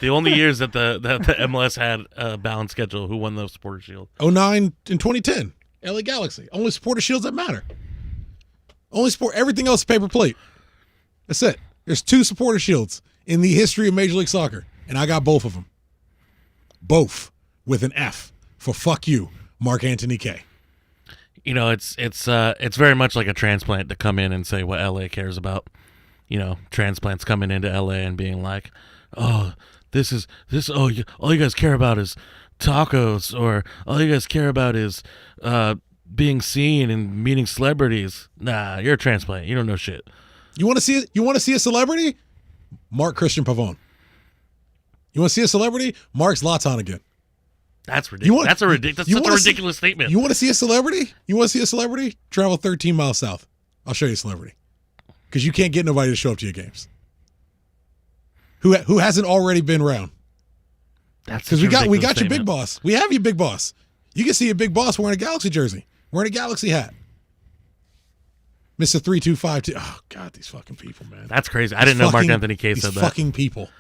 [SPEAKER 3] The only years that the MLS had a balanced schedule, who won the supporter shield?
[SPEAKER 4] 09 and 2010. LA Galaxy. Only supporter shields that matter. Everything else is paper plate. That's it. There's 2 supporter shields in the history of Major League Soccer, and I got both of them. Both with an F for fuck you, Mark Anthony Kaye.
[SPEAKER 3] It's very much like a transplant to come in and say what LA cares about. Transplants coming into LA and being like, oh, all you guys care about is tacos, or all you guys care about is being seen and meeting celebrities. Nah, you're a transplant. You don't know shit.
[SPEAKER 4] You want to see a celebrity? Mark Christian Pavone. You want to see a celebrity? Mark Zlatan again.
[SPEAKER 3] That's ridiculous. That's such a ridiculous statement.
[SPEAKER 4] You want to see a celebrity? Travel 13 miles south. I'll show you a celebrity. Because you can't get nobody to show up to your games. Who hasn't already been around? Because we got your big boss. We have your big boss. You can see a big boss wearing a Galaxy jersey, wearing a Galaxy hat. Mr. 3252. Oh God, these fucking people, man.
[SPEAKER 3] That's crazy. I didn't know Mark Anthony Kaye said that.
[SPEAKER 4] Fucking people.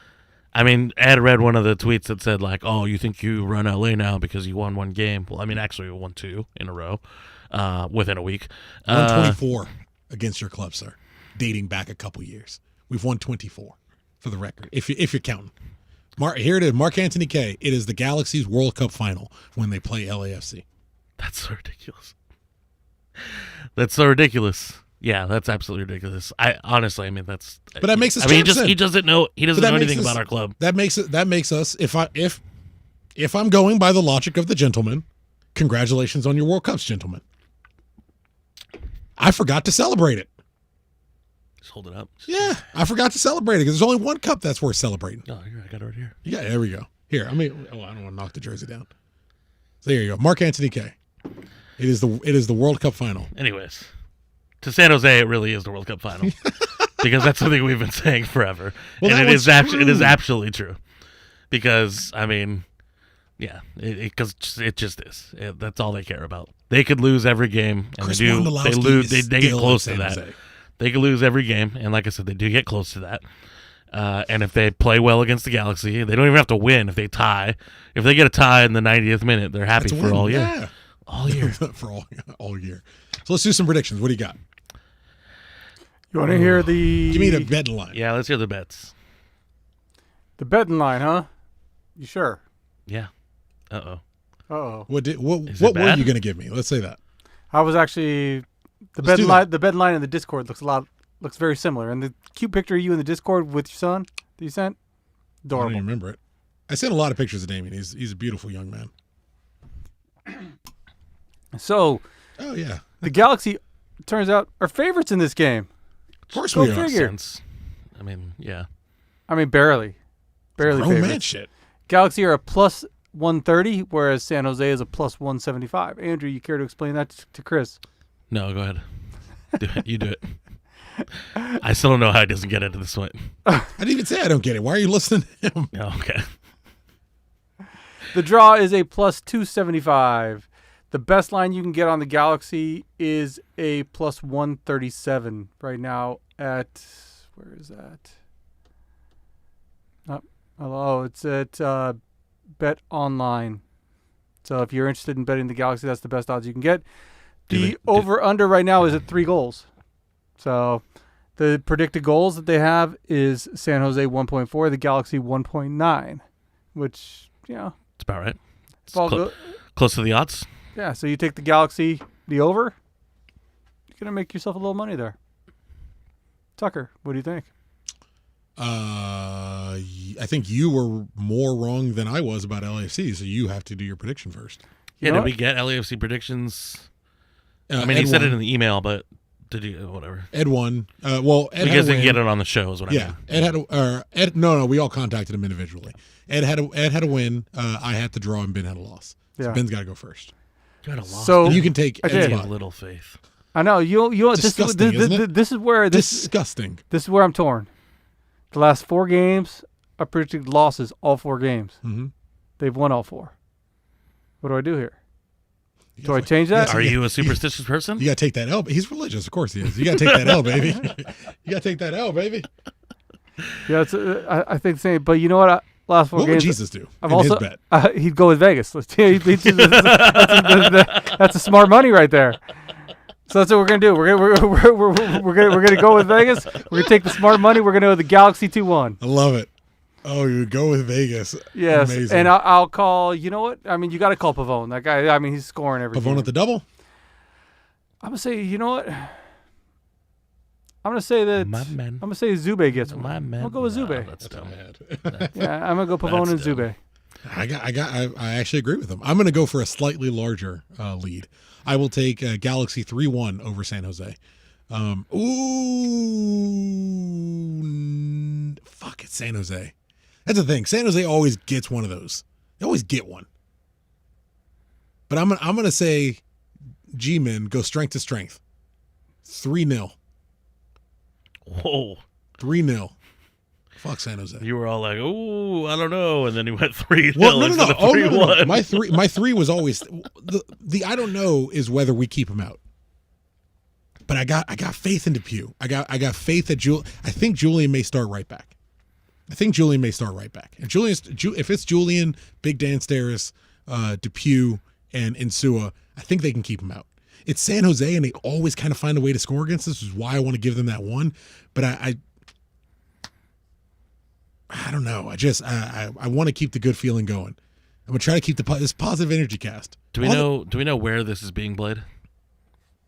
[SPEAKER 3] I mean, I had read one of the tweets that said like, "Oh, you think you run LA now because you won 1 game?" Well, I mean, actually, we won 2 in a row within a week.
[SPEAKER 4] 124 against your club, sir. Dating back a couple years, we've won 24 for the record. If you're counting, here it is. Mark Anthony Kaye. It is the Galaxy's World Cup final when they play LAFC.
[SPEAKER 3] That's so ridiculous. That's so ridiculous. Yeah, that's absolutely ridiculous. But
[SPEAKER 4] that makes us.
[SPEAKER 3] I mean, he doesn't know anything about our club.
[SPEAKER 4] That makes us. If I'm going by the logic of the gentleman, congratulations on your World Cups, gentlemen. I forgot to celebrate it.
[SPEAKER 3] Just hold it up.
[SPEAKER 4] Yeah, I forgot to celebrate it because there's only 1 cup that's worth celebrating.
[SPEAKER 3] Oh, here, I got it right here.
[SPEAKER 4] Yeah, there we go. Here, I don't want to knock the jersey down. So there you go, Mark Anthony Kaye. It is the World Cup final.
[SPEAKER 3] Anyways. To San Jose, it really is the World Cup final because that's something we've been saying forever, and it is absolutely true. Because I mean, yeah, because it just is. That's all they care about. They could lose every game, and they lose. They get close to that. They could lose every game, and like I said, they do get close to that. And if they play well against the Galaxy, they don't even have to win. If they tie, if they get a tie in the 90th minute, they're happy for all year.
[SPEAKER 4] Yeah.
[SPEAKER 3] All year.
[SPEAKER 4] For all year. So let's do some predictions. What do you got?
[SPEAKER 2] You want to hear the...
[SPEAKER 4] Give me the bet line.
[SPEAKER 3] Yeah, let's hear the bets.
[SPEAKER 2] The betting line, huh? You sure?
[SPEAKER 3] Yeah. Uh-oh.
[SPEAKER 2] Uh-oh.
[SPEAKER 4] What
[SPEAKER 3] Is it
[SPEAKER 4] were
[SPEAKER 3] bad?
[SPEAKER 4] you going to give me? Let's say that.
[SPEAKER 2] I was actually the
[SPEAKER 4] Let's do
[SPEAKER 2] betting line.
[SPEAKER 4] that.
[SPEAKER 2] The betting line in the Discord looks very similar. And the cute picture of you in the Discord with your son that you sent,
[SPEAKER 4] I don't
[SPEAKER 2] adorable.
[SPEAKER 4] even remember it. I sent a lot of pictures of Damien. He's a beautiful young man.
[SPEAKER 2] So
[SPEAKER 4] Oh, yeah.
[SPEAKER 2] the Galaxy turns out are favorites in this game.
[SPEAKER 4] Of course
[SPEAKER 2] Go
[SPEAKER 4] we are.
[SPEAKER 2] figure.
[SPEAKER 3] Sense. I mean, yeah.
[SPEAKER 2] I mean, barely
[SPEAKER 4] Grown man
[SPEAKER 2] favorites.
[SPEAKER 4] shit.
[SPEAKER 2] Galaxy are a plus 130, whereas San Jose is a plus 175. Andrew, you care to explain that to Chris?
[SPEAKER 3] No, go ahead. Do it. You do it. I still don't know how he doesn't get into this one.
[SPEAKER 4] I didn't even say I don't get it. Why are you listening to him?
[SPEAKER 3] Oh, okay.
[SPEAKER 2] The draw is a plus 275. The best line you can get on the Galaxy is a plus 137 right now at, where is that? Oh, it's at Bet Online. So if you're interested in betting the Galaxy, that's the best odds you can get. The over-under right now is at 3 goals. So the predicted goals that they have is San Jose 1.4, the Galaxy 1.9, which,
[SPEAKER 3] It's about right. It's
[SPEAKER 2] all good.
[SPEAKER 3] close to the odds.
[SPEAKER 2] Yeah, so you take the Galaxy, the over, you're going to make yourself a little money there. Tucker, what do you think?
[SPEAKER 4] I think you were more wrong than I was about LAFC, so you have to do your prediction first.
[SPEAKER 2] You
[SPEAKER 3] Yeah,
[SPEAKER 2] know
[SPEAKER 3] did
[SPEAKER 2] what?
[SPEAKER 3] we get LAFC predictions? I
[SPEAKER 4] Ed
[SPEAKER 3] mean, he said
[SPEAKER 4] won.
[SPEAKER 3] it in the email, but did you? Whatever.
[SPEAKER 4] Ed won. Ed
[SPEAKER 3] You
[SPEAKER 4] had
[SPEAKER 3] guys
[SPEAKER 4] a
[SPEAKER 3] didn't
[SPEAKER 4] win.
[SPEAKER 3] get it on the show, is what I
[SPEAKER 4] Yeah,
[SPEAKER 3] mean.
[SPEAKER 4] Ed had Ed. No, we all contacted him individually. Ed had a win. I had to draw, and Ben had a loss. So
[SPEAKER 2] Yeah.
[SPEAKER 4] Ben's got to go first.
[SPEAKER 3] You had a loss.
[SPEAKER 2] So-
[SPEAKER 4] And you can take
[SPEAKER 2] I
[SPEAKER 4] Ed's
[SPEAKER 2] did.
[SPEAKER 3] You
[SPEAKER 4] spot.
[SPEAKER 3] have little faith.
[SPEAKER 2] I know you.
[SPEAKER 4] Disgusting, isn't it?
[SPEAKER 2] This is where
[SPEAKER 4] Disgusting.
[SPEAKER 2] this is where I'm torn. The last 4 games, I predicted losses all 4 games.
[SPEAKER 4] Mm-hmm.
[SPEAKER 2] They've won all 4. What do I do here? Do I change that?
[SPEAKER 3] Are you a superstitious person?
[SPEAKER 4] You got to take that L. He's religious, of course he is. You got to take that L, baby. You got to take that L, baby.
[SPEAKER 2] Yeah, I think the same. But you know what? Last 4
[SPEAKER 4] What would
[SPEAKER 2] games.
[SPEAKER 4] Jesus do
[SPEAKER 2] I've
[SPEAKER 4] in
[SPEAKER 2] also
[SPEAKER 4] his bet?
[SPEAKER 2] he'd go with Vegas. That's a smart money right there. So that's what we're gonna do. We're gonna go with Vegas. We're gonna take the smart money. We're gonna go with the Galaxy 2-1.
[SPEAKER 4] I love it. Oh, you would go with Vegas.
[SPEAKER 2] Yes,
[SPEAKER 4] Amazing.
[SPEAKER 2] and I'll call. You know what? I mean, you got to call Pavone. That guy. I mean, he's scoring every.
[SPEAKER 4] Pavone
[SPEAKER 2] game.
[SPEAKER 4] at the double?
[SPEAKER 2] I'm gonna say. You know what? I'm gonna say that.
[SPEAKER 3] My man.
[SPEAKER 2] I'm gonna say Zube gets one.
[SPEAKER 3] My man.
[SPEAKER 2] I'll go with
[SPEAKER 3] No,
[SPEAKER 2] Zube.
[SPEAKER 3] that's dumb.
[SPEAKER 2] Yeah, I'm gonna go Pavone and
[SPEAKER 3] That's dumb.
[SPEAKER 2] Zube.
[SPEAKER 4] I actually agree with him. I'm going to go for a slightly larger lead. I will take Galaxy 3-1 over San Jose. Fuck it, San Jose. That's the thing. San Jose always gets one of those. They always get one. But I'm gonna say G-Men go strength to strength. 3-0.
[SPEAKER 3] Whoa.
[SPEAKER 4] 3-0. Fuck San Jose.
[SPEAKER 3] You were all like, "Ooh, I don't know," and then you went 3-0
[SPEAKER 4] Well, no.
[SPEAKER 3] instead of
[SPEAKER 4] Oh, no.
[SPEAKER 3] 3-1.
[SPEAKER 4] My three was always the I don't know is whether we keep him out. But I got faith in Depew. I got faith that I think Julian may start right back. And if it's Julian, Big Dan Steris, Depew, and Insua, I think they can keep him out. It's San Jose, and they always kind of find a way to score against us, which is why I want to give them that one. But I don't know. I want to keep the good feeling going. I'm gonna try to keep this positive energy cast.
[SPEAKER 3] Do we know where this is being played?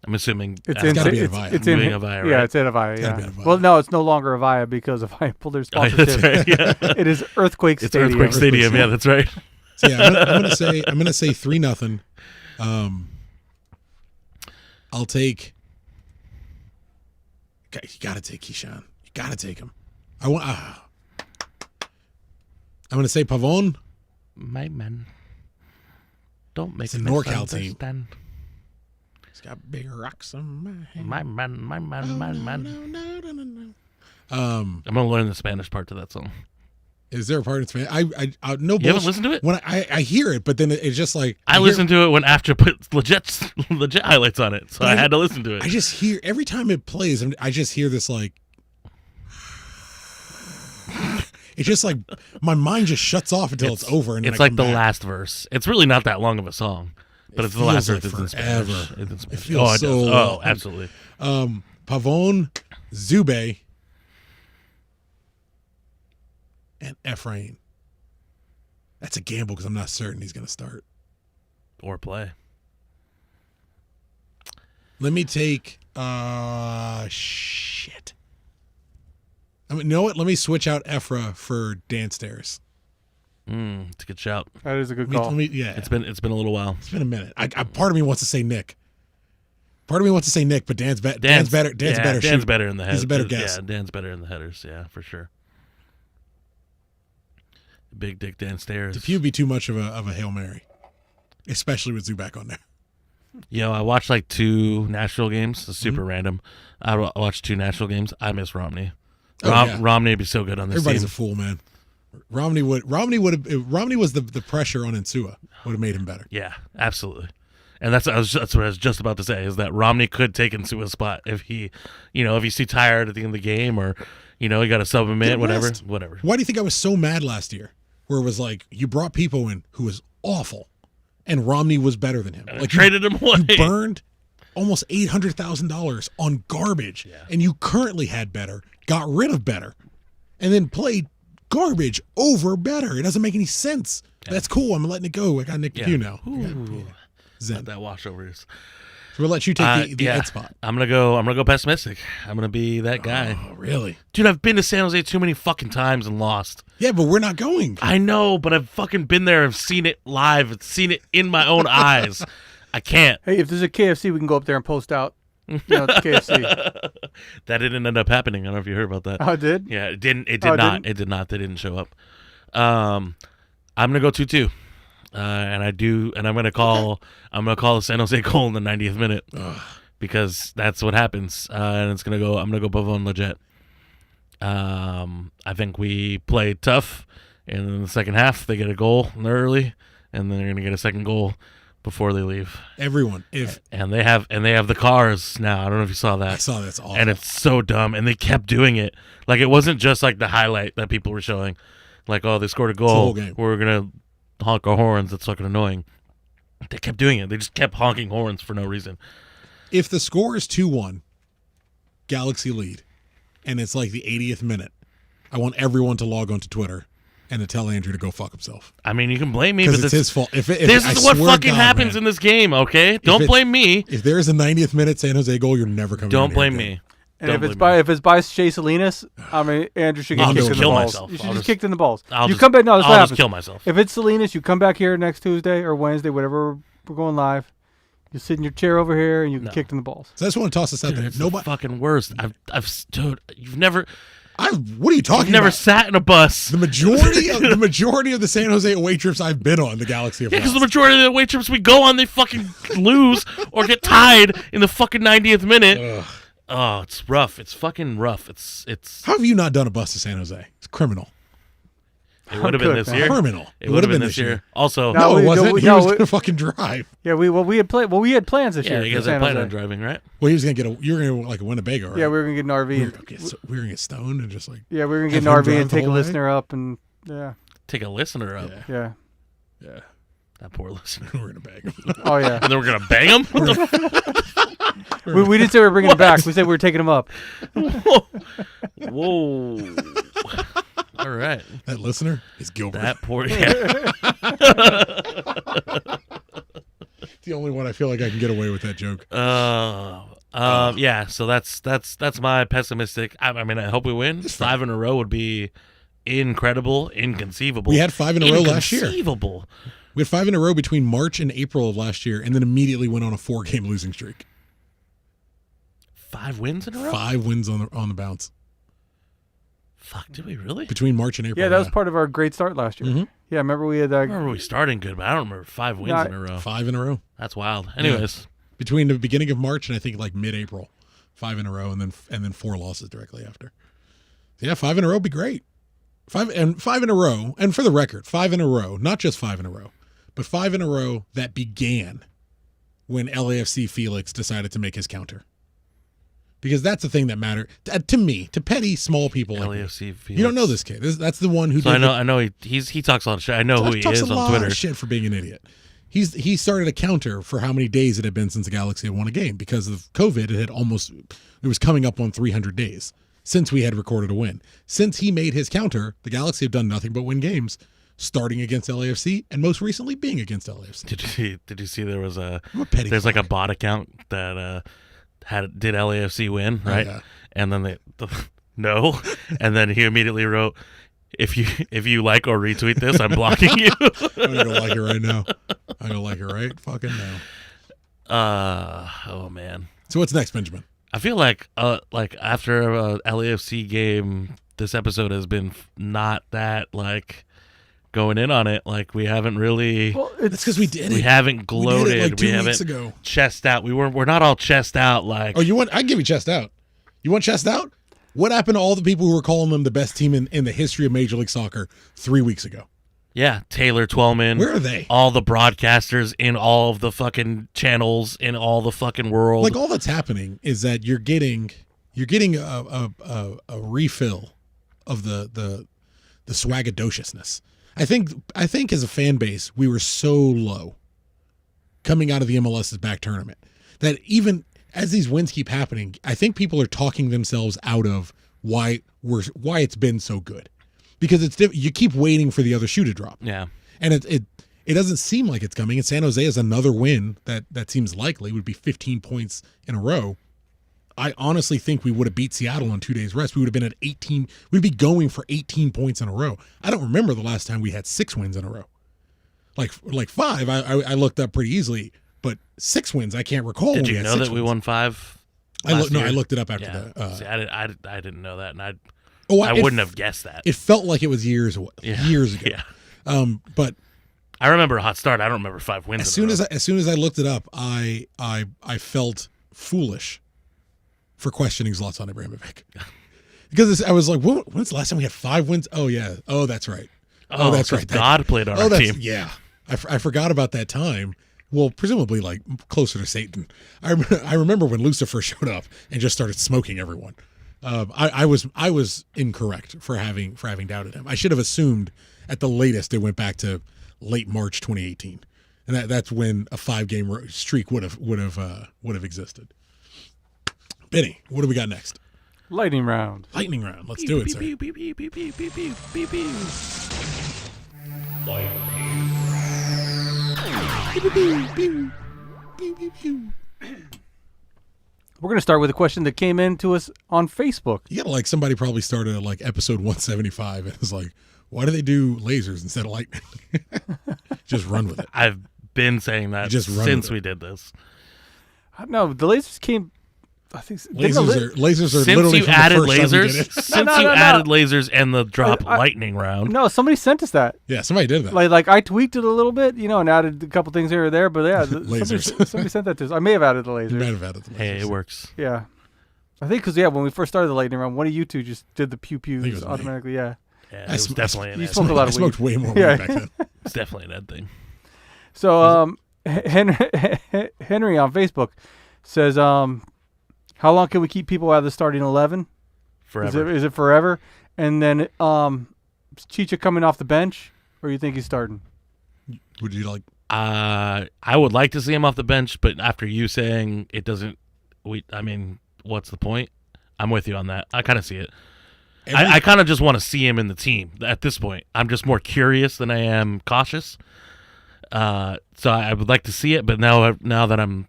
[SPEAKER 3] I'm assuming
[SPEAKER 2] It's
[SPEAKER 4] It's gotta be at Avaya.
[SPEAKER 2] It's in
[SPEAKER 3] Being Avaya,
[SPEAKER 2] Yeah,
[SPEAKER 3] right?
[SPEAKER 2] it's at Avaya.
[SPEAKER 4] Gotta be
[SPEAKER 2] Yeah.
[SPEAKER 4] at Avaya.
[SPEAKER 2] Well, no, it's no longer Avaya because Avaya pulled their
[SPEAKER 3] Oh,
[SPEAKER 2] sponsorship.
[SPEAKER 3] that's right. Yeah.
[SPEAKER 2] It is Earthquake
[SPEAKER 3] It's
[SPEAKER 2] Stadium.
[SPEAKER 3] Earthquake Stadium. Yeah, that's right.
[SPEAKER 4] So yeah, I'm gonna say 3-0. I'll take. You gotta take Keyshawn. You gotta take him. I'm gonna say Pavone.
[SPEAKER 3] My man. Don't make
[SPEAKER 4] It's a
[SPEAKER 3] me
[SPEAKER 4] NorCal team.
[SPEAKER 3] understand.
[SPEAKER 4] He's got big rocks on my hand.
[SPEAKER 3] My man.
[SPEAKER 4] No.
[SPEAKER 3] I'm gonna learn the Spanish part to that song.
[SPEAKER 4] Is there a part in Spanish? I no.
[SPEAKER 3] You haven't listened to it?
[SPEAKER 4] When I hear it, but then it's just like
[SPEAKER 3] I listened to it when After put legit highlights on it, so I had to listen to it.
[SPEAKER 4] I just hear every time it plays, I just hear this like. It's just like my mind just shuts off until it's over, and then
[SPEAKER 3] it's
[SPEAKER 4] I
[SPEAKER 3] like
[SPEAKER 4] come
[SPEAKER 3] the
[SPEAKER 4] back.
[SPEAKER 3] last verse. It's really not that long of a song, but it's the
[SPEAKER 4] feels
[SPEAKER 3] last
[SPEAKER 4] like
[SPEAKER 3] verse. It's in
[SPEAKER 4] forever.
[SPEAKER 3] Spanish. It's in Spanish.
[SPEAKER 4] feels
[SPEAKER 3] oh, it
[SPEAKER 4] so
[SPEAKER 3] does.
[SPEAKER 4] long.
[SPEAKER 3] Oh, absolutely.
[SPEAKER 4] Pavone, Zube. and Efrain. That's a gamble because I'm not certain he's going to start.
[SPEAKER 3] Or play.
[SPEAKER 4] Let me take shit. I mean, you know what? Let me switch out Ephra for Dan Stairs.
[SPEAKER 3] It's a good shout.
[SPEAKER 2] That is a good call.
[SPEAKER 4] Yeah,
[SPEAKER 3] It's been a little while.
[SPEAKER 4] it's been a minute. Part of me wants to say Nick. Part of me wants to say Nick, but Dan's better. Dan's better.
[SPEAKER 3] Dan's
[SPEAKER 4] shoot.
[SPEAKER 3] better in the headers.
[SPEAKER 4] He's a better guess.
[SPEAKER 3] Yeah, Dan's better in the headers. Yeah, for sure. Big Dick Dan Stairs.
[SPEAKER 4] The few would be too much of a Hail Mary, especially with Zubac on there.
[SPEAKER 3] I watched like 2 Nashville games. It's super random. I watched 2 Nashville games. I miss Romney. Romney would be so good on this
[SPEAKER 4] Everybody's
[SPEAKER 3] team.
[SPEAKER 4] a fool, man. Romney was the pressure on Insua would have made him better.
[SPEAKER 3] Yeah, absolutely. And that's what I was just about to say, is that Romney could take Insua's spot if he, if he's too tired at the end of the game, or, he got to sub him in, whatever.
[SPEAKER 4] Why do you think I was so mad last year? Where it was like, you brought people in who was awful, and Romney was better than him. Like,
[SPEAKER 3] traded him away.
[SPEAKER 4] You burned almost $800,000 on garbage, and you currently had better, got rid of better, and then played garbage over better. It doesn't make any sense. Yeah. That's cool. I'm letting it go. I got Nick Pugh now.
[SPEAKER 3] Zen. That washovers.
[SPEAKER 4] So we'll let you take the Ed spot.
[SPEAKER 3] I'm gonna go pessimistic. I'm gonna be that guy.
[SPEAKER 4] Oh, really?
[SPEAKER 3] Dude, I've been to San Jose too many fucking times and lost.
[SPEAKER 4] Yeah, but we're not going.
[SPEAKER 3] I know, but I've fucking been there. I've seen it live. I've seen it in my own eyes. I can't.
[SPEAKER 2] Hey, if there's a KFC, we can go up there and post out. It's KFC.
[SPEAKER 3] That didn't end up happening. I don't know if you heard about that.
[SPEAKER 2] Oh, it did?
[SPEAKER 3] Yeah, it didn't. It did not. It did not. They didn't show up. I'm gonna go 2-2. And I'm gonna call the San Jose goal in the 90th minute. Because that's what happens. And I'm gonna go Pavon Leggett. I think we play tough, and in the second half they get a goal early, and then they're gonna get a second goal before they leave.
[SPEAKER 4] Everyone,
[SPEAKER 3] and they have the cars now. I don't know if you saw that.
[SPEAKER 4] I saw that's awful,
[SPEAKER 3] and it's so dumb. And they kept doing it. Like, it wasn't just like the highlight that people were showing, like, oh, they scored a goal.
[SPEAKER 4] It's the whole game.
[SPEAKER 3] We're gonna honk our horns. That's fucking annoying. They kept doing it. They just kept honking horns for no reason.
[SPEAKER 4] If the score is 2-1, Galaxy lead, and it's like the 80th minute, I want everyone to log on to Twitter and to tell Andrew to go fuck himself.
[SPEAKER 3] I mean, you can blame me,
[SPEAKER 4] Because
[SPEAKER 3] but
[SPEAKER 4] it's his fault. If
[SPEAKER 3] this is what fucking happens in this game, okay? Don't blame me.
[SPEAKER 4] If there is a 90th minute San Jose goal, you're never coming.
[SPEAKER 3] Don't blame me.
[SPEAKER 2] And if it's by Shea Salinas, I mean, Andrew should get kicked in the balls.
[SPEAKER 3] Myself.
[SPEAKER 2] You should just kicked in the balls.
[SPEAKER 3] I'll
[SPEAKER 2] come back. No, that's what
[SPEAKER 3] I'll
[SPEAKER 2] happens.
[SPEAKER 3] just kill myself.
[SPEAKER 2] If it's Salinas, you come back here next Tuesday or Wednesday, whatever we're going live. You sit in your chair over here and you get kicked in the balls.
[SPEAKER 4] So I just want to toss this out there.
[SPEAKER 3] It's the fucking worst. I've stood. You've never.
[SPEAKER 4] What are you talking
[SPEAKER 3] I've never
[SPEAKER 4] about?
[SPEAKER 3] sat in a bus.
[SPEAKER 4] The majority of the San Jose away trips I've been on, the Galaxy have
[SPEAKER 3] because the majority of the away trips we go on, they fucking lose or get tied in the fucking 90th minute.
[SPEAKER 4] Ugh.
[SPEAKER 3] Oh, it's rough. It's fucking rough. It's.
[SPEAKER 4] How have you not done a bus to San Jose? It's criminal.
[SPEAKER 3] It would have been this year.
[SPEAKER 4] Criminal.
[SPEAKER 3] It would have been this year. Also,
[SPEAKER 4] no, it wasn't. He was going to fucking drive.
[SPEAKER 2] Yeah, we had plans this year.
[SPEAKER 3] Yeah, you guys had planned on driving, right?
[SPEAKER 4] Well, he was going to get you were going to like a Winnebago, right?
[SPEAKER 2] Yeah, we were going to get an RV.
[SPEAKER 4] We were going to get stoned and just like.
[SPEAKER 2] Yeah, we were going to get an RV and take a listener up and
[SPEAKER 3] Take a listener up.
[SPEAKER 2] Yeah.
[SPEAKER 3] That poor listener.
[SPEAKER 4] We're going to bang him.
[SPEAKER 2] Oh yeah.
[SPEAKER 3] And then we're going to bang him.
[SPEAKER 2] We didn't say we were bringing him back. We said we were taking him up.
[SPEAKER 3] Whoa. All right.
[SPEAKER 4] That listener is Gilbert.
[SPEAKER 3] That poor.
[SPEAKER 4] It's the only one I feel like I can get away with that joke.
[SPEAKER 3] Yeah. So that's my pessimistic. I mean, I hope we win. 5 in a row would be incredible, inconceivable.
[SPEAKER 4] We had 5 in a row last year.
[SPEAKER 3] Inconceivable.
[SPEAKER 4] We had 5 in a row between March and April of last year, and then immediately went on a 4-game losing streak.
[SPEAKER 3] 5 wins in a row.
[SPEAKER 4] 5 wins on the bounce.
[SPEAKER 3] Fuck, did we really?
[SPEAKER 4] Between March and April.
[SPEAKER 2] Yeah, that was part of our great start last year.
[SPEAKER 4] Mm-hmm.
[SPEAKER 2] Yeah, remember we had.
[SPEAKER 3] I remember we starting good, but I don't remember 5 wins in a row.
[SPEAKER 4] 5 in a row.
[SPEAKER 3] That's wild. Anyways,
[SPEAKER 4] between the beginning of March and I think like mid-April, 5 in a row, and then 4 losses directly after. So yeah, 5 in a row would be great. 5 in a row, and for the record, 5 in a row, not just 5 in a row, but 5 in a row that began when LAFC Felix decided to make his counter. Because that's the thing that mattered to me, to petty small people like
[SPEAKER 3] LAFC
[SPEAKER 4] me.
[SPEAKER 3] Felix.
[SPEAKER 4] You don't know this kid. That's the one who.
[SPEAKER 3] So I know he talks a lot of shit. I know who he is on Twitter.
[SPEAKER 4] Talks a lot of shit for being an idiot. He started a counter for how many days it had been since the Galaxy had won a game because of COVID. It was coming up on 300 days since we had recorded a win. Since he made his counter, the Galaxy have done nothing but win games, starting against LAFC and most recently being against LAFC.
[SPEAKER 3] Did you see there was
[SPEAKER 4] there's
[SPEAKER 3] like a bot account that did LAFC win, right?
[SPEAKER 4] Yeah.
[SPEAKER 3] And then no, and then he immediately wrote, if you like or retweet this, I'm blocking you.
[SPEAKER 4] I'm gonna like it right now. I'm gonna like it right fucking now.
[SPEAKER 3] Oh man.
[SPEAKER 4] So what's next, Benjamin?
[SPEAKER 3] I feel like after a LAFC game, this episode has been not that like going in on it. Like we haven't really.
[SPEAKER 2] Well,
[SPEAKER 4] It's because we did it.
[SPEAKER 3] We haven't gloated.
[SPEAKER 4] We did it like 2
[SPEAKER 3] we
[SPEAKER 4] weeks
[SPEAKER 3] haven't
[SPEAKER 4] ago.
[SPEAKER 3] chest out. We're not all chest out like.
[SPEAKER 4] Oh, you want? I give you chest out. You want chest out? What happened to all the people who were calling them the best team in the history of Major League Soccer 3 weeks ago?
[SPEAKER 3] Yeah, Taylor Twellman.
[SPEAKER 4] Where are they?
[SPEAKER 3] All the broadcasters in all of the fucking channels in all the fucking world.
[SPEAKER 4] Like all that's happening is that you're getting a refill of the swaggadociousness. I think as a fan base we were so low coming out of the MLS's back tournament that even as these wins keep happening, I think people are talking themselves out of why it's been so good, because you keep waiting for the other shoe to drop.
[SPEAKER 3] Yeah,
[SPEAKER 4] and it doesn't seem like it's coming. And San Jose is another win that seems likely. It would be 15 points in a row. I honestly think we would have beat Seattle on 2 days rest. We would have been at 18. We'd be going for 18 points in a row. I don't remember the last time we had 6 wins in a row. Like 5, I looked up pretty easily, but 6 wins I can't recall.
[SPEAKER 3] Did
[SPEAKER 4] when
[SPEAKER 3] you
[SPEAKER 4] we had
[SPEAKER 3] know
[SPEAKER 4] 6
[SPEAKER 3] that we
[SPEAKER 4] wins.
[SPEAKER 3] won 5?
[SPEAKER 4] I
[SPEAKER 3] year?
[SPEAKER 4] looked it up after
[SPEAKER 3] Yeah.
[SPEAKER 4] the.
[SPEAKER 3] See, I didn't know that, and I
[SPEAKER 4] it
[SPEAKER 3] wouldn't have guessed that.
[SPEAKER 4] It felt like it was years ago.
[SPEAKER 3] Yeah.
[SPEAKER 4] But
[SPEAKER 3] I remember a hot start. I don't remember 5 wins.
[SPEAKER 4] as soon as I looked it up, I felt foolish for questioning Zlatan Ibrahimovic, because I was like, when's the last time we had 5 wins? Oh yeah, oh that's right, oh that's right.
[SPEAKER 3] God played on our team.
[SPEAKER 4] Yeah, I forgot about that time. Well, presumably like closer to Satan. I remember when Lucifer showed up and just started smoking everyone. I was incorrect for having doubted him. I should have assumed at the latest it went back to late March 2018, and that's when a 5-game streak would have existed. Benny, what do we got next?
[SPEAKER 2] Lightning round.
[SPEAKER 4] Lightning round. Let's do it, sir.
[SPEAKER 2] We're going to start with a question that came in to us on Facebook.
[SPEAKER 4] You got somebody probably started at like episode 175 and was like, why do they do lasers instead of lightning? Just run with it.
[SPEAKER 3] I've been saying that since we did this.
[SPEAKER 2] No, the lasers came. I think
[SPEAKER 4] lasers are
[SPEAKER 3] since
[SPEAKER 4] literally
[SPEAKER 3] you
[SPEAKER 4] from
[SPEAKER 3] added
[SPEAKER 4] the first time we did
[SPEAKER 3] lasers.
[SPEAKER 4] it.
[SPEAKER 3] Since you added lasers and the drop lightning round.
[SPEAKER 2] No, somebody sent us that.
[SPEAKER 4] Yeah, somebody did that.
[SPEAKER 2] Like I tweaked it a little bit, and added a couple things here or there. But yeah,
[SPEAKER 4] Lasers.
[SPEAKER 2] somebody sent that to us. I may have added the lasers.
[SPEAKER 4] You might have added the lasers.
[SPEAKER 3] Hey, it works.
[SPEAKER 2] Yeah, I think because when we first started the lightning round, one of you two just did the pew pews automatically. Yeah,
[SPEAKER 3] it was definitely an
[SPEAKER 2] you
[SPEAKER 3] Ed
[SPEAKER 2] smoked a lot of weed.
[SPEAKER 4] I smoked way more weed back then.
[SPEAKER 3] It's definitely an Ed thing.
[SPEAKER 2] So Henry on Facebook says, how long can we keep people out of the starting 11?
[SPEAKER 3] Forever.
[SPEAKER 2] Is it forever? And then Chicha coming off the bench, or you think he's starting?
[SPEAKER 4] Would you like?
[SPEAKER 3] I would like to see him off the bench, but after you saying it doesn't, what's the point? I'm with you on that. I kind of see it. I kind of just want to see him in the team at this point. I'm just more curious than I am cautious. So I would like to see it, but now that I'm,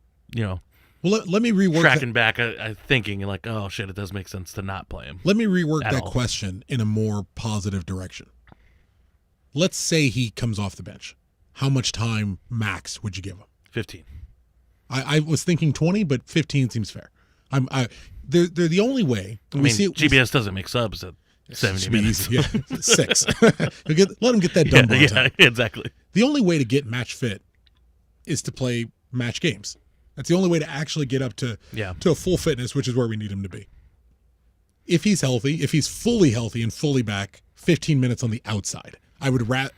[SPEAKER 4] well, let me rework
[SPEAKER 3] tracking back, thinking like, oh shit, it does make sense to not play him.
[SPEAKER 4] Let me rework that question in a more positive direction. Let's say he comes off the bench. How much time max would you give him?
[SPEAKER 3] 15.
[SPEAKER 4] I was thinking 20, but 15 seems fair. They're the only way.
[SPEAKER 3] GBS doesn't make subs at 70 minutes.
[SPEAKER 4] Easy. Yeah. 6. Let him get that done.
[SPEAKER 3] Yeah, exactly.
[SPEAKER 4] The only way to get match fit is to play match games. That's the only way to actually get up to a full fitness, which is where we need him to be. If he's healthy, if he's fully healthy and fully back, 15 minutes on the outside.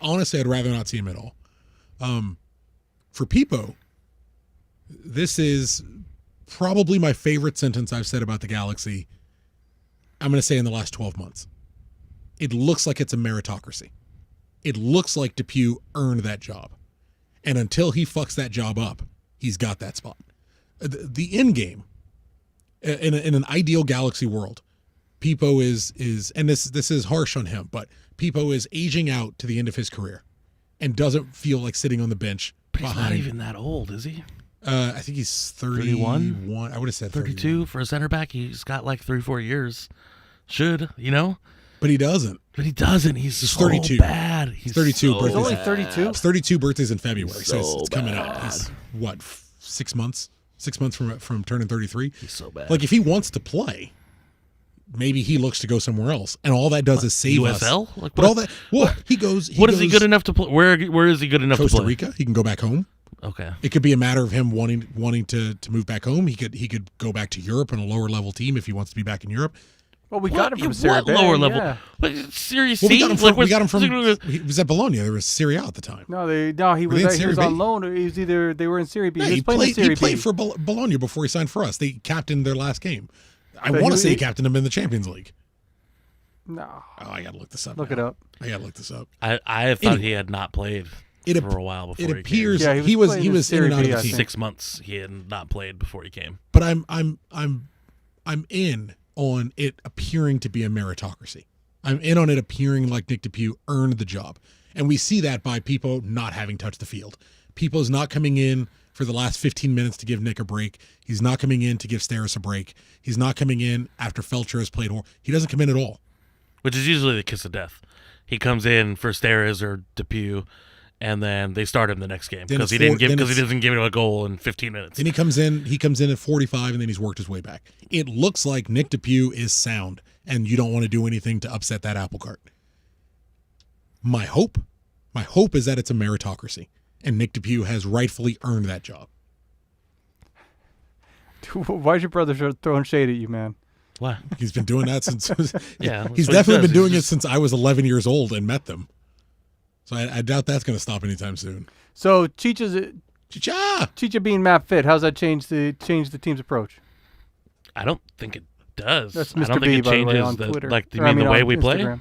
[SPEAKER 4] Honestly, I'd rather not see him at all. For Pipo, this is probably my favorite sentence I've said about the Galaxy, I'm going to say in the last 12 months. It looks like it's a meritocracy. It looks like Depew earned that job. And until he fucks that job up, he's got that spot. The end game, in an ideal Galaxy world, Pipo is and this is harsh on him, but Pipo is aging out to the end of his career and doesn't feel like sitting on the bench
[SPEAKER 3] But he's
[SPEAKER 4] behind.
[SPEAKER 3] not even that old, is he?
[SPEAKER 4] I think he's 31. I would have said
[SPEAKER 3] 32 for a center back. He's got like 3-4 years. Should,
[SPEAKER 4] But he doesn't.
[SPEAKER 3] But he doesn't. He's so
[SPEAKER 4] 32.
[SPEAKER 3] bad. He's
[SPEAKER 4] 32
[SPEAKER 3] so
[SPEAKER 4] birthdays.
[SPEAKER 2] He's only
[SPEAKER 3] bad.
[SPEAKER 2] 32.
[SPEAKER 4] It's 32 birthdays in February, so
[SPEAKER 3] So
[SPEAKER 4] it's coming
[SPEAKER 3] bad.
[SPEAKER 4] up. He's what, 6 months? 6 months from turning 33.
[SPEAKER 3] He's so bad.
[SPEAKER 4] Like if he wants to play, maybe he looks to go somewhere else, and all that does is save us.
[SPEAKER 3] USL? Like,
[SPEAKER 4] But all that. Well, he goes.
[SPEAKER 3] What is he good enough to play? Where is he good enough
[SPEAKER 4] Costa
[SPEAKER 3] to play?
[SPEAKER 4] Rica. He can go back home.
[SPEAKER 3] Okay.
[SPEAKER 4] It could be a matter of him wanting to move back home. He could go back to Europe on a lower level team if he wants to be back in Europe.
[SPEAKER 2] Well, we got him from Serie
[SPEAKER 3] What
[SPEAKER 2] B.
[SPEAKER 3] lower level?
[SPEAKER 2] Yeah.
[SPEAKER 3] But Series
[SPEAKER 4] Well,
[SPEAKER 3] C?
[SPEAKER 4] we got him from.
[SPEAKER 3] Like,
[SPEAKER 4] He was at Bologna. There was Serie A at the time.
[SPEAKER 2] No, he
[SPEAKER 4] Were they in
[SPEAKER 2] was
[SPEAKER 4] Serie B?
[SPEAKER 2] on loan. He was either they were in Serie B.
[SPEAKER 4] Yeah,
[SPEAKER 2] he was playing in Serie
[SPEAKER 4] he played
[SPEAKER 2] B.
[SPEAKER 4] for Bologna before he signed for us. They captained their last game. I
[SPEAKER 2] But
[SPEAKER 4] want to
[SPEAKER 2] he-
[SPEAKER 4] say he
[SPEAKER 2] he-
[SPEAKER 4] captained him in the Champions League.
[SPEAKER 2] No,
[SPEAKER 4] Oh, I gotta look this up.
[SPEAKER 2] look
[SPEAKER 4] now.
[SPEAKER 2] it up.
[SPEAKER 4] I gotta look this up.
[SPEAKER 3] I thought
[SPEAKER 4] Anyway.
[SPEAKER 3] he had not played
[SPEAKER 4] It
[SPEAKER 3] for a while before
[SPEAKER 4] It
[SPEAKER 3] he
[SPEAKER 4] appears
[SPEAKER 2] Yeah,
[SPEAKER 4] he
[SPEAKER 2] he
[SPEAKER 4] was
[SPEAKER 2] was
[SPEAKER 4] he
[SPEAKER 2] playing in
[SPEAKER 4] was in
[SPEAKER 2] Serie
[SPEAKER 4] and out
[SPEAKER 2] B,
[SPEAKER 4] of
[SPEAKER 2] I
[SPEAKER 4] the
[SPEAKER 3] came.
[SPEAKER 4] team.
[SPEAKER 3] 6 months he had not played before he came.
[SPEAKER 4] But I'm in on it appearing to be a meritocracy. I'm in on it appearing like Nick DePuy earned the job. And we see that by Pipo not having touched the field. Pipo's not coming in for the last 15 minutes to give Nick a break. He's not coming in to give Steris a break. He's not coming in after Felcher has played. He doesn't come in at all.
[SPEAKER 3] Which is usually the kiss of death. He comes in for Steres or Depew, and then they start him the next game
[SPEAKER 4] Then
[SPEAKER 3] because he
[SPEAKER 4] it's
[SPEAKER 3] didn't
[SPEAKER 4] four-
[SPEAKER 3] give
[SPEAKER 4] then
[SPEAKER 3] him a goal in 15 minutes.
[SPEAKER 4] Then he comes in at 45, and then he's worked his way back. It looks like Nick DePuy is sound, and you don't want to do anything to upset that apple cart. My hope is that it's a meritocracy, and Nick DePuy has rightfully earned that job.
[SPEAKER 2] Why's your brother throwing shade at you, man?
[SPEAKER 3] What?
[SPEAKER 4] He's been doing that since.
[SPEAKER 3] Yeah, that's
[SPEAKER 4] he's
[SPEAKER 3] what he
[SPEAKER 4] definitely
[SPEAKER 3] does.
[SPEAKER 4] been doing
[SPEAKER 3] He's
[SPEAKER 4] it
[SPEAKER 3] just-
[SPEAKER 4] since I was 11 years old and met them. So I doubt that's going to stop anytime soon.
[SPEAKER 2] So Chicha's
[SPEAKER 4] Cha-cha!
[SPEAKER 2] Chicha being map fit, how's that change the team's approach?
[SPEAKER 3] I don't think it does.
[SPEAKER 2] That's
[SPEAKER 3] I
[SPEAKER 2] Mr.
[SPEAKER 3] don't
[SPEAKER 2] B,
[SPEAKER 3] think it
[SPEAKER 2] by the way,
[SPEAKER 3] changes
[SPEAKER 2] on
[SPEAKER 3] the
[SPEAKER 2] Twitter.
[SPEAKER 3] like. You
[SPEAKER 2] Or, I
[SPEAKER 3] mean the way
[SPEAKER 2] on
[SPEAKER 3] we play?
[SPEAKER 2] Instagram.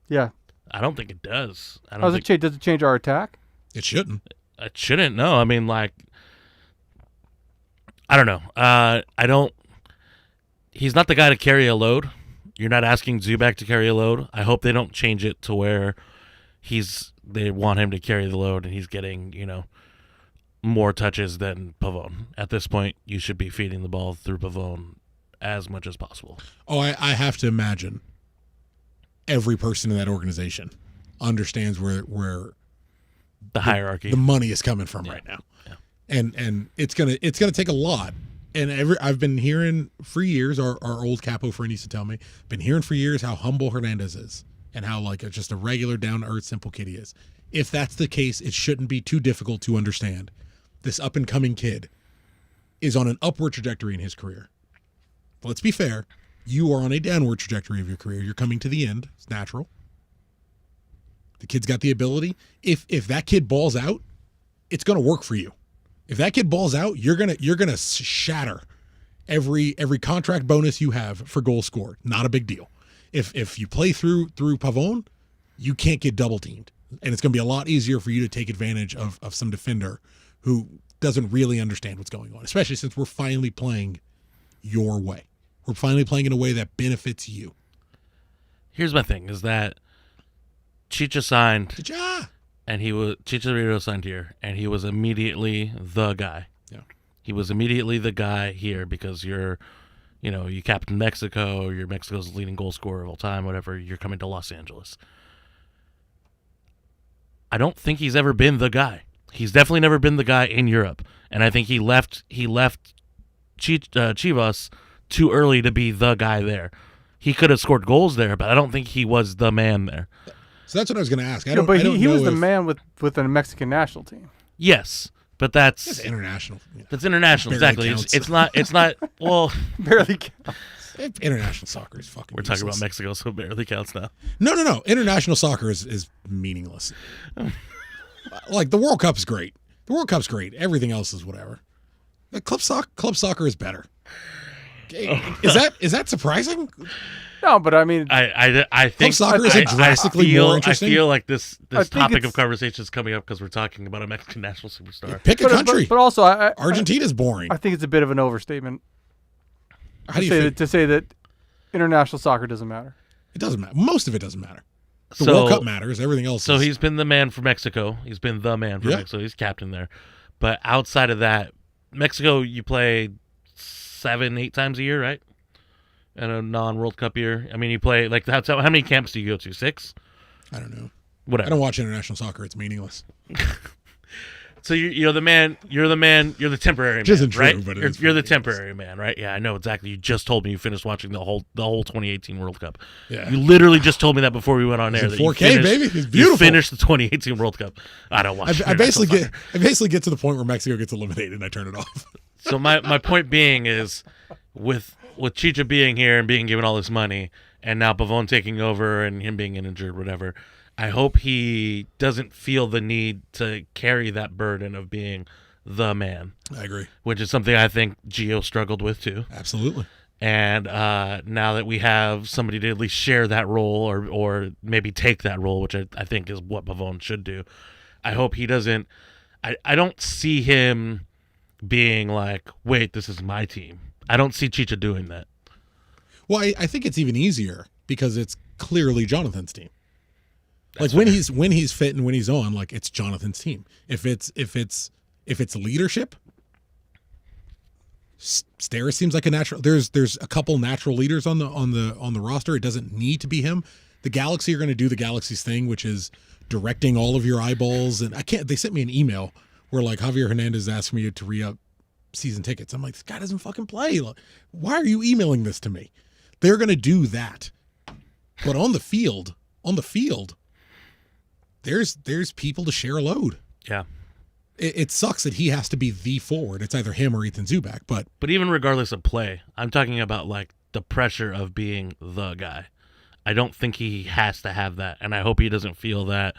[SPEAKER 2] Yeah.
[SPEAKER 3] I don't think it does. I don't
[SPEAKER 2] How's it
[SPEAKER 3] think
[SPEAKER 2] change? Does it change our attack?
[SPEAKER 4] It shouldn't.
[SPEAKER 3] it shouldn't. No, I mean like. I don't know. I don't. He's not the guy to carry a load. You're not asking Zubak to carry a load. I hope they don't change it to where they want him to carry the load and he's getting, more touches than Pavone. At this point, you should be feeding the ball through Pavone as much as possible.
[SPEAKER 4] Oh, I have to imagine every person in that organization understands where
[SPEAKER 3] The hierarchy.
[SPEAKER 4] the money is coming from right now.
[SPEAKER 3] Yeah.
[SPEAKER 4] And it's gonna take a lot. And I've been hearing for years, our old capo friend used to tell me, been hearing for years how humble Hernandez is and how like just a regular down to earth simple kid he is. If that's the case, it shouldn't be too difficult to understand. This up and coming kid is on an upward trajectory in his career. But let's be fair, you are on a downward trajectory of your career. You're coming to the end. It's natural. The kid's got the ability. If that kid balls out, it's going to work for you. If that kid balls out, you're gonna shatter every contract bonus you have for goals scored. Not a big deal. If you play through Pavone, you can't get double teamed, and it's gonna be a lot easier for you to take advantage of some defender who doesn't really understand what's going on. Especially since we're finally playing your way. We're finally playing in a way that benefits you.
[SPEAKER 3] Here's my thing: is that Chicha signed.
[SPEAKER 4] Cha-cha!
[SPEAKER 3] And Chicharito signed here, and he was immediately the guy.
[SPEAKER 4] Yeah.
[SPEAKER 3] He was immediately the guy here because you captain Mexico, you're Mexico's leading goal scorer of all time, whatever, you're coming to Los Angeles. I don't think he's ever been the guy. He's definitely never been the guy in Europe. And I think he left Chivas too early to be the guy there. He could have scored goals there, but I don't think he was the man there.
[SPEAKER 4] So that's what I was going to ask. I
[SPEAKER 2] Yeah,
[SPEAKER 4] don't,
[SPEAKER 2] but
[SPEAKER 4] I don't
[SPEAKER 2] he
[SPEAKER 4] know
[SPEAKER 2] was the
[SPEAKER 4] if-
[SPEAKER 2] man with a Mexican national team.
[SPEAKER 3] Yes, but
[SPEAKER 4] It's
[SPEAKER 3] that's
[SPEAKER 4] international.
[SPEAKER 3] international.
[SPEAKER 4] Barely
[SPEAKER 3] Exactly.
[SPEAKER 4] counts.
[SPEAKER 3] It's not. Well,
[SPEAKER 2] Barely counts.
[SPEAKER 4] International soccer is fucking
[SPEAKER 3] we're talking about
[SPEAKER 4] useless.
[SPEAKER 3] Mexico, so it barely counts now.
[SPEAKER 4] No. International soccer is meaningless. Like the World Cup is great. The World Cup's great. Everything else is whatever. The club soccer is better. Is that surprising?
[SPEAKER 2] No, but I mean,
[SPEAKER 3] I think
[SPEAKER 4] soccer is drastically more interesting.
[SPEAKER 3] I feel like this
[SPEAKER 2] I think
[SPEAKER 3] topic
[SPEAKER 2] it's-
[SPEAKER 3] of conversation is coming up because we're talking about a Mexican national superstar.
[SPEAKER 4] Pick a country.
[SPEAKER 2] but also
[SPEAKER 4] Argentina's boring.
[SPEAKER 2] I think it's a bit of an overstatement
[SPEAKER 4] How do you feel?
[SPEAKER 2] to say that international soccer doesn't matter.
[SPEAKER 4] It doesn't matter. Most of it doesn't matter. The World Cup matters. Everything else.
[SPEAKER 3] So he's been the man for Mexico. He's been the man for Mexico. He's captain there. But outside of that, Mexico, you play 7-8 times a year, right? In a non-World Cup year. I mean, you play like how many camps do you go to? 6?
[SPEAKER 4] I don't know.
[SPEAKER 3] Whatever.
[SPEAKER 4] I don't watch international soccer. It's meaningless.
[SPEAKER 3] So you're the man. You're the temporary man,
[SPEAKER 4] Isn't true,
[SPEAKER 3] right?
[SPEAKER 4] but
[SPEAKER 3] You're the temporary man, right? Yeah, I know exactly. You just told me you finished watching the whole 2018 World Cup.
[SPEAKER 4] Yeah.
[SPEAKER 3] You literally just told me that before we went on air.
[SPEAKER 4] It's
[SPEAKER 3] That
[SPEAKER 4] in
[SPEAKER 3] you
[SPEAKER 4] 4K,
[SPEAKER 3] finished,
[SPEAKER 4] baby. It's beautiful.
[SPEAKER 3] You finished the 2018 World Cup. I don't watch.
[SPEAKER 4] I basically get to the point where Mexico gets eliminated and I turn it off.
[SPEAKER 3] So my point being is, with Chicha being here and being given all this money, and now Pavón taking over and him being injured, whatever. I hope he doesn't feel the need to carry that burden of being the man.
[SPEAKER 4] I agree.
[SPEAKER 3] Which is something I think Gio struggled with too.
[SPEAKER 4] Absolutely.
[SPEAKER 3] And now that we have somebody to at least share that role or maybe take that role, which I think is what Pavón should do, I hope he doesn't. I don't see him being like, wait, this is my team. I don't see Chicha doing that.
[SPEAKER 4] Well, I think it's even easier because it's clearly Jonathan's team.
[SPEAKER 3] That's
[SPEAKER 4] like when he's fit and when he's on, like it's Jonathan's team. If it's leadership, Steris seems like a natural. There's a couple natural leaders on the roster. It doesn't need to be him. The Galaxy are going to do the Galaxy's thing, which is directing all of your eyeballs. And they sent me an email where like Javier Hernandez asked me to re-up season tickets. I'm like, this guy doesn't fucking play. Like, why are you emailing this to me? They're going to do that. But on the field, there's people to share a load.
[SPEAKER 3] Yeah.
[SPEAKER 4] It sucks that he has to be the forward. It's either him or Ethan Zubak. But
[SPEAKER 3] even regardless of play, I'm talking about like the pressure of being the guy. I don't think he has to have that, and I hope he doesn't feel that.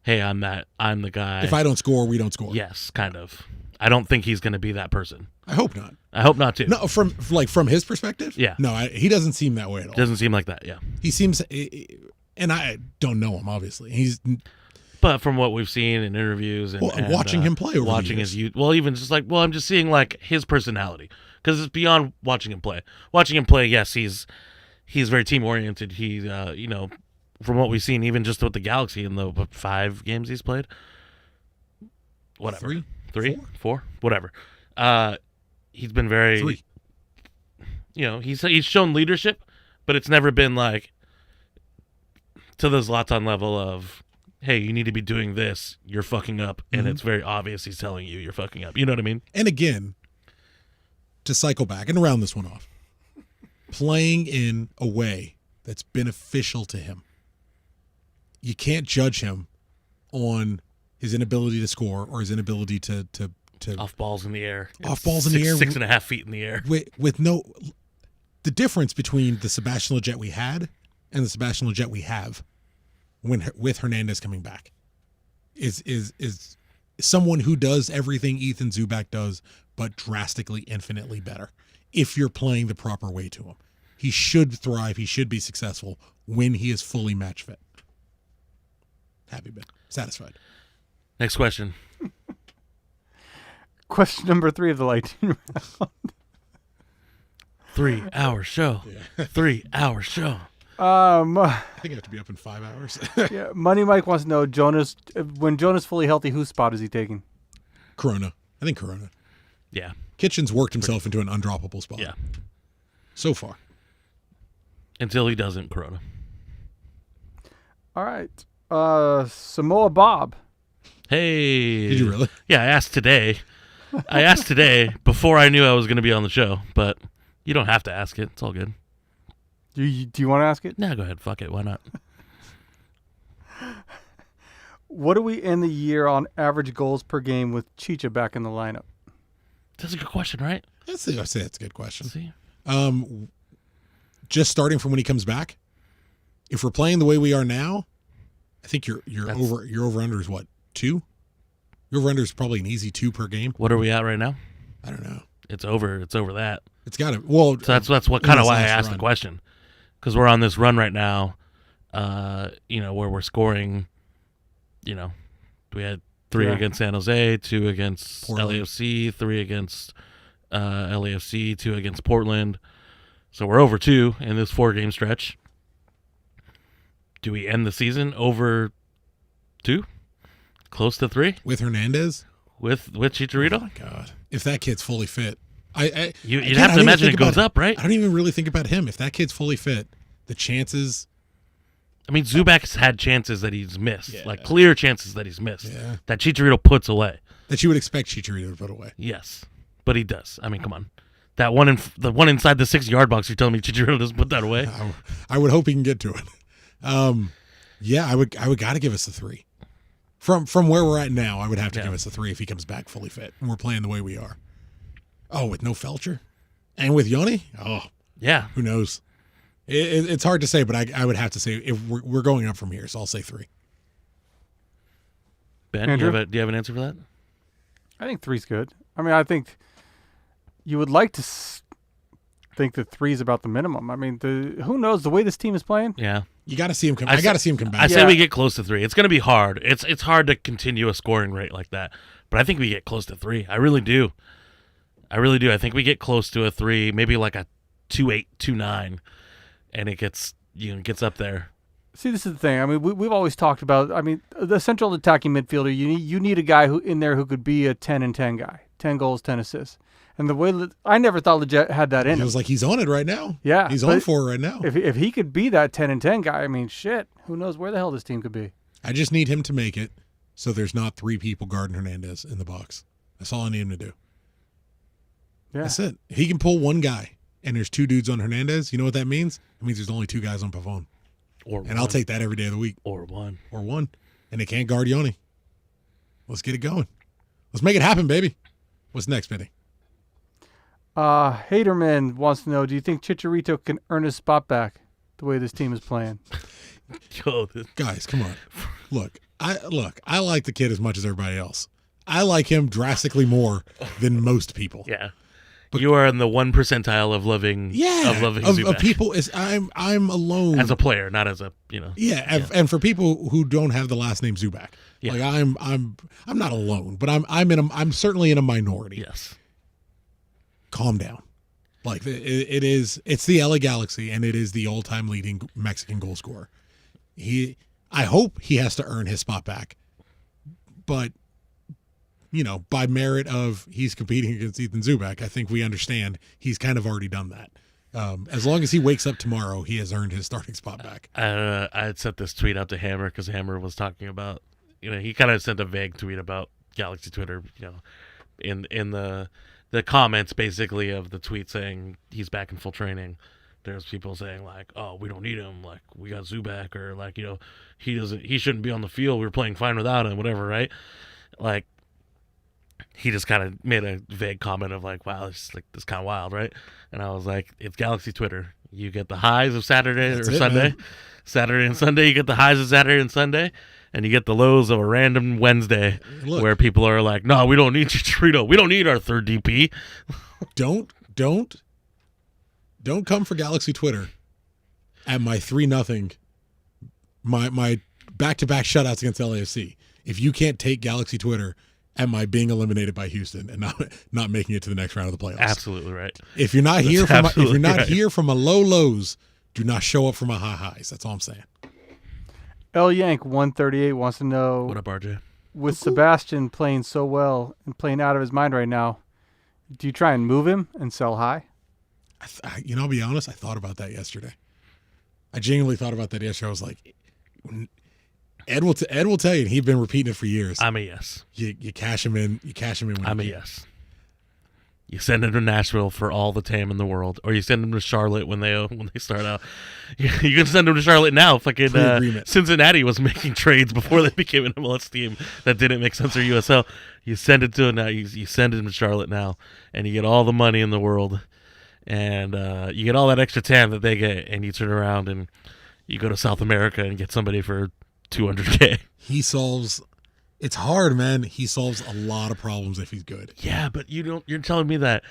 [SPEAKER 3] Hey, I'm the guy.
[SPEAKER 4] If I don't score, we don't score.
[SPEAKER 3] Yes, kind of. I don't think he's going to be that person.
[SPEAKER 4] I hope not.
[SPEAKER 3] I hope not too.
[SPEAKER 4] No, from his perspective.
[SPEAKER 3] Yeah.
[SPEAKER 4] No, he doesn't seem that way at all.
[SPEAKER 3] Doesn't seem like that. Yeah.
[SPEAKER 4] He seems, and I don't know him obviously.
[SPEAKER 3] But from what we've seen in interviews and
[SPEAKER 4] watching him play over
[SPEAKER 3] watching
[SPEAKER 4] the years.
[SPEAKER 3] his youth, well, even just like, I'm just seeing like his personality because it's beyond watching him play. Watching him play, yes, he's very team oriented. He, from what we've seen, even just with the Galaxy in the 5 games he's played, whatever, 3, 4, whatever. He's been very,
[SPEAKER 4] 3.
[SPEAKER 3] He's shown leadership, but it's never been like to the Zlatan level of, hey, you need to be doing this, you're fucking up, and it's very obvious he's telling you you're fucking up. You know what I mean?
[SPEAKER 4] And again, to cycle back and round this one off, playing in a way that's beneficial to him. You can't judge him on his inability to score or his inability to
[SPEAKER 3] off balls in the air.
[SPEAKER 4] Off balls in the air.
[SPEAKER 3] 6.5 feet in the air.
[SPEAKER 4] With no, the difference between the Sebastian Lletget we had and the Sebastian Lletget we have with Hernandez coming back is someone who does everything Ethan Zubak does, but drastically, infinitely better. If you're playing the proper way to him, he should thrive. He should be successful when he is fully match fit. Happy bit. Satisfied.
[SPEAKER 3] Next question.
[SPEAKER 2] Question number 3 of the lightning round.
[SPEAKER 3] 3-hour show.
[SPEAKER 4] Yeah.
[SPEAKER 3] 3-hour show.
[SPEAKER 4] I think I have to be up in 5 hours.
[SPEAKER 2] Yeah, Money Mike wants to know, Jonas, when Jonas fully healthy, whose spot is he taking?
[SPEAKER 4] Corona. I think Corona.
[SPEAKER 3] Yeah.
[SPEAKER 4] Kitchen's worked himself into an undroppable spot.
[SPEAKER 3] Yeah.
[SPEAKER 4] So far.
[SPEAKER 3] Until he doesn't, Corona.
[SPEAKER 2] All right. Samoa Bob.
[SPEAKER 3] Hey.
[SPEAKER 4] Did you really?
[SPEAKER 3] Yeah, I asked today before I knew I was going to be on the show, but you don't have to ask it. It's all good.
[SPEAKER 2] Do you want to ask it?
[SPEAKER 3] No, go ahead. Fuck it. Why not?
[SPEAKER 2] What do we end the year on average goals per game with Chicha back in the lineup?
[SPEAKER 3] That's a good question, right?
[SPEAKER 4] I'd say that's a good question.
[SPEAKER 3] See?
[SPEAKER 4] Just starting from when he comes back, if we're playing the way we are now, I think your over under is what, 2? Your over under is probably an easy 2 per game.
[SPEAKER 3] What are we at right now?
[SPEAKER 4] I don't know.
[SPEAKER 3] It's over that.
[SPEAKER 4] It's got to. Well,
[SPEAKER 3] so that's what kind of why I asked the question, because we're on this run right now, where we're scoring. We had 3 against San Jose, 2 against
[SPEAKER 4] Portland.
[SPEAKER 3] LAFC, 3 against LAFC, 2 against Portland. So we're over 2 in this 4-game stretch. Do we end the season over 2? Close to 3?
[SPEAKER 4] With Hernandez?
[SPEAKER 3] With Chicharito?
[SPEAKER 4] Oh, my God. If that kid's fully fit.
[SPEAKER 3] You'd have to imagine it goes up, right?
[SPEAKER 4] I don't even really think about him. If that kid's fully fit, the chances...
[SPEAKER 3] I mean, Zubac's had chances that he's missed.
[SPEAKER 4] Yeah.
[SPEAKER 3] Like, clear chances that he's missed.
[SPEAKER 4] Yeah.
[SPEAKER 3] That Chicharito puts away.
[SPEAKER 4] That you would expect Chicharito to put away.
[SPEAKER 3] Yes. But he does. I mean, come on. That one the one inside the 6-yard box, you're telling me Chicharito doesn't put that away?
[SPEAKER 4] I would hope he can get to it. Yeah, I would got to give us a 3. From where we're at now, I would have to give us a 3 if he comes back fully fit and we're playing the way we are. Oh, with no Felcher? And with Yoni? Oh,
[SPEAKER 3] Yeah.
[SPEAKER 4] who knows? It's hard to say, but I would have to say if we're going up from here, so I'll say 3.
[SPEAKER 3] Ben, do
[SPEAKER 2] Andrew?
[SPEAKER 3] you have an answer for that?
[SPEAKER 2] I think 3's good. I mean, I think you would like to think that 3 is about the minimum. I mean, who knows the way this team is playing?
[SPEAKER 3] Yeah.
[SPEAKER 4] You got to see him come. I got to see him come back.
[SPEAKER 3] I say
[SPEAKER 2] Yeah.
[SPEAKER 3] we get close to 3. It's going to be hard. It's hard to continue a scoring rate like that. But I think we get close to 3. I really do. I think we get close to a 3, maybe like a 2.8, 2.9, and it gets up there.
[SPEAKER 2] See, this is the thing. I mean, we've always talked about. I mean, the central attacking midfielder. You need a guy who could be a 10 and 10 guy, 10 goals, 10 assists. And the way I never thought Leggett had that in him.
[SPEAKER 4] It was like he's on it right now.
[SPEAKER 2] Yeah,
[SPEAKER 4] he's
[SPEAKER 2] but
[SPEAKER 4] on for it right now.
[SPEAKER 2] If he could be that 10 and 10 guy, I mean, shit. Who knows where the hell this team could be?
[SPEAKER 4] I just need him to make it so there's not 3 people guarding Hernandez in the box. That's all I need him to do.
[SPEAKER 2] Yeah.
[SPEAKER 4] That's it. If he can pull one guy and there's 2 dudes on Hernandez, you know what that means? It means there's only 2 guys on Pavone. And I'll take that every day of the week.
[SPEAKER 3] Or one.
[SPEAKER 4] And they can't guard Yoni. Let's get it going. Let's make it happen, baby. What's next, Benny?
[SPEAKER 2] Haterman wants to know, do you think Chicharito can earn his spot back the way this team is playing?
[SPEAKER 4] Guys, come on. Look, I like the kid as much as everybody else. I like him drastically more than most people.
[SPEAKER 3] Yeah. But you are in the 1 percentile of loving Zubac.
[SPEAKER 4] Of people is I'm alone
[SPEAKER 3] as a player, not as a
[SPEAKER 4] and for people who don't have the last name Zubac.
[SPEAKER 3] Yeah.
[SPEAKER 4] Like I'm not alone, but I'm certainly in a minority.
[SPEAKER 3] Yes.
[SPEAKER 4] Calm down. Like it's the LA Galaxy and it is the all-time leading Mexican goal scorer. I hope he has to earn his spot back. But by merit of he's competing against Ethan Zubac, I think we understand he's kind of already done that. As long as he wakes up tomorrow, he has earned his starting spot back.
[SPEAKER 3] I had sent this tweet out to Hammer because Hammer was talking about, he kind of sent a vague tweet about Galaxy Twitter, in the comments basically of the tweet saying he's back in full training. There's people saying like, oh, we don't need him, like we got Zubac, or like, he shouldn't be on the field. We were playing fine without him, whatever, right? Like, he just kind of made a vague comment of like, wow, this is kind of wild, right? And I was like, it's Galaxy Twitter. You get the highs of Saturday Sunday. Man. Saturday and Sunday, you get the highs of Saturday and Sunday, and you get the lows of a random Wednesday where people are like, no, we don't need Chicharito. We don't need our third DP.
[SPEAKER 4] Don't come for Galaxy Twitter at my 3-0, my back-to-back shutouts against LAFC. If you can't take Galaxy Twitter at my being eliminated by Houston and not making it to the next round of the playoffs.
[SPEAKER 3] Absolutely right.
[SPEAKER 4] If you're not here from a low lows, do not show up for my high highs. That's all I'm saying.
[SPEAKER 2] L Yank 138 wants to know,
[SPEAKER 3] what up, RJ?
[SPEAKER 2] With Sebastian playing so well and playing out of his mind right now, do you try and move him and sell high?
[SPEAKER 4] I'll be honest. I thought about that yesterday. I genuinely thought about that yesterday. I was like, Ed will tell you, and he's been repeating it for years.
[SPEAKER 3] I'm a yes.
[SPEAKER 4] You cash him in. You cash him in.
[SPEAKER 3] I'm a yes. You send him to Nashville for all the TAM in the world, or you send him to Charlotte when they start out. You can send him to Charlotte now. Fucking Cincinnati was making trades before they became an MLS team that didn't make sense for USL. You send it to him now. You send him to Charlotte now, and you get all the money in the world, and you get all that extra TAM that they get, and you turn around and you go to South America and get somebody for $200K.
[SPEAKER 4] It's hard, man. He solves a lot of problems if he's good.
[SPEAKER 3] Yeah, but you're telling me that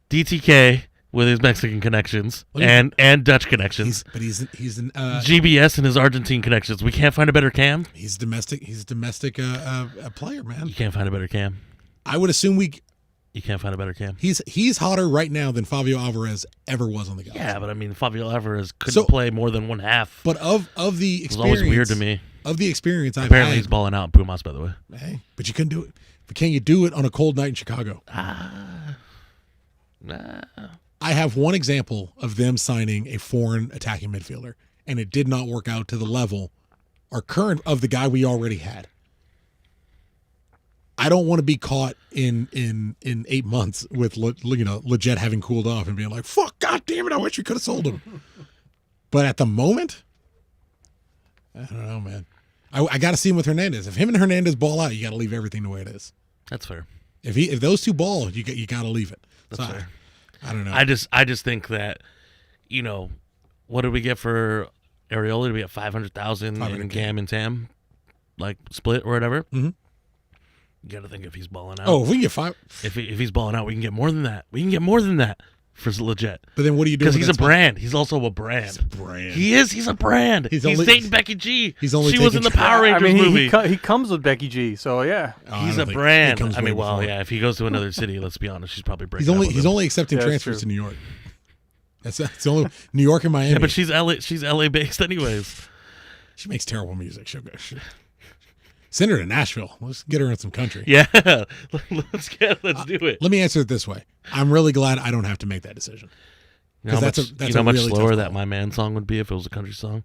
[SPEAKER 3] DTK with his Mexican connections and Dutch connections,
[SPEAKER 4] he's an
[SPEAKER 3] GBS and his Argentine connections. We can't find a better cam.
[SPEAKER 4] He's domestic. He's a domestic player, man.
[SPEAKER 3] You can't find a better cam.
[SPEAKER 4] I would assume
[SPEAKER 3] You can't find a better cam.
[SPEAKER 4] He's hotter right now than Fabio Alvarez ever was on the Galaxy.
[SPEAKER 3] Yeah, but I mean, Fabio Alvarez couldn't play more than one half.
[SPEAKER 4] But of the experience,
[SPEAKER 3] it was always weird to me.
[SPEAKER 4] Of the experience I've
[SPEAKER 3] Apparently
[SPEAKER 4] had,
[SPEAKER 3] he's balling out in Pumas, by the way.
[SPEAKER 4] Hey, but you couldn't do it. But can you do it on a cold night in Chicago?
[SPEAKER 3] Nah.
[SPEAKER 4] I have one example of them signing a foreign attacking midfielder, and it did not work out to the level or current of the guy we already had. I don't want to be caught in 8 months with Leggett having cooled off and being like, "Fuck, God damn it! I wish we could have sold him." But at the moment, I don't know, man. I got to see him with Hernandez. If him and Hernandez ball out, you got to leave everything the way it is.
[SPEAKER 3] That's fair.
[SPEAKER 4] If those two ball, you got to leave it.
[SPEAKER 3] That's fair.
[SPEAKER 4] I don't know.
[SPEAKER 3] I just think that, what did we get for Areola? Did we get 500,000 in Gam and Tam, like split or whatever?
[SPEAKER 4] Mm-hmm.
[SPEAKER 3] You got to think if he's balling out.
[SPEAKER 4] Oh, if we can get 5,
[SPEAKER 3] if he's balling out, we can get more than that. We can get more than that for Leggett.
[SPEAKER 4] But then what do you do?
[SPEAKER 3] Because he's a brand. He's also a brand.
[SPEAKER 4] He's a brand.
[SPEAKER 3] He is. He's a brand. He's dating Becky G.
[SPEAKER 4] He's only
[SPEAKER 3] she was in the Power Rangers movie.
[SPEAKER 2] He comes with Becky G. So yeah,
[SPEAKER 3] he's a brand. I mean, if he goes to another city, let's be honest, she's probably breaking.
[SPEAKER 4] He's only accepting transfers to New York. That's only New York and Miami.
[SPEAKER 3] Yeah, but she's LA based anyways.
[SPEAKER 4] She makes terrible music. She'll go. Send her to Nashville. Let's get her in some country.
[SPEAKER 3] Yeah, let's do it.
[SPEAKER 4] Let me answer it this way. I'm really glad I don't have to make that decision.
[SPEAKER 3] You know how much slower that My Man song would be if it was a country song?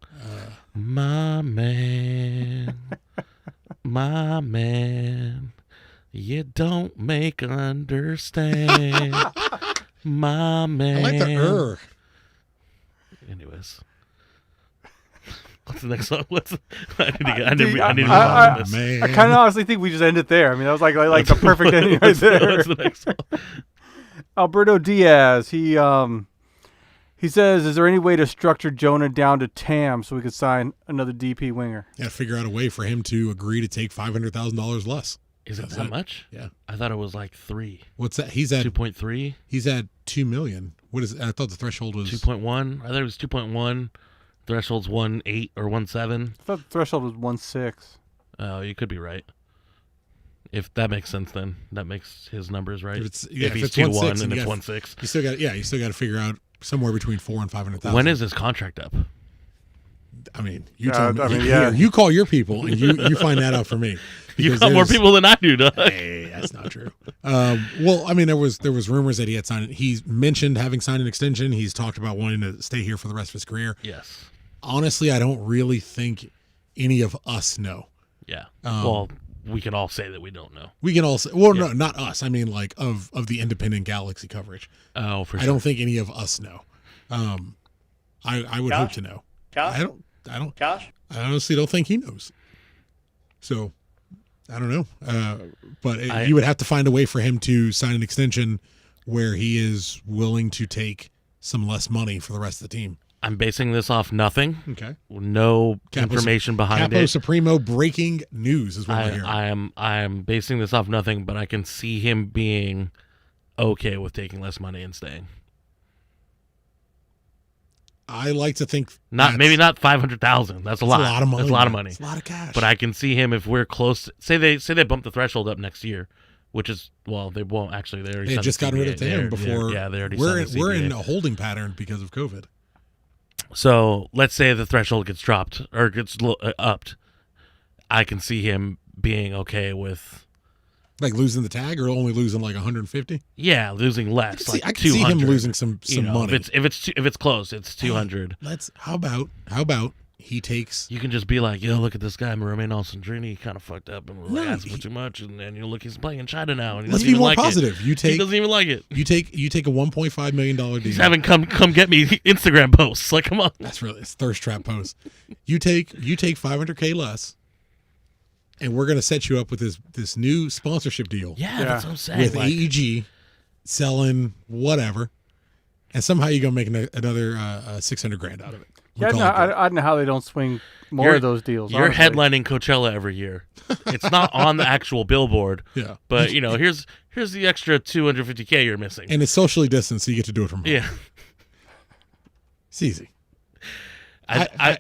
[SPEAKER 3] My man, my man, you don't make understand. My man.
[SPEAKER 4] I like the
[SPEAKER 3] Anyways. What's the next song? I need to move on from this.
[SPEAKER 2] I kind of honestly think we just end it there. I mean, that was like the perfect ending right there.
[SPEAKER 3] What's the next one?
[SPEAKER 2] Alberto Diaz. He says, "Is there any way to structure Jonah down to Tam so we could sign another DP winger?"
[SPEAKER 4] Yeah, figure out a way for him to agree to take $500,000 less.
[SPEAKER 3] Is it that much?
[SPEAKER 4] Yeah,
[SPEAKER 3] I thought it was like 3.
[SPEAKER 4] What's that? He's at
[SPEAKER 3] 2.3.
[SPEAKER 4] He's at $2 million. What is it? I thought the threshold was
[SPEAKER 3] 2.1. I thought it was 2.1. Threshold's 1.8 or 1.7.
[SPEAKER 2] I thought the threshold was 1.6.
[SPEAKER 3] Oh, you could be right. If that makes sense, then that makes his numbers right.
[SPEAKER 4] If
[SPEAKER 3] he's 2.1 and it's 1.6,
[SPEAKER 4] you still got to figure out somewhere between 400,000 and 500,000.
[SPEAKER 3] When is his contract up?
[SPEAKER 4] I mean, you tell me.
[SPEAKER 2] I mean, yeah.
[SPEAKER 4] You call your people and you find that out for me.
[SPEAKER 3] You got more people than I do, dog.
[SPEAKER 4] Hey, that's not true. Well, I mean, there was rumors that he had signed. He's mentioned having signed an extension. He's talked about wanting to stay here for the rest of his career.
[SPEAKER 3] Yes.
[SPEAKER 4] Honestly, I don't really think any of us know.
[SPEAKER 3] Yeah. Well, we can all say that we don't know.
[SPEAKER 4] We can all say, well, no, not us. I mean, like of the independent Galaxy coverage.
[SPEAKER 3] Oh, for sure.
[SPEAKER 4] I don't think any of us know. I would hope to know.
[SPEAKER 6] Josh?
[SPEAKER 4] I don't.
[SPEAKER 6] Josh?
[SPEAKER 4] I honestly don't think he knows. So, I don't know. But you would have to find a way for him to sign an extension where he is willing to take some less money for the rest of the team.
[SPEAKER 3] I'm basing this off nothing.
[SPEAKER 4] Okay.
[SPEAKER 3] No information behind
[SPEAKER 4] Capo
[SPEAKER 3] it.
[SPEAKER 4] Supremo breaking news is what we're hearing.
[SPEAKER 3] I am basing this off nothing, but I can see him being okay with taking less money and staying.
[SPEAKER 4] I like to think
[SPEAKER 3] maybe not 500,000. That's a lot.
[SPEAKER 4] That's a lot of money.
[SPEAKER 3] That's a lot of money.
[SPEAKER 4] It's a lot of cash.
[SPEAKER 3] But I can see him if we're close. Say they bump the threshold up next year, which is they won't actually. They
[SPEAKER 4] just got rid of Tam before.
[SPEAKER 3] Yeah, they already.
[SPEAKER 4] We're in a holding pattern because of COVID.
[SPEAKER 3] So let's say the threshold gets dropped or gets upped. I can see him being okay with.
[SPEAKER 4] Like losing the tag or only losing like 150?
[SPEAKER 3] Yeah, losing less.
[SPEAKER 4] I can see him losing some money.
[SPEAKER 3] If it's close, it's 200.
[SPEAKER 4] How about he takes.
[SPEAKER 3] You can just be like, yo, look at this guy, Romain Alessandrini. He kind of fucked up and was asking for too much, and look, he's playing in China now. And he
[SPEAKER 4] let's be more positive.
[SPEAKER 3] He doesn't even like it.
[SPEAKER 4] You take a $1.5 million deal.
[SPEAKER 3] He's having come get me Instagram posts. Like, come on.
[SPEAKER 4] That's really it's thirst trap posts. You take $500K less. And we're going to set you up with this new sponsorship deal.
[SPEAKER 3] Yeah, that's what I'm saying.
[SPEAKER 4] With AEG selling whatever, and somehow you're going to make another $600,000 out of it.
[SPEAKER 2] Yeah, I don't know how they don't swing more of those deals.
[SPEAKER 3] You're
[SPEAKER 2] honestly.
[SPEAKER 3] headlining Coachella every year. It's not on the actual billboard.
[SPEAKER 4] Yeah,
[SPEAKER 3] but here's the extra $250K you're missing.
[SPEAKER 4] And it's socially distanced, so you get to do it from home.
[SPEAKER 3] Yeah,
[SPEAKER 4] it's easy.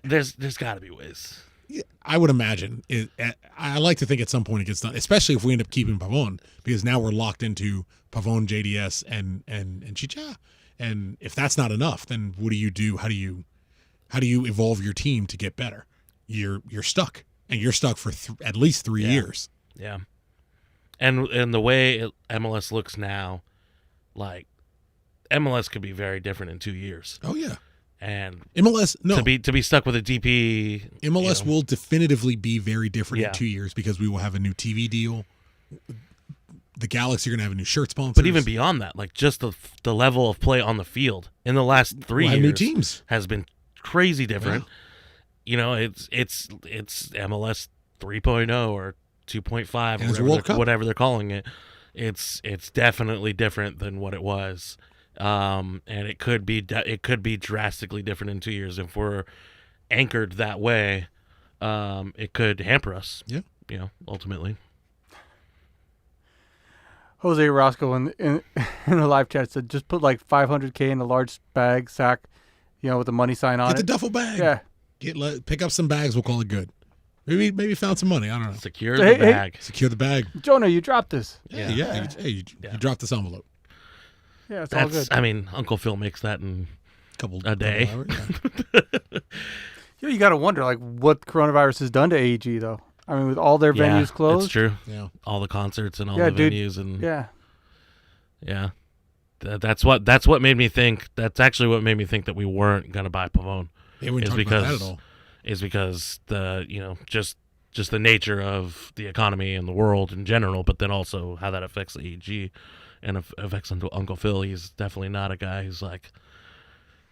[SPEAKER 3] there's got to be ways.
[SPEAKER 4] I would imagine I like to think at some point it gets done, especially if we end up keeping Pavon, because now we're locked into Pavon, JDS, and Chicha. And if that's not enough, then what do you do? How do you evolve your team to get better? You're stuck, and you're stuck for at least 3 years.
[SPEAKER 3] Yeah, and the way MLS looks now, like MLS could be very different in 2 years.
[SPEAKER 4] Oh yeah.
[SPEAKER 3] And
[SPEAKER 4] MLS
[SPEAKER 3] to be stuck with a DP.
[SPEAKER 4] MLS will definitively be very different in 2 years because we will have a new TV deal. The Galaxy are going to have a new shirt sponsor.
[SPEAKER 3] But even beyond that, like just the level of play on the field in the last 3 years
[SPEAKER 4] new teams.
[SPEAKER 3] has been crazy different.
[SPEAKER 4] Yeah.
[SPEAKER 3] It's MLS 3.0 or 2.5 or whatever they're calling it. It's definitely different than what it was. And it could be drastically different in 2 years if we're anchored that way. It could hamper us.
[SPEAKER 4] Yeah,
[SPEAKER 3] ultimately.
[SPEAKER 2] Jose Roscoe in the live chat said just put like $500K in a large bag sack, with a money sign on
[SPEAKER 4] Get
[SPEAKER 2] it.
[SPEAKER 4] the duffel bag.
[SPEAKER 2] Yeah.
[SPEAKER 4] Pick up some bags. We'll call it good. Maybe found some money. I don't know.
[SPEAKER 3] Secure the bag.
[SPEAKER 4] Secure the bag.
[SPEAKER 2] Jonah, you dropped this.
[SPEAKER 4] Yeah. You dropped this envelope.
[SPEAKER 2] Yeah, it's all good.
[SPEAKER 3] I mean, Uncle Phil makes that in a day.
[SPEAKER 4] Couple hours,
[SPEAKER 2] You got to wonder like what coronavirus has done to AEG though. I mean, with all their venues closed.
[SPEAKER 3] That's true.
[SPEAKER 4] Yeah.
[SPEAKER 3] All the concerts and all the venues and
[SPEAKER 2] yeah.
[SPEAKER 3] That's what made me think. That's actually what made me think that we weren't gonna buy Pavone.
[SPEAKER 4] Yeah, we didn't talk about that at all.
[SPEAKER 3] Is because just the nature of the economy and the world in general, but then also how that affects the AEG and affects Uncle Phil. He's definitely not a guy who's like,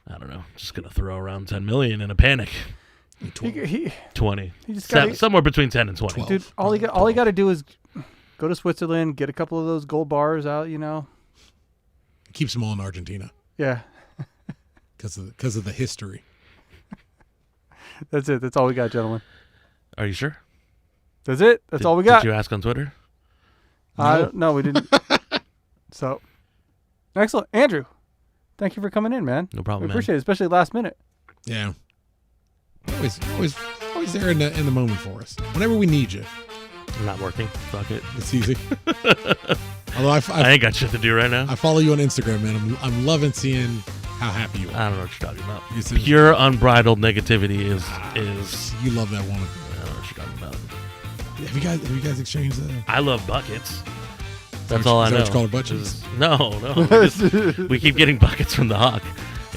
[SPEAKER 3] I don't know, just gonna throw around 10 million in a panic. 20.
[SPEAKER 2] He just
[SPEAKER 3] Somewhere between 10 and 20.
[SPEAKER 4] 12.
[SPEAKER 2] Dude, all he got to do is go to Switzerland, get a couple of those gold bars out,
[SPEAKER 4] Keeps them all in Argentina
[SPEAKER 2] Yeah.
[SPEAKER 4] because of the history.
[SPEAKER 2] That's it. That's all we got, gentlemen.
[SPEAKER 3] Are you sure?
[SPEAKER 2] That's it. That's all we got.
[SPEAKER 3] Did you ask on Twitter?
[SPEAKER 2] No, we didn't. So, excellent. Andrew, thank you for coming in, man.
[SPEAKER 3] No problem,
[SPEAKER 2] We appreciate it, especially last minute.
[SPEAKER 4] Yeah. Always there in the moment for us. Whenever we need you.
[SPEAKER 3] I'm not working. Fuck it.
[SPEAKER 4] It's easy. Although
[SPEAKER 3] I ain't got shit to do right now.
[SPEAKER 4] I follow you on Instagram, man. I'm loving seeing how happy you are.
[SPEAKER 3] I don't know what you're talking about. Pure unbridled negativity is.
[SPEAKER 4] You love that woman.
[SPEAKER 3] I don't know what you're talking about.
[SPEAKER 4] Have you guys exchanged that?
[SPEAKER 3] I love buckets. That's all I know.
[SPEAKER 4] Is that what you call her buckets?
[SPEAKER 3] No. We keep getting buckets from the Hawk.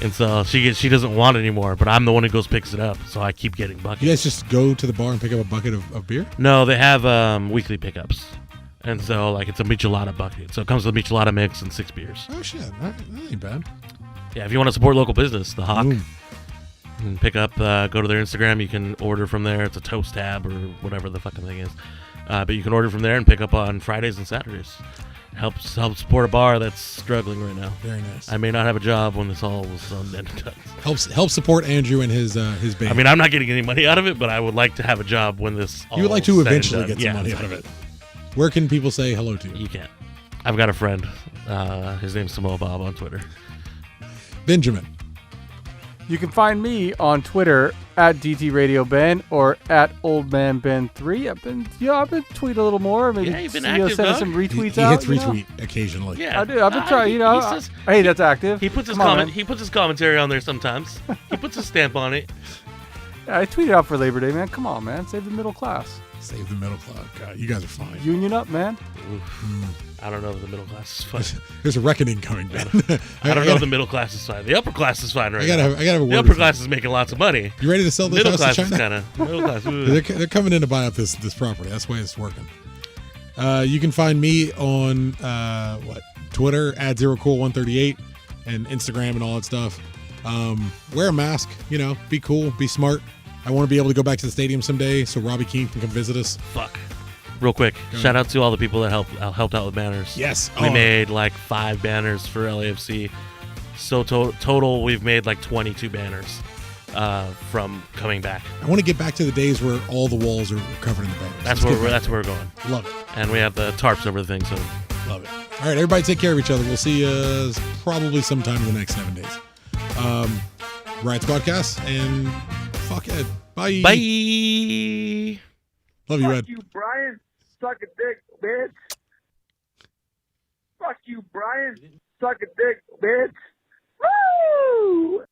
[SPEAKER 3] And so she doesn't want it anymore, but I'm the one who goes picks it up, so I keep getting buckets.
[SPEAKER 4] You guys just go to the bar and pick up a bucket of beer?
[SPEAKER 3] No, they have weekly pickups. And so, it's a michelada bucket. So it comes with a michelada mix and 6 beers.
[SPEAKER 4] Oh, shit. That ain't bad.
[SPEAKER 3] Yeah, if you want to support local business, the Hawk,
[SPEAKER 4] Boom.
[SPEAKER 3] you can pick up, go to their Instagram. You can order from there. It's a toast tab or whatever the fucking thing is. But you can order from there and pick up on Fridays and Saturdays. Help support a bar that's struggling right now.
[SPEAKER 4] Very nice.
[SPEAKER 3] I may not have a job when this all is done.
[SPEAKER 4] Help support Andrew and his band.
[SPEAKER 3] I mean, I'm not getting any money out of it, but I would like to have a job when this all
[SPEAKER 4] you would like to
[SPEAKER 3] said and
[SPEAKER 4] eventually
[SPEAKER 3] done.
[SPEAKER 4] get some money out of it. Where can people say hello to you?
[SPEAKER 3] You can't. I've got a friend. His name's Samoa Bob on Twitter.
[SPEAKER 4] Benjamin.
[SPEAKER 2] You can find me on Twitter at DTRadioBen or at OldManBen3. I've been tweeting a little more. Maybe
[SPEAKER 3] you've been active,
[SPEAKER 2] sending
[SPEAKER 3] dog.
[SPEAKER 2] some retweets
[SPEAKER 4] He
[SPEAKER 2] out.
[SPEAKER 4] hits retweet occasionally.
[SPEAKER 3] Yeah,
[SPEAKER 2] I do. I've been trying.
[SPEAKER 3] he says-
[SPEAKER 2] Hey, that's active.
[SPEAKER 3] He puts his
[SPEAKER 2] Come on,
[SPEAKER 3] comment.
[SPEAKER 2] man.
[SPEAKER 3] He puts his commentary on there sometimes. He puts a stamp on it.
[SPEAKER 2] Yeah, I tweeted out for Labor Day, man. Come on, man. Save the middle class.
[SPEAKER 4] Save the middle class. God, you guys are fine.
[SPEAKER 2] Union up, man.
[SPEAKER 3] I don't know if the middle class is fine.
[SPEAKER 4] There's a reckoning coming, Ben.
[SPEAKER 3] I don't know if the middle class is fine. The upper class is fine right now.
[SPEAKER 4] I gotta have a word
[SPEAKER 3] The
[SPEAKER 4] with
[SPEAKER 3] upper
[SPEAKER 4] you.
[SPEAKER 3] class is making lots of money.
[SPEAKER 4] You ready to sell this
[SPEAKER 3] Middle
[SPEAKER 4] house
[SPEAKER 3] class
[SPEAKER 4] to
[SPEAKER 3] is
[SPEAKER 4] China?
[SPEAKER 3] kind of middle class.
[SPEAKER 4] They're coming in to buy up this property. That's why it's working. You can find me on Twitter at @0cool138 and Instagram and all that stuff. Wear a mask. Be cool. Be smart. I want to be able to go back to the stadium someday so Robbie Keane can come visit us.
[SPEAKER 3] Fuck. Real quick, shout out to all the people that helped out with banners.
[SPEAKER 4] Yes.
[SPEAKER 3] We made 5 banners for LAFC. So total, we've made 22 banners from coming back.
[SPEAKER 4] I want to get back to the days where all the walls are covered in the banners.
[SPEAKER 3] That's where we're going.
[SPEAKER 4] Love it.
[SPEAKER 3] And we have the tarps over the thing. So
[SPEAKER 4] Love it. All right, everybody take care of each other. We'll see you probably sometime in the next 7 days. Riot Squadcast, and fuck Ed. Bye. Bye.
[SPEAKER 3] Bye.
[SPEAKER 4] Love you, Ed.
[SPEAKER 6] Fuck you, Brian. Suck a dick, bitch. Fuck you, Brian. Suck a dick, bitch. Woo!